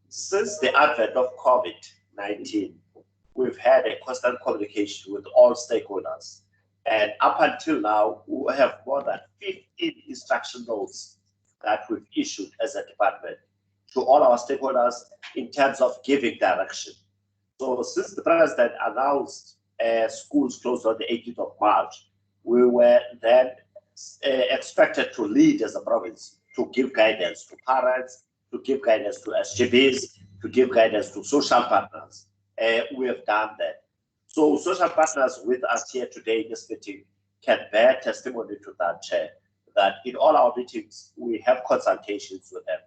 Since the advent of COVID-19, we've had a constant communication with all stakeholders. And up until now, we have more than 15 instruction notes that we've issued as a department to all our stakeholders in terms of giving direction. So since the president announced schools closed on the 18th of March, we were then expected to lead as a province to give guidance to parents, to give guidance to SGBs, to give guidance to social partners. We have done that. So social partners with us here today in this meeting can bear testimony to that, Chair, that in all our meetings, we have consultations with them.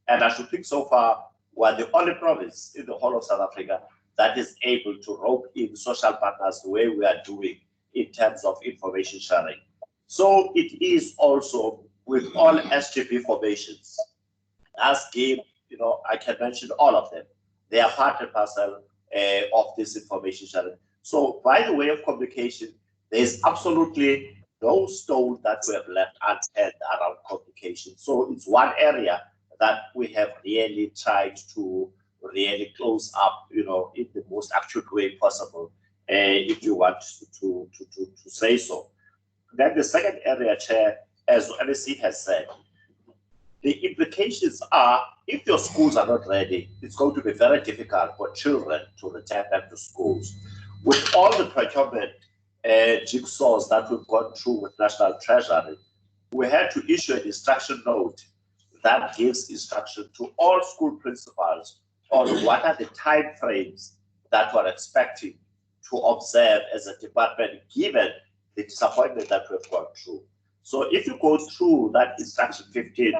And I should think so far, we're the only province in the whole of South Africa that is able to rope in social partners the way we are doing in terms of information sharing. So it is also with all SGP formations. As game, I can mention all of them. They are part and parcel of this information sharing. So by the way of communication, there is absolutely no stone that we have left unturned around communication. So it's one area that we have really tried to really close up, you know, in the most acute way possible, if you want to say so. Then the second area, Chair, as NSC has said, the implications are, if your schools are not ready, it's going to be very difficult for children to return back to schools. With all the procurement jigsaws that we've gone through with National Treasury, we had to issue an instruction note that gives instruction to all school principals on what are the time frames that we're expecting to observe as a department, given the disappointment that we've gone through. So if you go through that instruction 15,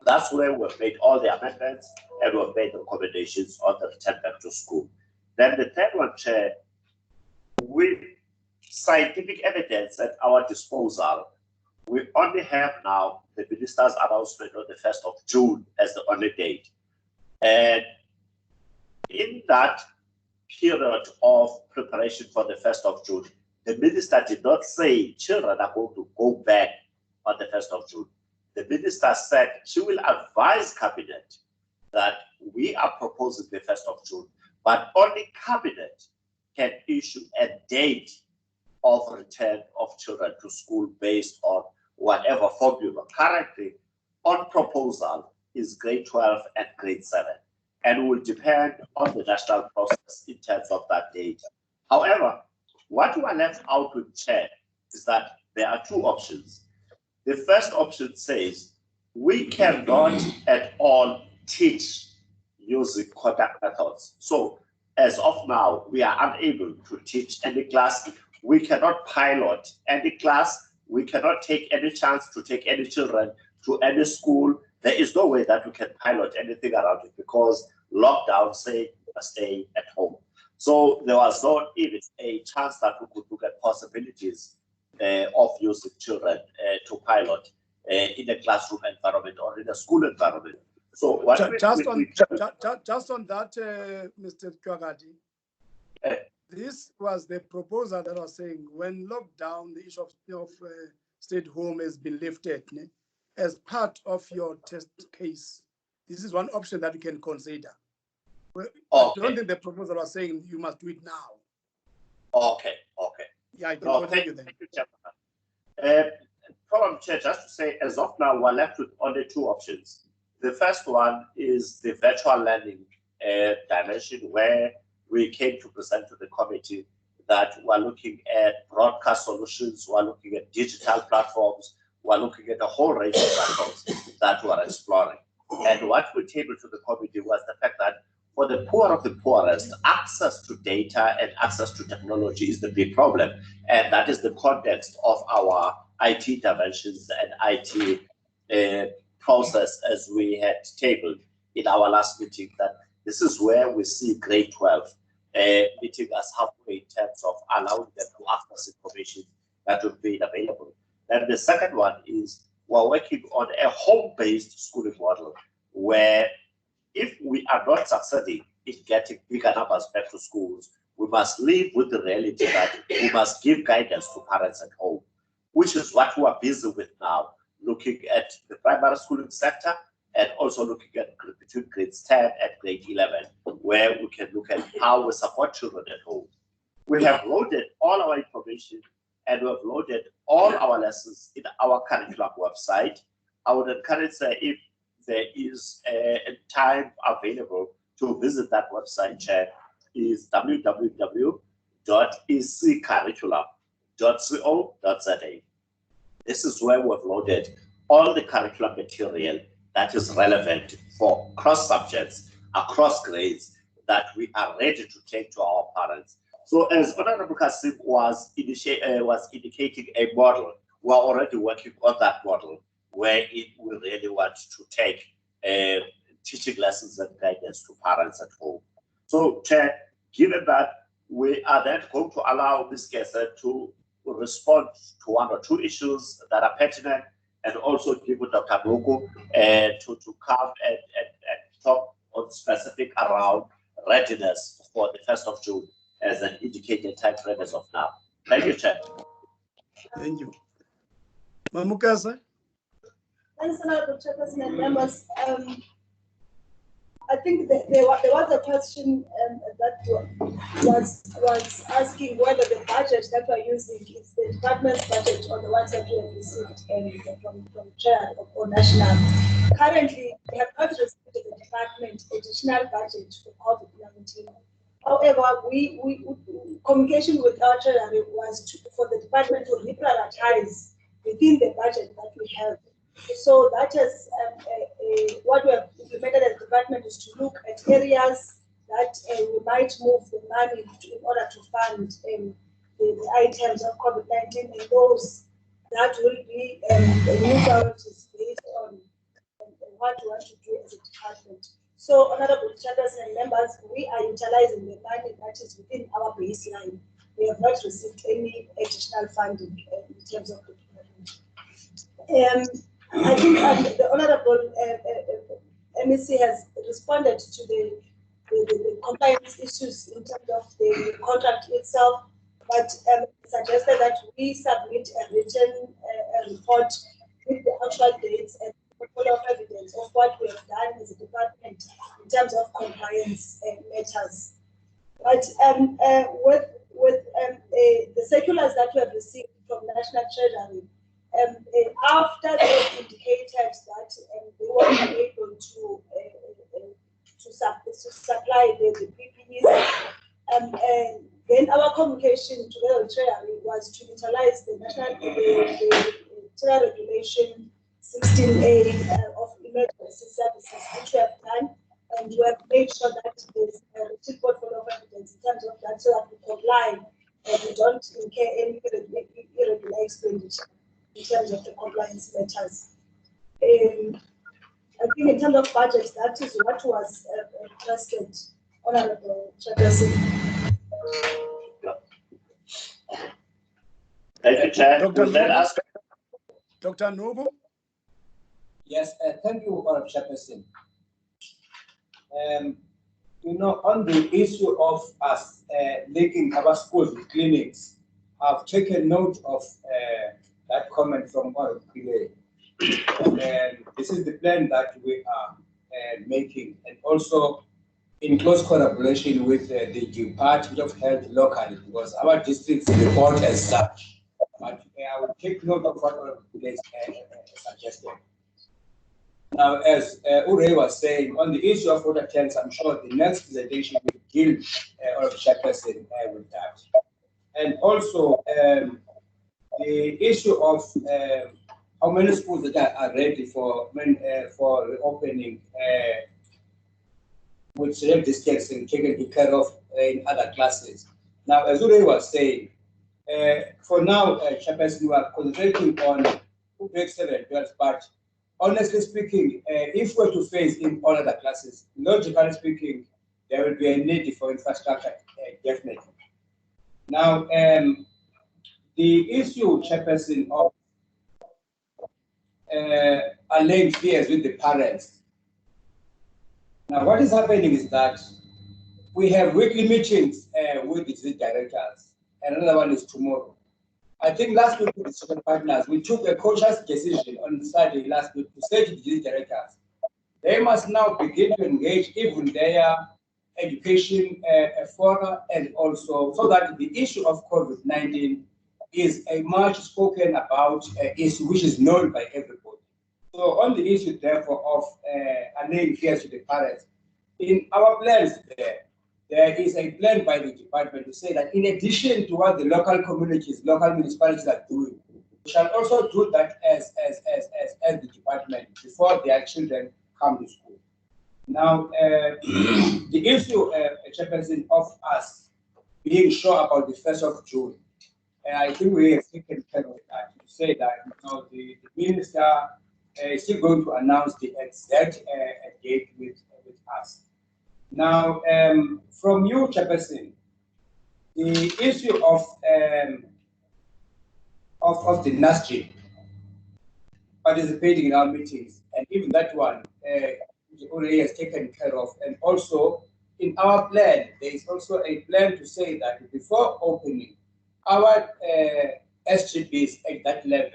that's where we've made all the amendments and we've made recommendations on the return back to school. Then the third one, Chair, with scientific evidence at our disposal, we only have now the minister's announcement on the 1st of June as the only date. And in that period of preparation for the 1st of June, the minister did not say children are going to go back on the 1st of June. The minister said she will advise cabinet that we are proposing the 1st of June, but only cabinet can issue a date of return of children to school based on whatever formula. Currently, on proposal is grade 12 and grade 7, and will depend on the national process in terms of that date. However, what we are left out with, Chair, is that there are two options. The first option says we cannot at all teach using contact methods. So as of now, we are unable to teach any class. We cannot pilot any class. We cannot take any chance to take any children to any school. There is no way that we can pilot anything around it because lockdown say stay at home. So there was not even a chance that we could look at possibilities of using children to pilot in a classroom environment or in a school environment. So what just on that, Mr. Kwagati, this was the proposal that was saying when lockdown, the issue of stay at home has been lifted as part of your test case. This is one option that you can consider. I don't think the proposal was saying you must do it now. Okay. Yeah, I can continue then. Thank you, Chairman. Problem, Chair, just to say, as of now, we're left with only two options. The first one is the virtual learning dimension, where we came to present to the committee that we're looking at broadcast solutions, we're looking at digital platforms, we're looking at a whole range of platforms that we're exploring. And what we tabled to the committee was the fact that for the poor of the poorest, access to data and access to technology is the big problem. And that is the context of our IT interventions and IT process, as we had tabled in our last meeting, that this is where we see grade 12 meeting us halfway in terms of allowing them to access information that will be available. Then the second one is we're working on a home-based schooling model where if we are not succeeding in getting bigger numbers back to schools, we must live with the reality that we must give guidance to parents at home, which is what we are busy with now, looking at the primary schooling sector and also looking at between grades 10 and grade 11, where we can look at how we support children at home. We have loaded all our information and we have loaded all our lessons in our curriculum website. I would encourage if there is a time available to visit that website, Chair, is www.eccurriculum.co.za. This is where we've loaded all the curriculum material that is relevant for cross subjects, across grades, that we are ready to take to our parents. So as Honorable Kasim was indicating a model, we're already working on that model where we really want to take teaching lessons and guidance to parents at home. So, Chair, given that, we are then going to allow Ms. Kesa to respond to one or two issues that are pertinent, and also give Dr. Bogo to come and talk on specific around readiness for the 1st of June as an indicated time frame as of now. Thank you, Chair. Thank you. Mamukasa? Thanks, Honorable Chairperson and members. I think there was a question that was asking whether the budget that we're using is the department's budget or the ones that we have received from Chair or National. Currently, we have not received the department additional budget for COVID-19. However, we communication with our treasury was for the department to reprioritize within the budget that we have. So that is what we have implemented as a department, is to look at areas that we might move the money in order to fund the items of COVID-19 and those that will be new priorities based on what we want to do as a department. So, Honorable Chambers and members, we are utilizing the money that is within our baseline. We have not received any additional funding in terms of the department. I think the Honorable MEC has responded to the compliance issues in terms of the contract itself, but suggested that we submit a written report with the actual dates and full of evidence of what we have done as a department in terms of compliance matters. But with the circulars that we have received from National Treasury, after they indicated that they were able to supply the PPEs, then our communication together with Treasury was to utilize the National Treasury Regulation 16A of emergency services, which we have done, and we have made sure that there's a rich portfolio of evidence in terms of that, so that we comply and we don't incur any irregular expenditure in terms of the compliance matters. I think in terms of budget, that is what was requested, Honorable Chairperson. Thank you, Chair. Dr. Nobu? Yes, thank you, Honorable Chairperson. You know, on the issue of us linking our schools with clinics, I've taken note of that comment from Honorable Pile. And this is the plan that we are making, and also in close collaboration with the Department of Health locally, because our districts report as such. But I will take note of what Honorable Pile suggested. Now, as Ure was saying, on the issue of water tanks, I'm sure the next presentation will deal Honorable Chairperson with that. And also, the issue of how many schools that are ready for reopening, with select distance and taken care of in other classes. Now, as Ure was saying, for now, Chairperson, we are concentrating on grade 7, 12, but honestly speaking, if we're to face in all other classes, logically speaking, there will be a need for infrastructure, definitely. Now, the issue, Chairperson, of allaying fears with the parents. Now, what is happening is that we have weekly meetings with the district directors, and another one is tomorrow. I think last week with the social partners, we took a conscious decision on Saturday last week to say to the district directors, they must now begin to engage even their education fora, and also so that the issue of COVID-19 is a much spoken about issue which is known by everybody. So on the issue, therefore, of allaying fears to the parents, in our plans there is a plan by the department to say that in addition to what the local communities, local municipalities are doing, we shall also do that as the department before their children come to school. Now, the issue, Chairperson, of us being sure about the 1st of June, I think we have taken care of that. To say that, you know, the minister is still going to announce the exact date with us. Now, from you, Chairperson, the issue of the NASG participating in our meetings, and even that one, already has taken care of, and also in our plan, there is also a plan to say that before opening, our SGBs at that level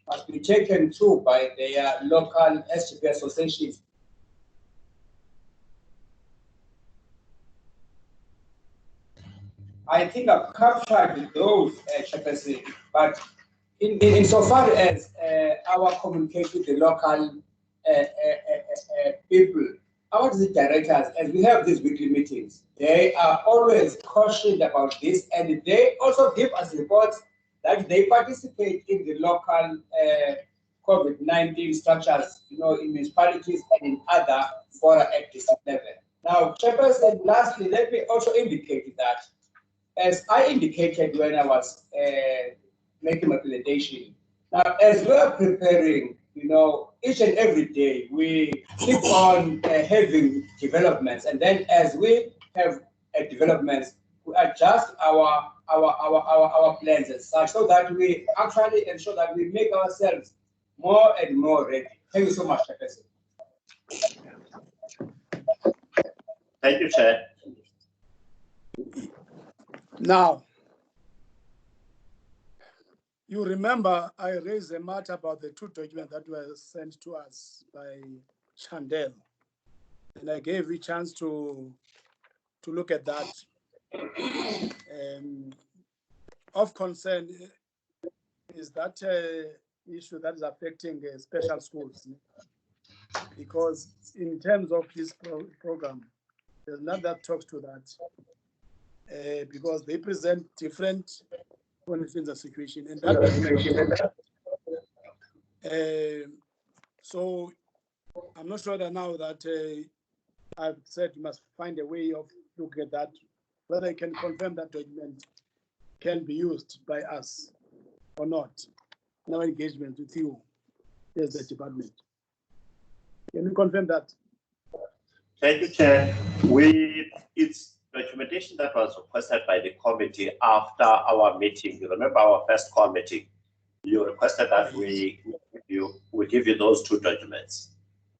must be taken through by their local SGB associations. I think I've captured those, Chairperson, but insofar as our communication with the local people, our directors, as we have these weekly meetings, they are always cautioned about this, and they also give us reports that they participate in the local COVID-19 structures, you know, in municipalities and in other fora at district level. Now, Chairperson, lastly, let me also indicate that, as I indicated when I was making my presentation, now as we are preparing, you know, each and every day we keep on having developments, and then as we have developments, we adjust our plans as such, so that we actually ensure that we make ourselves more and more ready. Thank you so much, Chairperson. Thank you, Chair. Now, you remember I raised a matter about the two documents that were sent to us by Chandel, and I gave you a chance to look at that. Of concern is that issue that is affecting special schools, because in terms of this program, there's none that talks to that, because they present different conditions of situation, and that so I'm not sure that now that I've said you must find a way of looking at that, whether you can confirm that document can be used by us or not in our engagement with you as the department. Can you confirm that? Thank you, Chair. It's documentation that was requested by the committee after our meeting. You remember our first call meeting? You requested that we give you those two documents.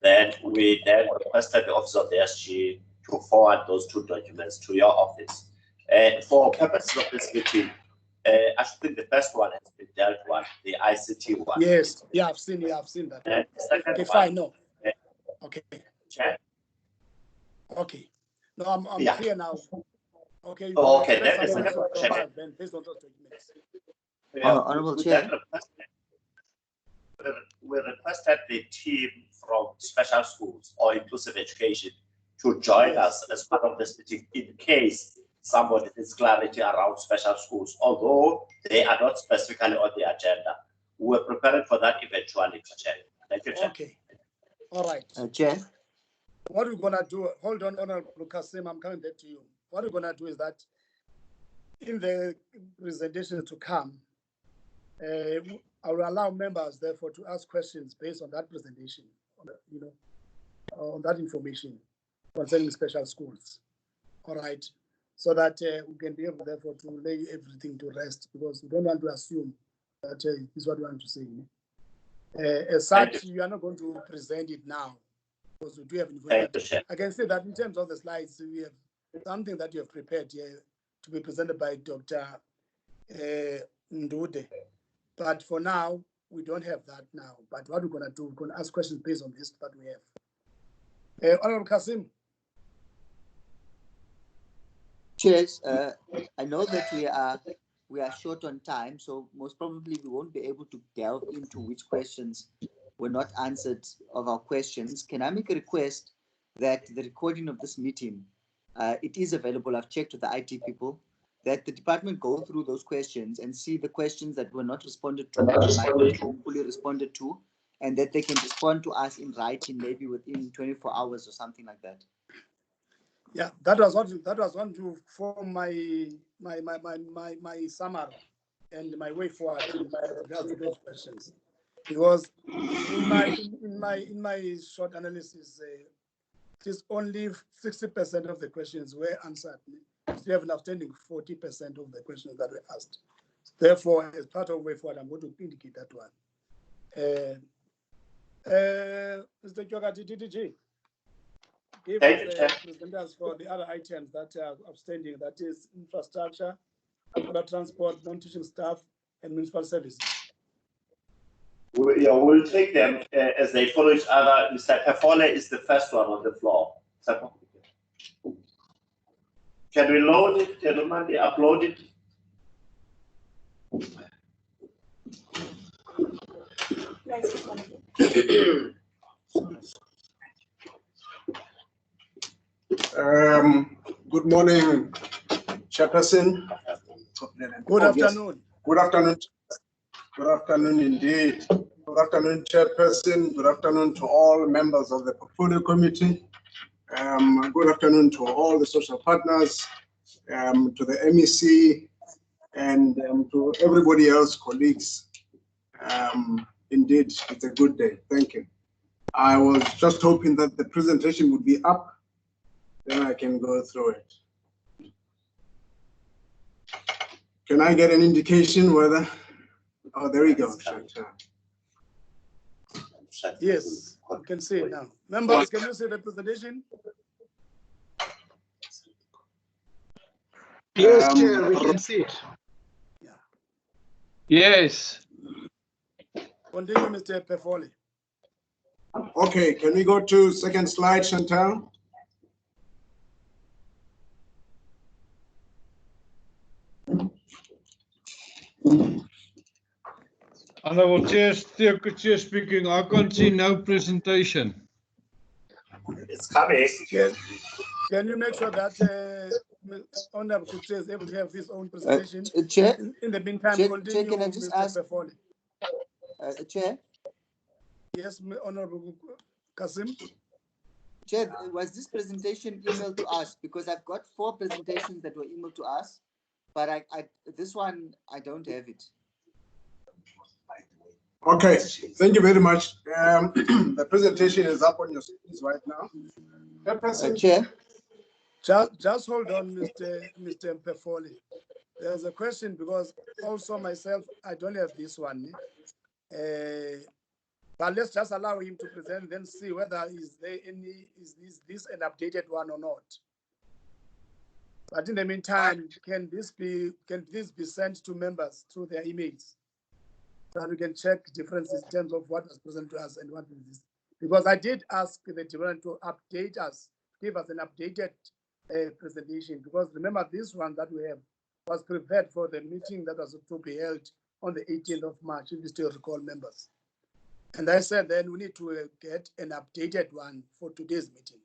Then we requested the Office of the SG to forward those two documents to your office. For purposes of this meeting, I think the first one has been dealt with, the ICT one. Yes, yeah, I've seen that. Okay, fine, no. Okay. Chair. Okay. No, I'm clear now. Okay. Okay, that is enough. Then based on those documents. Honorable Chair. We requested the team from special schools or inclusive education to join us as part of this meeting in case somebody needs clarity around special schools, although they are not specifically on the agenda. We're preparing for that eventuality, Chair. Thank you, Chair. Okay. All right. Chair. What we're gonna do, hold on, Honorable Kasim, I'm coming back to you. What we're gonna do is that in the presentation to come, I will allow members therefore to ask questions based on that presentation, you know, on that information concerning special schools. All right, so that we can be able therefore to lay everything to rest, because we don't want to assume that this is what we want to say. As such, you are not going to present it now, because we do have information. I can say that in terms of the slides, we have something that you have prepared here to be presented by Dr. Ndude. But for now, we don't have that now. But what we're going to do, we're going to ask questions based on this that we have. Honorable Kasim. Chairs, I know that we are short on time, so most probably we won't be able to delve into which questions were not answered of our questions. Can I make a request that the recording of this meeting, it is available, I've checked with the IT people, that the department go through those questions and see the questions that were not responded to, fully responded to, and that they can respond to us in writing, maybe within 24 hours or something like that. Yeah, that was one to form my summary and my way forward in regards to those questions, because in my short analysis, just only 60% of the questions were answered. We have an outstanding 40% of the questions that were asked. Therefore, as part of way forward, I'm going to indicate that one. Mr. Jogati, DDG, give Thank you, us Chair. presenters for the other items that are outstanding, that is infrastructure, water transport, non-teaching staff, and municipal services. We'll take them as they follow each other. Mr. Pefole is the first one on the floor. Can we load it, gentlemen? Upload it. Good morning, Chairperson. Good afternoon. Good afternoon. Good afternoon indeed. Good afternoon, Chairperson. Good afternoon to all members of the Portfolio Committee. Good afternoon to all the social partners, to the MEC, and to everybody else, colleagues. Indeed, it's a good day. Thank you. I was just hoping that the presentation would be up, then I can go through it. Can I get an indication whether? Oh, there we go. Yes, you can see it now. Members, can you see the presentation? Yes, Chair, we can see it. Yes. Continue, Mr. Pefole. Okay, can we go to second slide, Chantal? Honorable Chair speaking. I can't see no presentation. It's coming. Can you make sure that Honorable Chair is able to have his own presentation? Chair? In the meantime, Chair, continue, can I just Mr. ask? Pefole. Chair? Yes, Honorable Kasim. Chair, was this presentation emailed to us? Because I've got 4 presentations that were emailed to us, but this one, I don't have it. Okay, thank you very much. The presentation is up on your screens right now. Chair? Just hold on, Mr. Pefole. There's a question because also myself, I don't have this one. But let's just allow him to present, then see whether is this an updated one or not. But in the meantime, can this be sent to members through their emails, so that we can check differences in terms of what was presented to us and what is this? Because I did ask the department to update us, give us an updated presentation. Because remember, this one that we have was prepared for the meeting that was to be held on the 18th of March, if you still recall, members. And I said then we need to get an updated one for today's meeting.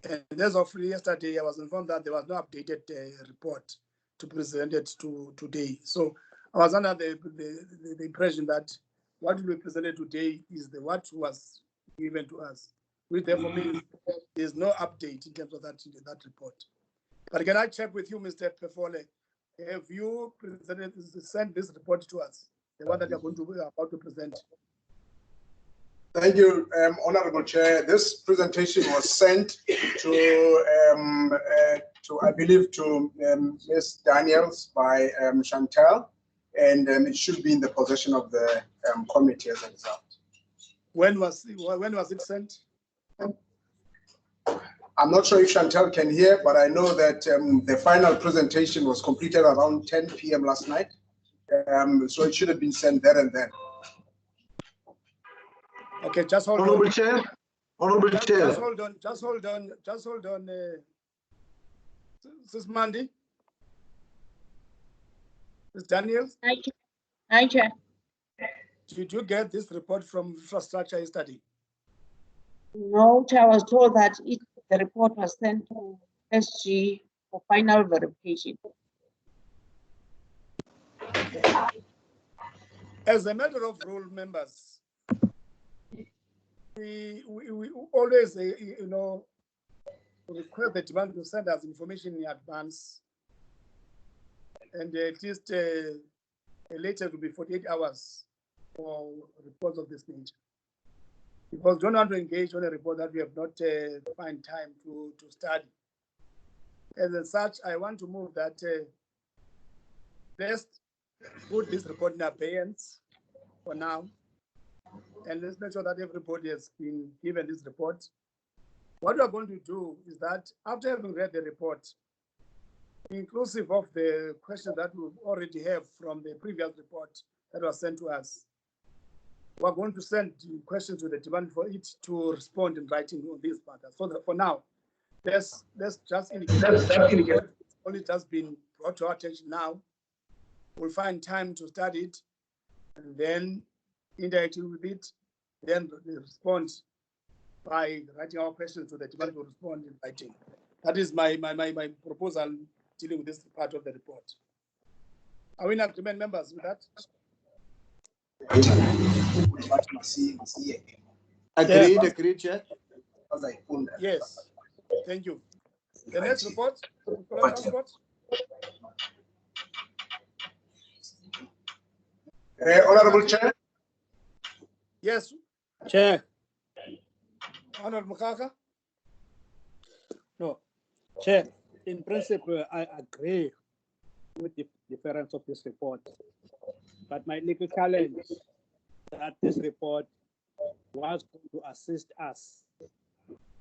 And as of yesterday, I was informed that there was no updated report to present it to today. So I was under the impression that what will be presented today is what was given to us, which therefore means there's no update in terms of that report. But can I check with you, Mr. Pefole, have you sent this report to us, the one that you're about to present? Thank you, Honorable Chair. This presentation was sent to I believe, to Ms. Daniels by Chantal, and it should be in the possession of the committee as a result. When was it sent? I'm not sure if Chantal can hear, but I know that the final presentation was completed around 10 p.m. last night, so it should have been sent there and then. Okay, just hold Honorable on. Chair. Honorable Chair. Just hold on. This is Mandy. Ms. Daniels. Hi, Chair. Did you get this report from infrastructure study? No, Chair, I was told that the report was sent to SG for final verification. As a matter of rule, members, we always, request the demand to send us information in advance, and at least later to be 48 hours for reports of this nature. Because we don't want to engage on a report that we have not find time to study. As such, I want to move that let's put this report in abeyance for now, and let's make sure that everybody has been given this report. What we are going to do is that after having read the report, inclusive of the questions that we already have from the previous report that was sent to us, we're going to send questions to the department for it to respond in writing on these matters. So for now, let's just indicate it's only just been brought to our attention now. We'll find time to study it and then interacting with it, then respond by writing our questions to the department to respond in writing. That is my proposal dealing with this part of the report. Are we in agreement, members, with that? Agreed, Chair. Yes, thank you. The next report, transport. Honorable Chair. Yes. Chair. Honorable Mukaka. No, Chair, in principle, I agree with the difference of this report. But my legal challenge is that this report was going to assist us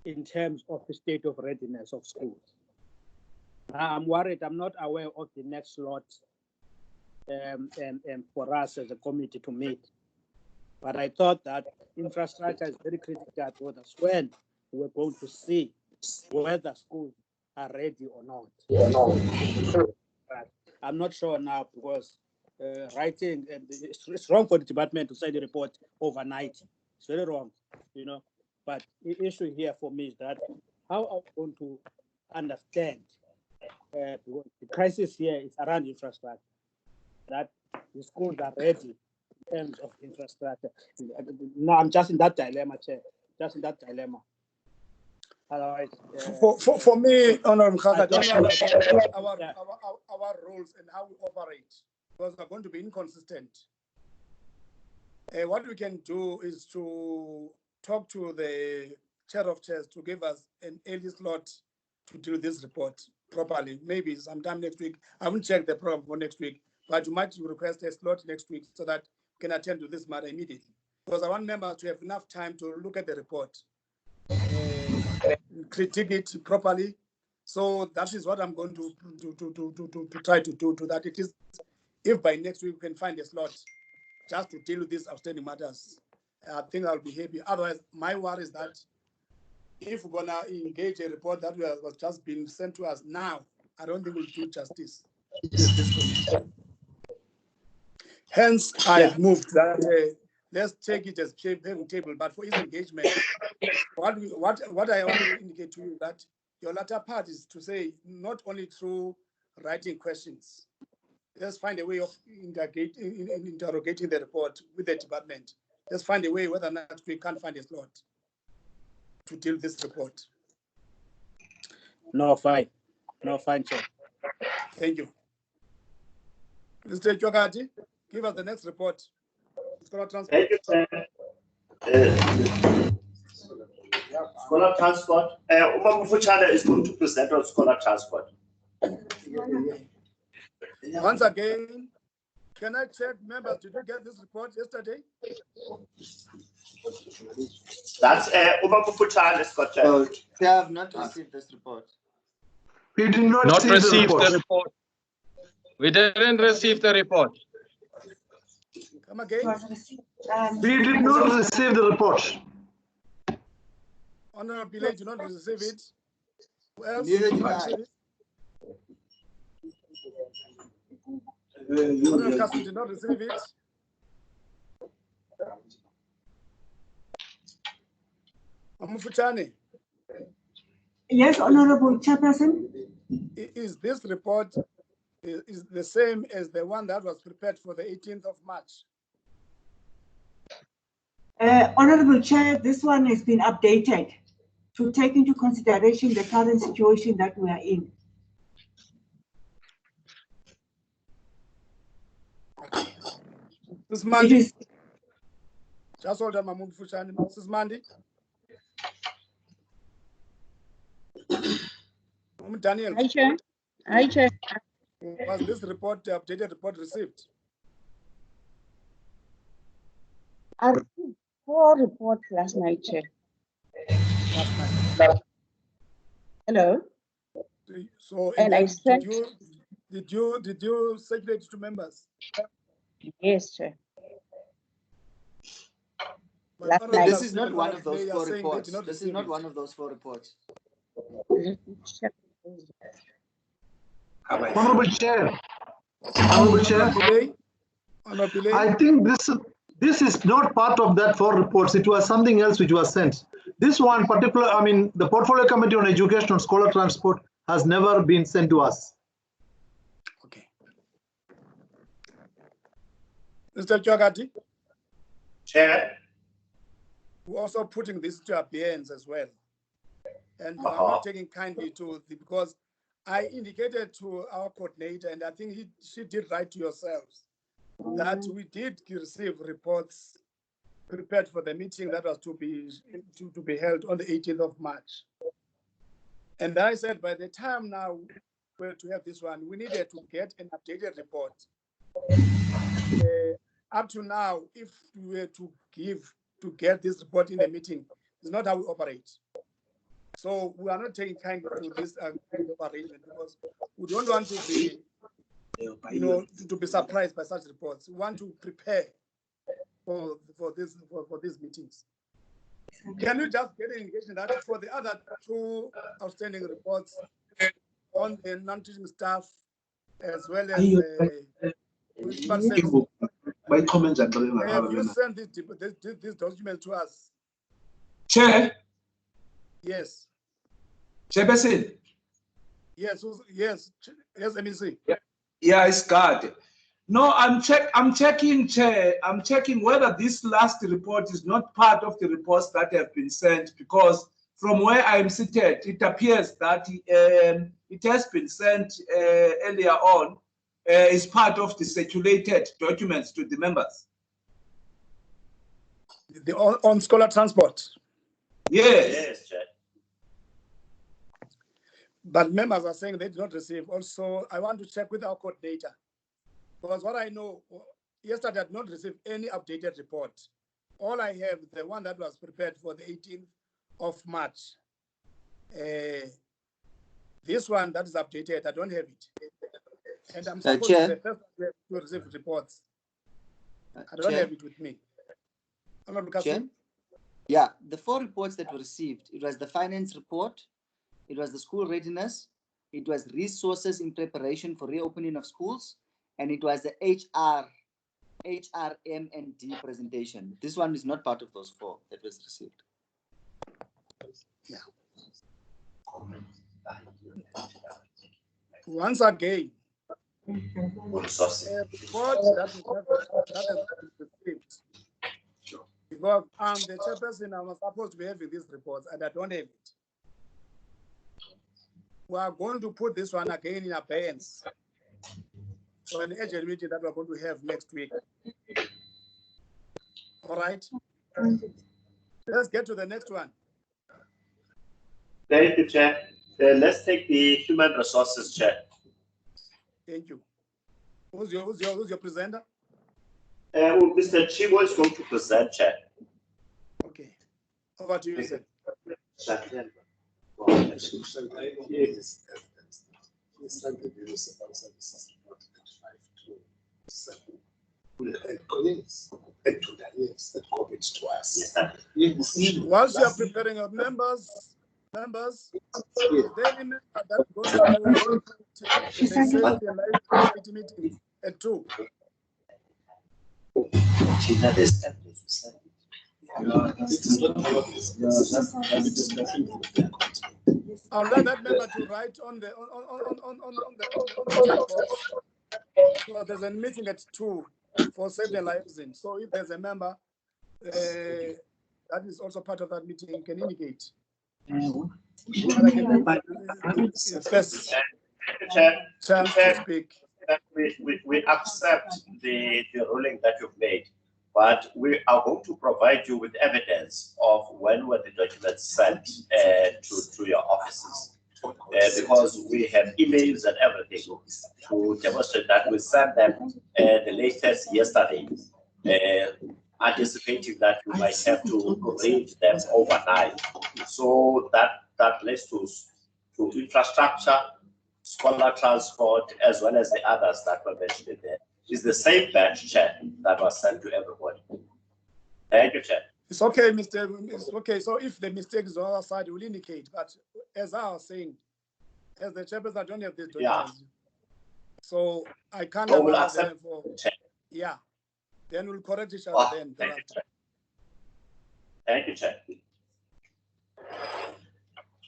in terms of the state of readiness of schools. I'm worried, I'm not aware of the next lot for us as a committee to meet. But I thought that infrastructure is very critical to us when we're going to see whether schools are ready or not. But I'm not sure now because writing, it's wrong for the department to send the report overnight. It's very wrong, you know. But the issue here for me is that how are we going to understand the crisis here is around infrastructure, that the schools are ready in terms of infrastructure. Now I'm just in that dilemma, Chair, just in that dilemma. Otherwise, for me, Honorable Mukaka, I don't understand our rules and how we operate because we're going to be inconsistent. What we can do is to talk to the chair of chairs to give us an early slot to do this report properly. Maybe sometime next week. I haven't checked the program for next week, but you might request a slot next week so that we can attend to this matter immediately. Because I want members to have enough time to look at the report, critique it properly. So that is what I'm going to try to do to that. It is, if by next week we can find a slot just to deal with these outstanding matters, I think I'll be happy. Otherwise, my worry is that if we're gonna engage a report that was just being sent to us now, I don't think we'll do justice. Hence, I've moved that let's take it as having table, but for his engagement, what I want to indicate to you that your latter part is to say not only through writing questions. Let's find a way of interrogating the report with the department. Let's find a way whether or not we can't find a slot to deal with this report. No, fine. No, fine, Chair. Thank you. Mr. Chokati, give us the next report. Scholar transport. Thank you, Scholar transport. Uma Mufutshane is going to present on scholar transport. Once again, can I check members, did you get this report yesterday? That's Uma Mufutshane, Scott. We have not received this report. We did not receive the report. We didn't receive the report. Come again? We did not receive the report. Honorable Pillay did not receive it. Who else? Neither did I. Honorable Kasi did not receive it. Mufutshane. Yes, Honorable Chairperson. Is this report is the same as the one that was prepared for the 18th of March? Honorable Chair, this one has been updated to take into consideration the current situation that we are in. This Monday. Just hold on, Mamun Fushani. This Monday. Daniel. Hi, Chair. Hi, Chair. Was this report, the updated report, received? I received 4 reports last night, Chair. Hello. So And I sent. did you circulate to members? Yes, Chair. But This is not one of those 4 reports. This is not one of those 4 reports. Honorable Chair. Honorable Chair. I think this is not part of that 4 reports. It was something else which was sent. This one particular, I mean, the Portfolio Committee on Education and Scholar Transport has never been sent to us. Okay. Mr. Chogati? Chair? We're also putting this to abeyance as well. And I'm not taking kindly to the, because I indicated to our coordinator, and I think she did write to yourselves, that we did receive reports prepared for the meeting that was to be held on the 18th of March. And I said, by the time now we're to have this one, we needed to get an updated report. Up to now, if we were to get this report in the meeting, it's not how we operate. So we are not taking kindly to this kind of arrangement because we don't want to be, to be surprised by such reports. We want to prepare for these meetings. Can you just get an indication that for the other 2 outstanding reports on the non-teaching staff as well as my comments are have you sent this document to us? Chair? Yes. Chairperson? Yes, MEC. Yeah, it's God. No, I'm checking, Chair. I'm checking whether this last report is not part of the reports that have been sent, because from where I'm seated, it appears that it has been sent earlier on. Is part of the circulated documents to the members. On scholar transport? Yes. Yes, Chair. But members are saying they did not receive. Also, I want to check with our coordinator. Because what I know, yesterday I did not receive any updated report. All I have is the one that was prepared for the 18th of March. This one that is updated, I don't have it. And I'm supposed to be the first one to receive reports. I don't have it with me. Chair? Yeah, the 4 reports that were received, it was the finance report, it was the school readiness, it was resources in preparation for reopening of schools, and it was the HRM&D presentation. This one is not part of those 4 that was received. Yeah. Once again, report that has been received. Because I'm the chairperson, I'm supposed to be having these reports, and I don't have it. We are going to put this one again in abeyance for an urgent meeting that we're going to have next week. All right? Let's get to the next one. Thank you, Chair. Let's take the human resources, Chair. Thank you. Who's your presenter? Mr. Chibo is going to present, Chair. Okay. Over to you, sir. Whilst you are preparing your members, is there any member that goes to the meeting at 2? I'll let that member to write on the chat box. So there's a meeting at 2 for Save the Lives in. So if there's a member that is also part of that meeting, you can indicate. First chance to speak. We accept the ruling that you've made, but we are going to provide you with evidence of when were the documents sent to your offices. Because we have emails and everything to demonstrate that we sent them the latest yesterday, anticipating that we might have to read them overnight. So that leads to to infrastructure, scholar transport, as well as the others that were mentioned there. It's the same batch, Chair, that was sent to everybody. Thank you, Chair. It's okay, it's okay. So if the mistake is on the other side, we'll indicate. But as I was saying, as the chairperson, I don't have these documents. Yeah. So I can't allow them for, yeah. Then we'll correct each other then. Thank you, Chair. Thank you, Chair.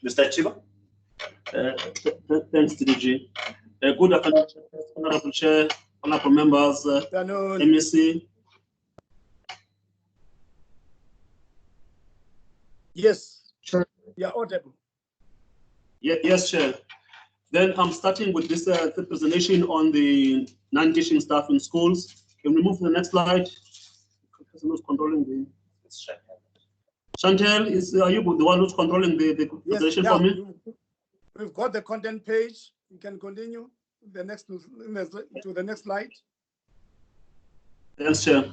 Mr. Chiba? Thanks, DDG. Good afternoon, Honorable Chair, honorable members, MEC. Yes, Chair. Yeah, audible. Yes, Chair. Then I'm starting with this presentation on the non-teaching staff in schools. Can we move to the next slide? Who's controlling the? Chantel, are you the one who's controlling the presentation for me? We've got the content page. You can continue the next to the next slide. Thanks, Chair.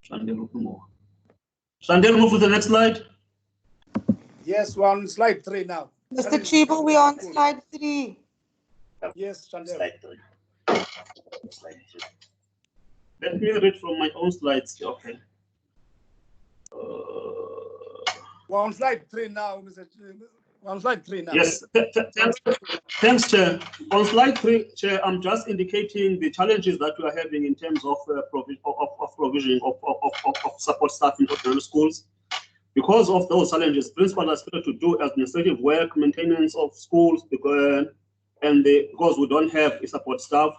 Chantel, move to the next slide. Yes, we're on slide 3 now. Mr. Chibu, we're on slide 3. Yes, Chantel. Slide 3. Let me read from my own slides. Okay. We're on slide 3 now, Mr. We're on slide 3 now. Yes, thanks, Chair. On slide 3, Chair, I'm just indicating the challenges that we are having in terms of provision of support staff in ordinary schools. Because of those challenges, principals are expected to do administrative work, maintenance of schools, because we don't have a support staff.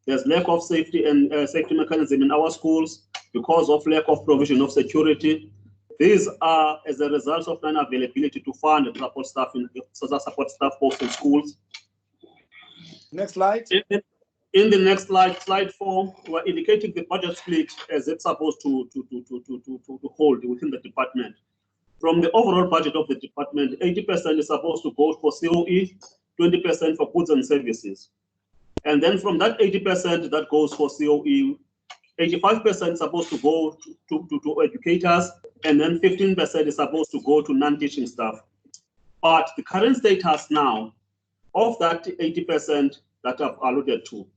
There's lack of safety and safety mechanism in our schools because of lack of provision of security. These are as a result of non-availability to fund support staff support staff posts in schools. Next slide. In the next slide, slide 4, we're indicating the budget split as it's supposed to hold within the department. From the overall budget of the department, 80% is supposed to go for COE, 20% for goods and services. And then from that 80% that goes for COE, 85% is supposed to go to educators, and then 15% is supposed to go to non-teaching staff. But the current status now of that 80% that I've alluded to,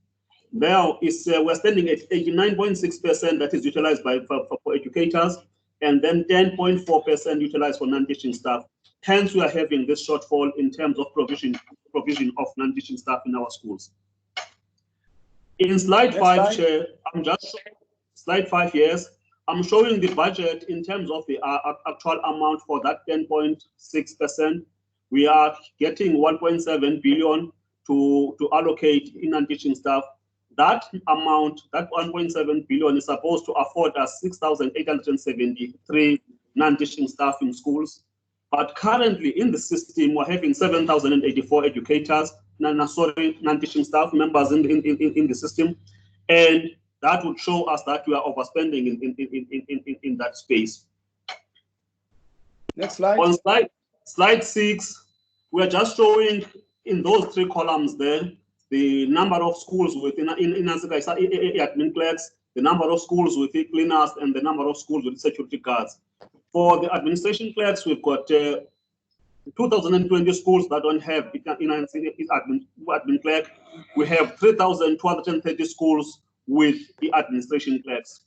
now is we're standing at 89.6% that is utilized for educators, and then 10.4% utilized for non-teaching staff. Hence, we are having this shortfall in terms of provision of non-teaching staff in our schools. In slide 5, Chair, I'm just slide 5, yes. I'm showing the budget in terms of the actual amount for that 10.6%. We are getting 1.7 billion to allocate in non-teaching staff. That amount, that 1.7 billion, is supposed to afford us 6,873 non-teaching staff in schools. But currently in the system, we're having 7,084 educators, non-teaching staff members in the system. And that would show us that we are overspending in that space. Next slide. On slide 6, we are just showing in those 3 columns there the number of schools within admin clerks, the number of schools with cleaners, and the number of schools with security guards. For the administration clerks, we've got 2,020 schools that don't have admin clerk. We have 3,230 schools with the administration clerks.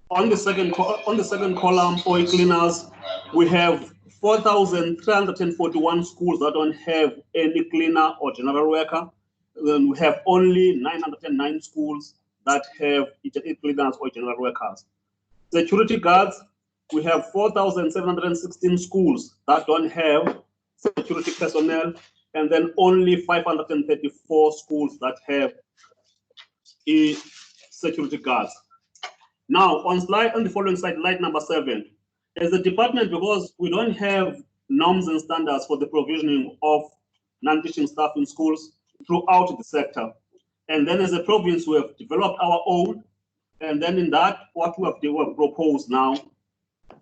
On the second column for cleaners, we have 4,341 schools that don't have any cleaner or general worker. Then we have only 909 schools that have cleaners or general workers. Security guards, we have 4,716 schools that don't have security personnel, and then only 534 schools that have security guards. Now, on the following slide, slide number 7, as a department, because we don't have norms and standards for the provisioning of non-teaching staff in schools throughout the sector. And then as a province, we have developed our own. And then in that, what we have proposed now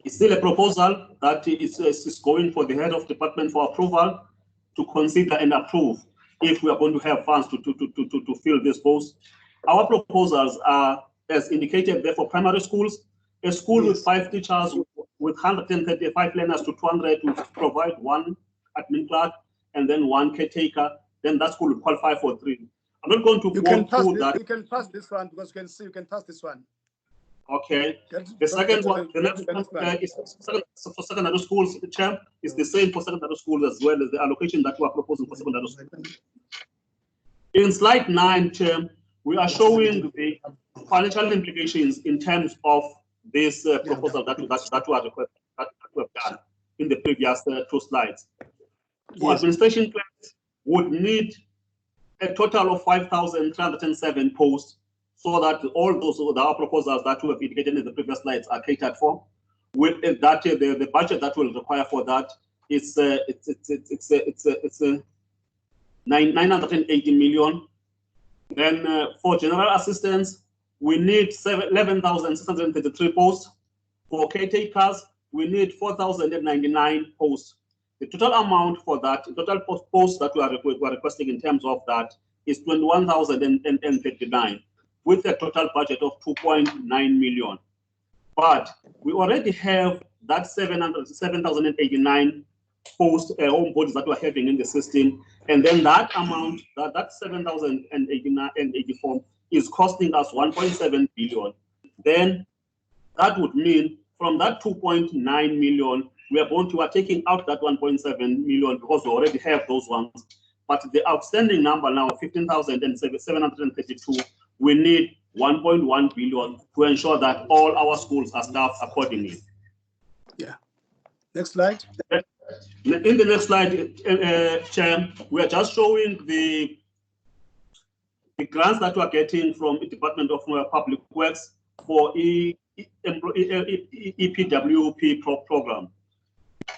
is still a proposal that is going for the head of department for approval to consider and approve if we are going to have funds to fill this post. Our proposals are, as indicated there, for primary schools, a school with 5 teachers with 135 learners to 200 to provide one admin clerk and then one caretaker, then that school will qualify for 3. I'm not going to go through that. You can pass this one because you can see you can pass this one. Okay. The second one, the next one is for secondary schools, Chair, is the same for secondary schools as well as the allocation that we are proposing for secondary schools. In slide 9, Chair, we are showing the financial implications in terms of this proposal that we have done in the previous 2 slides. For administration plans would need a total of 5,307 posts, so that all those our proposals that we have indicated in the previous slides are catered for. With that, the budget that will require for that is 980 million. Then for general assistance, we need 11,633 posts. For caretakers, we need 4,099 posts. The total amount for that, total posts that we are requesting in terms of that is 21,039, with a total budget of 2.9 million. But we already have that 7,089 post home bodies that we're having in the system, and then that amount, that 7,084 is costing us 1.7 billion. Then that would mean from that 2.9 million, we are taking out that 1.7 million because we already have those ones. But the outstanding number now, 15,732, we need 1.1 billion to ensure that all our schools are staffed accordingly. Yeah. Next slide. In the next slide, Chair, we are just showing the grants that we are getting from the Department of Public Works for EPWP program.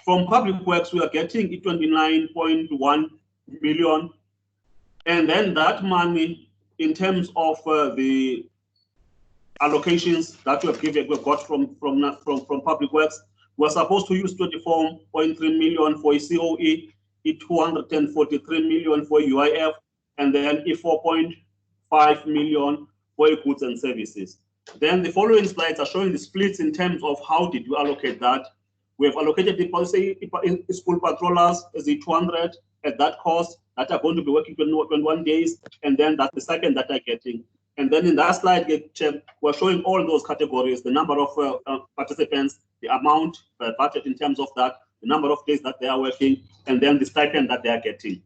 From Public Works, we are getting 29.1 million, and then that money, in terms of the allocations that we got from Public Works, we're supposed to use 24.3 million for COE, 243 million for UIF, and then 4.5 million for goods and services. Then the following slides are showing the splits in terms of how did we allocate that. We have allocated the policy school patrollers as the 200 at that cost that are going to be working 21 days, and then that's the second that are getting. And then in that slide, we're showing all those categories, the number of participants, the amount, the budget in terms of that, the number of days that they are working, and then the stipend that they are getting.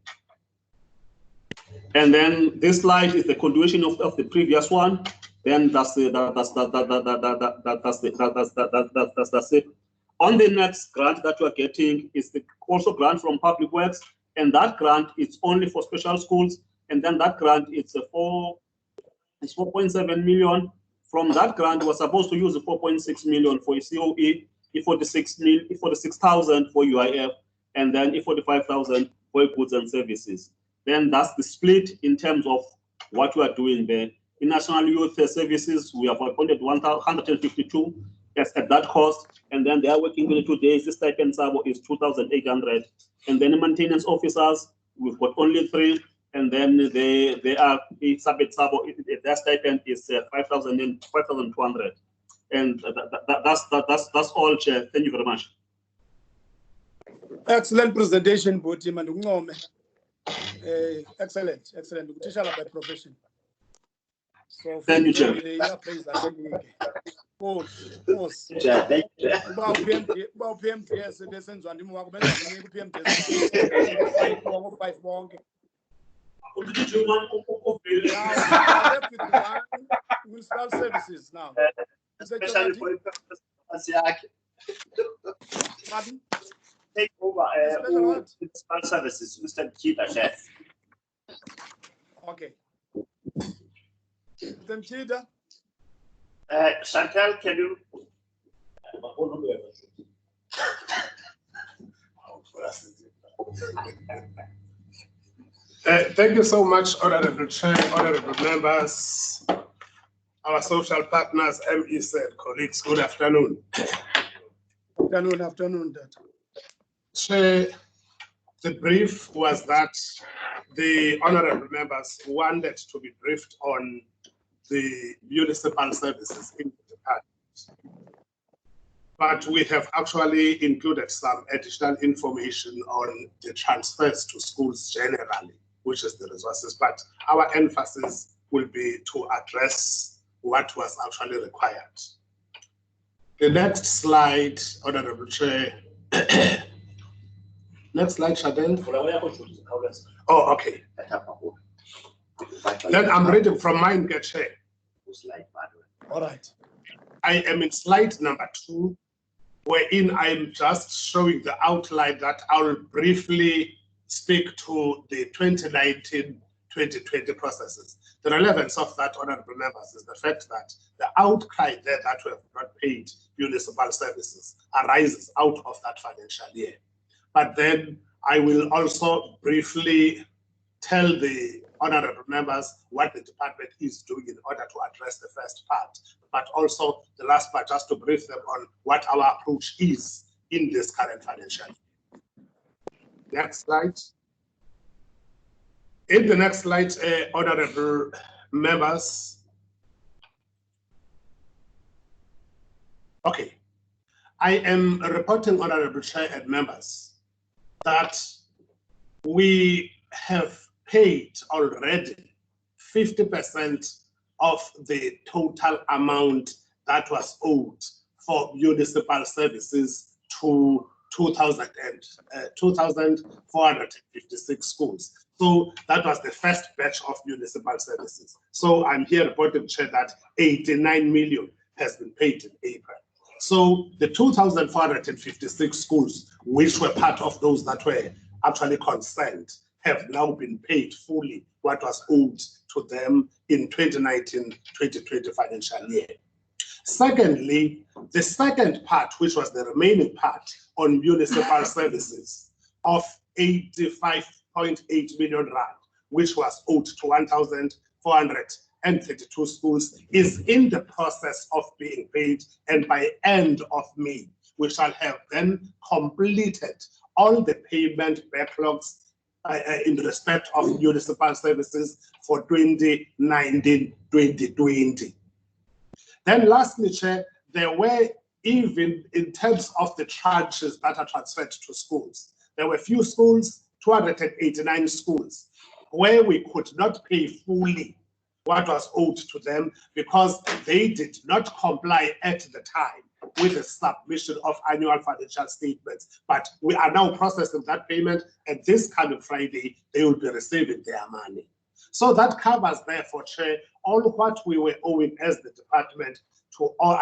And then this slide is the continuation of the previous one. Then that's it. On the next grant that we are getting is also grant from Public Works, and that grant is only for special schools. And then that grant it's 4.7 million. From that grant, we're supposed to use the 4.6 million for COE, 46,000 for UIF, and then 45,000 for goods and services. Then that's the split in terms of what we are doing there. In National Youth Services, we have appointed 152 at that cost, and then they are working 22 days. The stipend sabo is 2,800, and then the maintenance officers, we've got only 3, and then they are subject sabo. Their stipend is 5,200, and that's all, Chair. Thank you very much. Excellent presentation, Boti Manungome. Excellent. Teacher by profession. So thank you, Chair. Municipal services now. Take over municipal services, Mr. Chida, Chef. Okay. Mr. Chida. Chantal, can you? Thank you so much, Honorable Chair, Honorable members, our social partners, MEs, colleagues. Good afternoon. Afternoon. Chair, the brief was that the honorable members wanted to be briefed on the municipal services in the department. but we have actually included some additional information on the transfers to schools generally, which is the resources. But our emphasis will be to address what was actually required. The next slide, Honorable Chair. Next slide, Shadel. Oh, okay. Then I'm reading from mine, Chair. All right. I am in slide number 2, wherein I'm just showing the outline that I'll briefly speak to the 2019-2020 processes. The relevance of that, honorable members, is the fact that the outcry there that we have not paid municipal services arises out of that financial year. But then I will also briefly tell the honorable members what the department is doing in order to address the first part, but also the last part, just to brief them on what our approach is in this current financial year. Next slide. In the next slide, honorable members. Okay. I am reporting, honorable chair and members, that we have paid already 50% of the total amount that was owed for municipal services to 2,456 schools. So that was the first batch of municipal services. So I'm here reporting, Chair, that 89 million has been paid in April. So the 2,456 schools, which were part of those that were actually concerned, have now been paid fully what was owed to them in 2019-2020 financial year. Secondly, the second part, which was the remaining part on municipal services of 85.8 million rand, which was owed to 1,432 schools, is in the process of being paid, and by end of May, we shall have then completed all the payment backlogs in respect of municipal services for 2019-2020. Then lastly, Chair, there were, even in terms of the tranches that are transferred to schools, there were few schools, 289 schools, where we could not pay fully what was owed to them because they did not comply at the time with the submission of annual financial statements. But we are now processing that payment, and this coming Friday, they will be receiving their money. So that covers, therefore, Chair, all what we were owing as the department to all,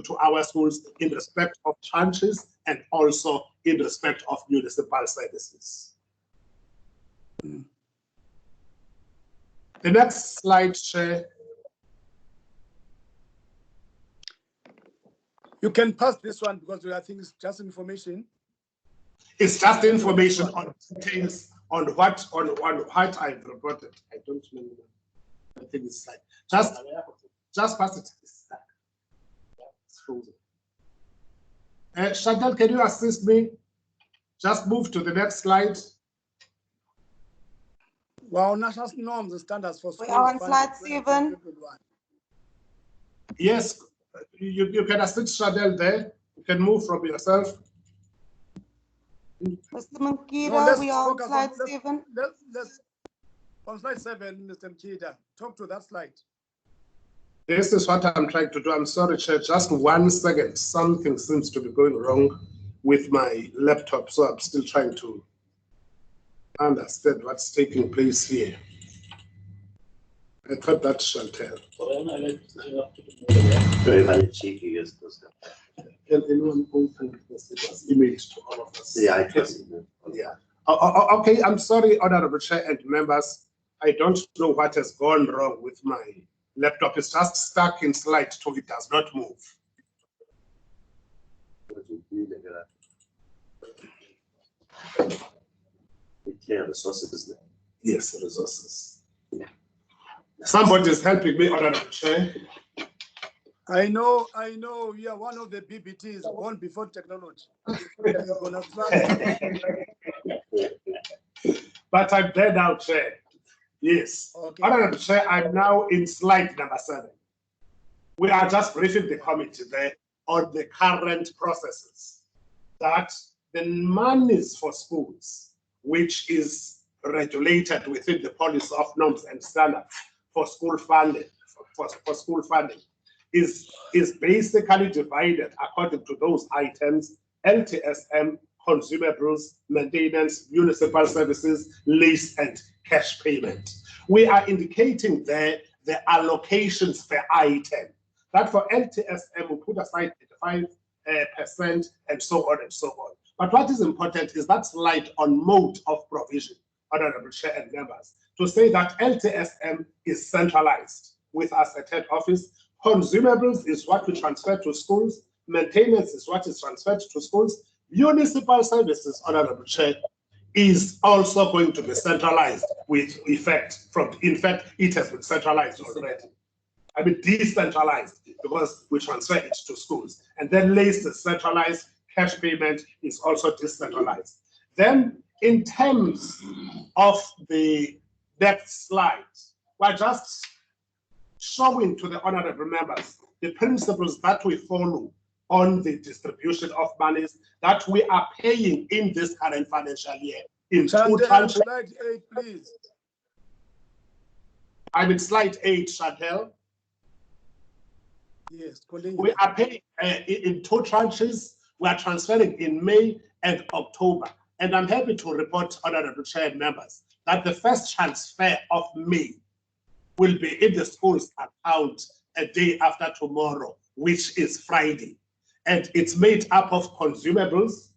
to our schools in respect of tranches and also in respect of municipal services. The next slide, Chair. You can pass this one because I think it's just information. It's just information on details on what I've reported. I don't know. I think it's like just pass it. It's frozen. Chantal, can you assist me? Just move to the next slide. Well, national norms and standards for schools. We are on slide 7. Yes, you can assist Chantal there. You can move from yourself. Mr. Mkida, we are on slide 7. Let's on slide 7, Mr. Mkida, talk to that slide. This is what I'm trying to do. I'm sorry, Chair, just 1 second. Something seems to be going wrong with my laptop, so I'm still trying to understand what's taking place here. I thought that shall tell. Can anyone open this? It was emailed to all of us. Yeah, it was. Yeah. Okay, I'm sorry, Honorable Chair and members. I don't know what has gone wrong with my laptop. It's just stuck in slide 2. It does not move. Clear resources there. Yes, resources. Yeah. Somebody is helping me, Honorable Chair. I know, you are one of the BBTs born before technology. But I'm there now, Chair. Yes. Okay. Honorable Chair, I'm now in slide number 7. We are just briefing the committee there on the current processes, that the monies for schools, which is regulated within the policy of norms and standards for school funding, for school funding, is basically divided according to those items: LTSM, consumables, maintenance, municipal services, lease, and cash payment. We are indicating there the allocations per item. That for LTSM, we put aside 5% and so on and so on. But what is important is that slide on mode of provision, Honorable Chair and members, to say that LTSM is centralized with us at head office. Consumables is what we transfer to schools. Maintenance is what is transferred to schools. Municipal services, Honorable Chair, is also going to be centralized with effect from, in fact, it has been centralized already. I mean, decentralized, because we transfer it to schools. And then lease is centralized, cash payment is also decentralized. Then, in terms of the next slide, we're just showing to the honorable members the principles that we follow on the distribution of monies that we are paying in this current financial year in two tranches. Slide 8, please. I'm in slide 8, Chantel. Yes, continue. We are paying in two tranches. We are transferring in May and October. And I'm happy to report, honorable chair and members, that the first transfer of May will be in the school's account a day after tomorrow, which is Friday. And it's made up of consumables,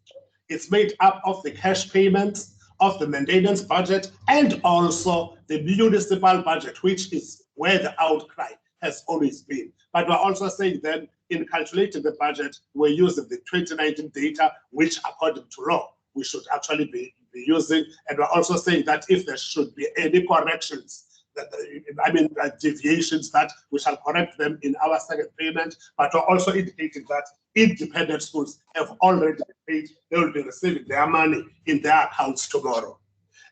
it's made up of the cash payments, of the maintenance budget, and also the municipal budget, which is where the outcry has always been. But we're also saying that in calculating the budget, we're using the 2019 data, which according to law, we should actually be using. And we're also saying that if there should be any corrections, deviations, that we shall correct them in our second payment. But we're also indicating that independent schools have already paid, they will be receiving their money in their accounts tomorrow.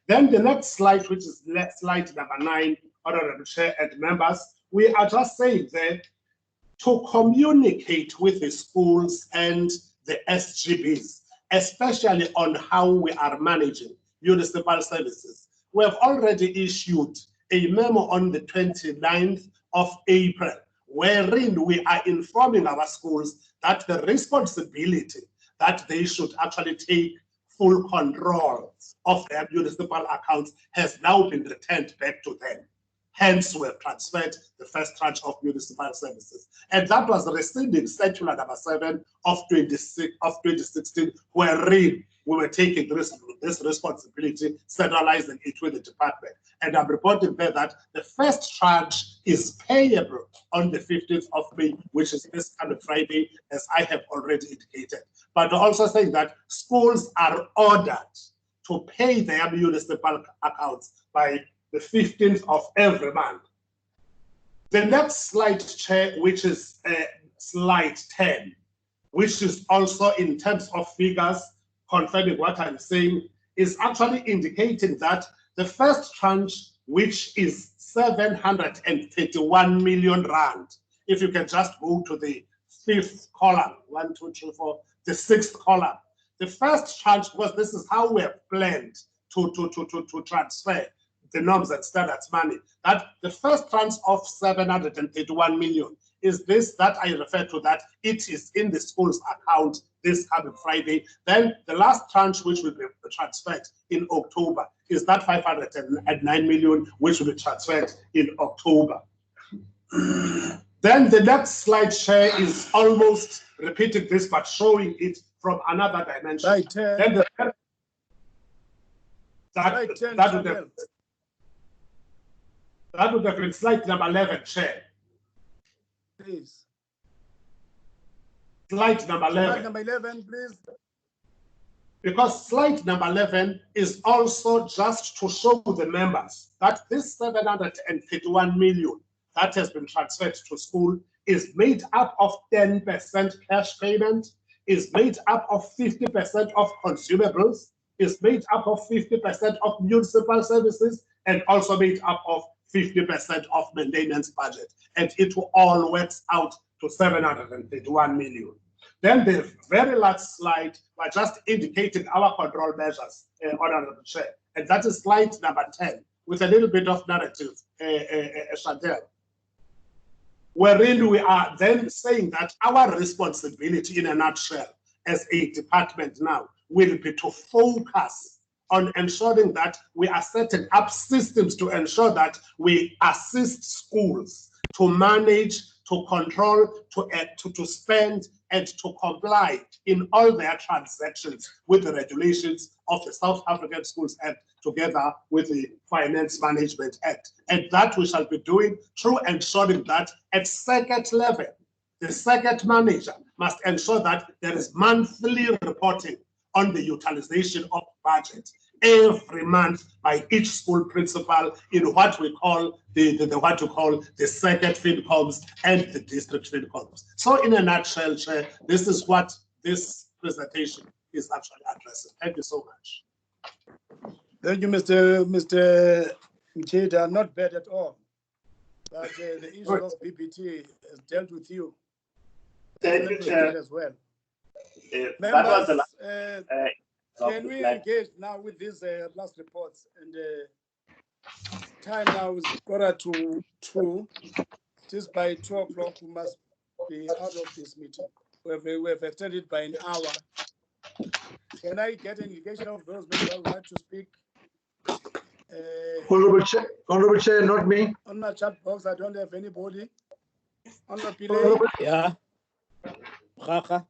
Then the next slide, which is slide number 9, honorable chair and members, we are just saying that to communicate with the schools and the SGBs, especially on how we are managing municipal services. We have already issued a memo on the 29th of April, wherein we are informing our schools that the responsibility that they should actually take full control of their municipal accounts has now been returned back to them. Hence, we have transferred the first tranche of municipal services. And that was rescinding circular number 7 of 2016, wherein we were taking this responsibility, centralizing it with the department. And I'm reporting there that the first tranche is payable on the 15th of May, which is this coming Friday, as I have already indicated. But also saying that schools are ordered to pay their municipal accounts by the 15th of every month. The next slide, Chair, which is slide 10, which is also in terms of figures, confirming what I'm saying, is actually indicating that the first tranche, which is 731 million rand, if you can just go to the 5th column, 1, 2, 3, 4, the 6th column. The first tranche, because this is how we have planned to transfer the norms and standards money, that the first tranche of 731 million is this that I refer to, that it is in the school's account this coming Friday. Then the last tranche, which will be transferred in October, is that 509 million, which will be transferred in October. Then the next slide, Chair, is almost repeating this, but showing it from another dimension. Slide 10. Then that would have been slide number 11, Chair. Please. Slide number 11. Slide number 11, please. Because slide number 11 is also just to show the members that this 731 million that has been transferred to school is made up of 10% cash payment, is made up of 50% of consumables, is made up of 50% of municipal services, and also made up of 50% of maintenance budget. And it all works out to 731 million. Then the very last slide, we're just indicating our control measures, Honorable Chair. And that is slide number 10, with a little bit of narrative, Chantel. Wherein we are then saying that our responsibility in a nutshell as a department now will be to focus on ensuring that we are setting up systems to ensure that we assist schools to manage, to control, to spend, and to comply in all their transactions with the regulations of the South African Schools Act together with the Finance Management Act. And that we shall be doing through ensuring that at circuit level, the circuit manager must ensure that there is monthly reporting on the utilization of budget every month by each school principal in what we call the circuit FinComs and the district FinComs. So in a nutshell, Chair, this is what this presentation is actually addressing. Thank you so much. Thank you, Mr. Mcheda. Not bad at all. But the issue of BPT is dealt with you. Thank you, Chair. As well. That was the Members, can we engage now with these last reports? And time now is 1:45. Just by 2 o'clock, we must be out of this meeting. We have extended by an hour. Can I get an indication of those members who would like to speak? Honorable Chair, not me. On my chat box, I don't have anybody. Honorable Pillay. Yeah. Kaka.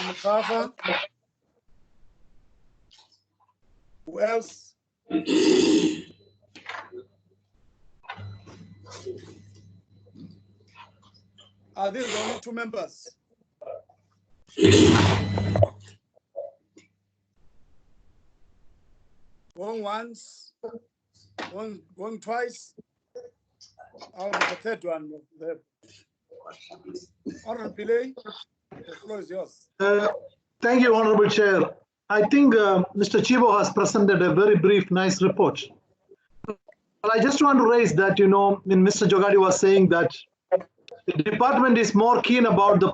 Mukafa. Who else? Are these the only 2 members? Going once, going twice. Oh, the third one. Honorable Pillay, the floor is yours. Thank you, Honorable Chair. I think Mr. Chibo has presented a very brief, nice report. But I just want to raise that, when Mr. Jogadi was saying that the department is more keen about the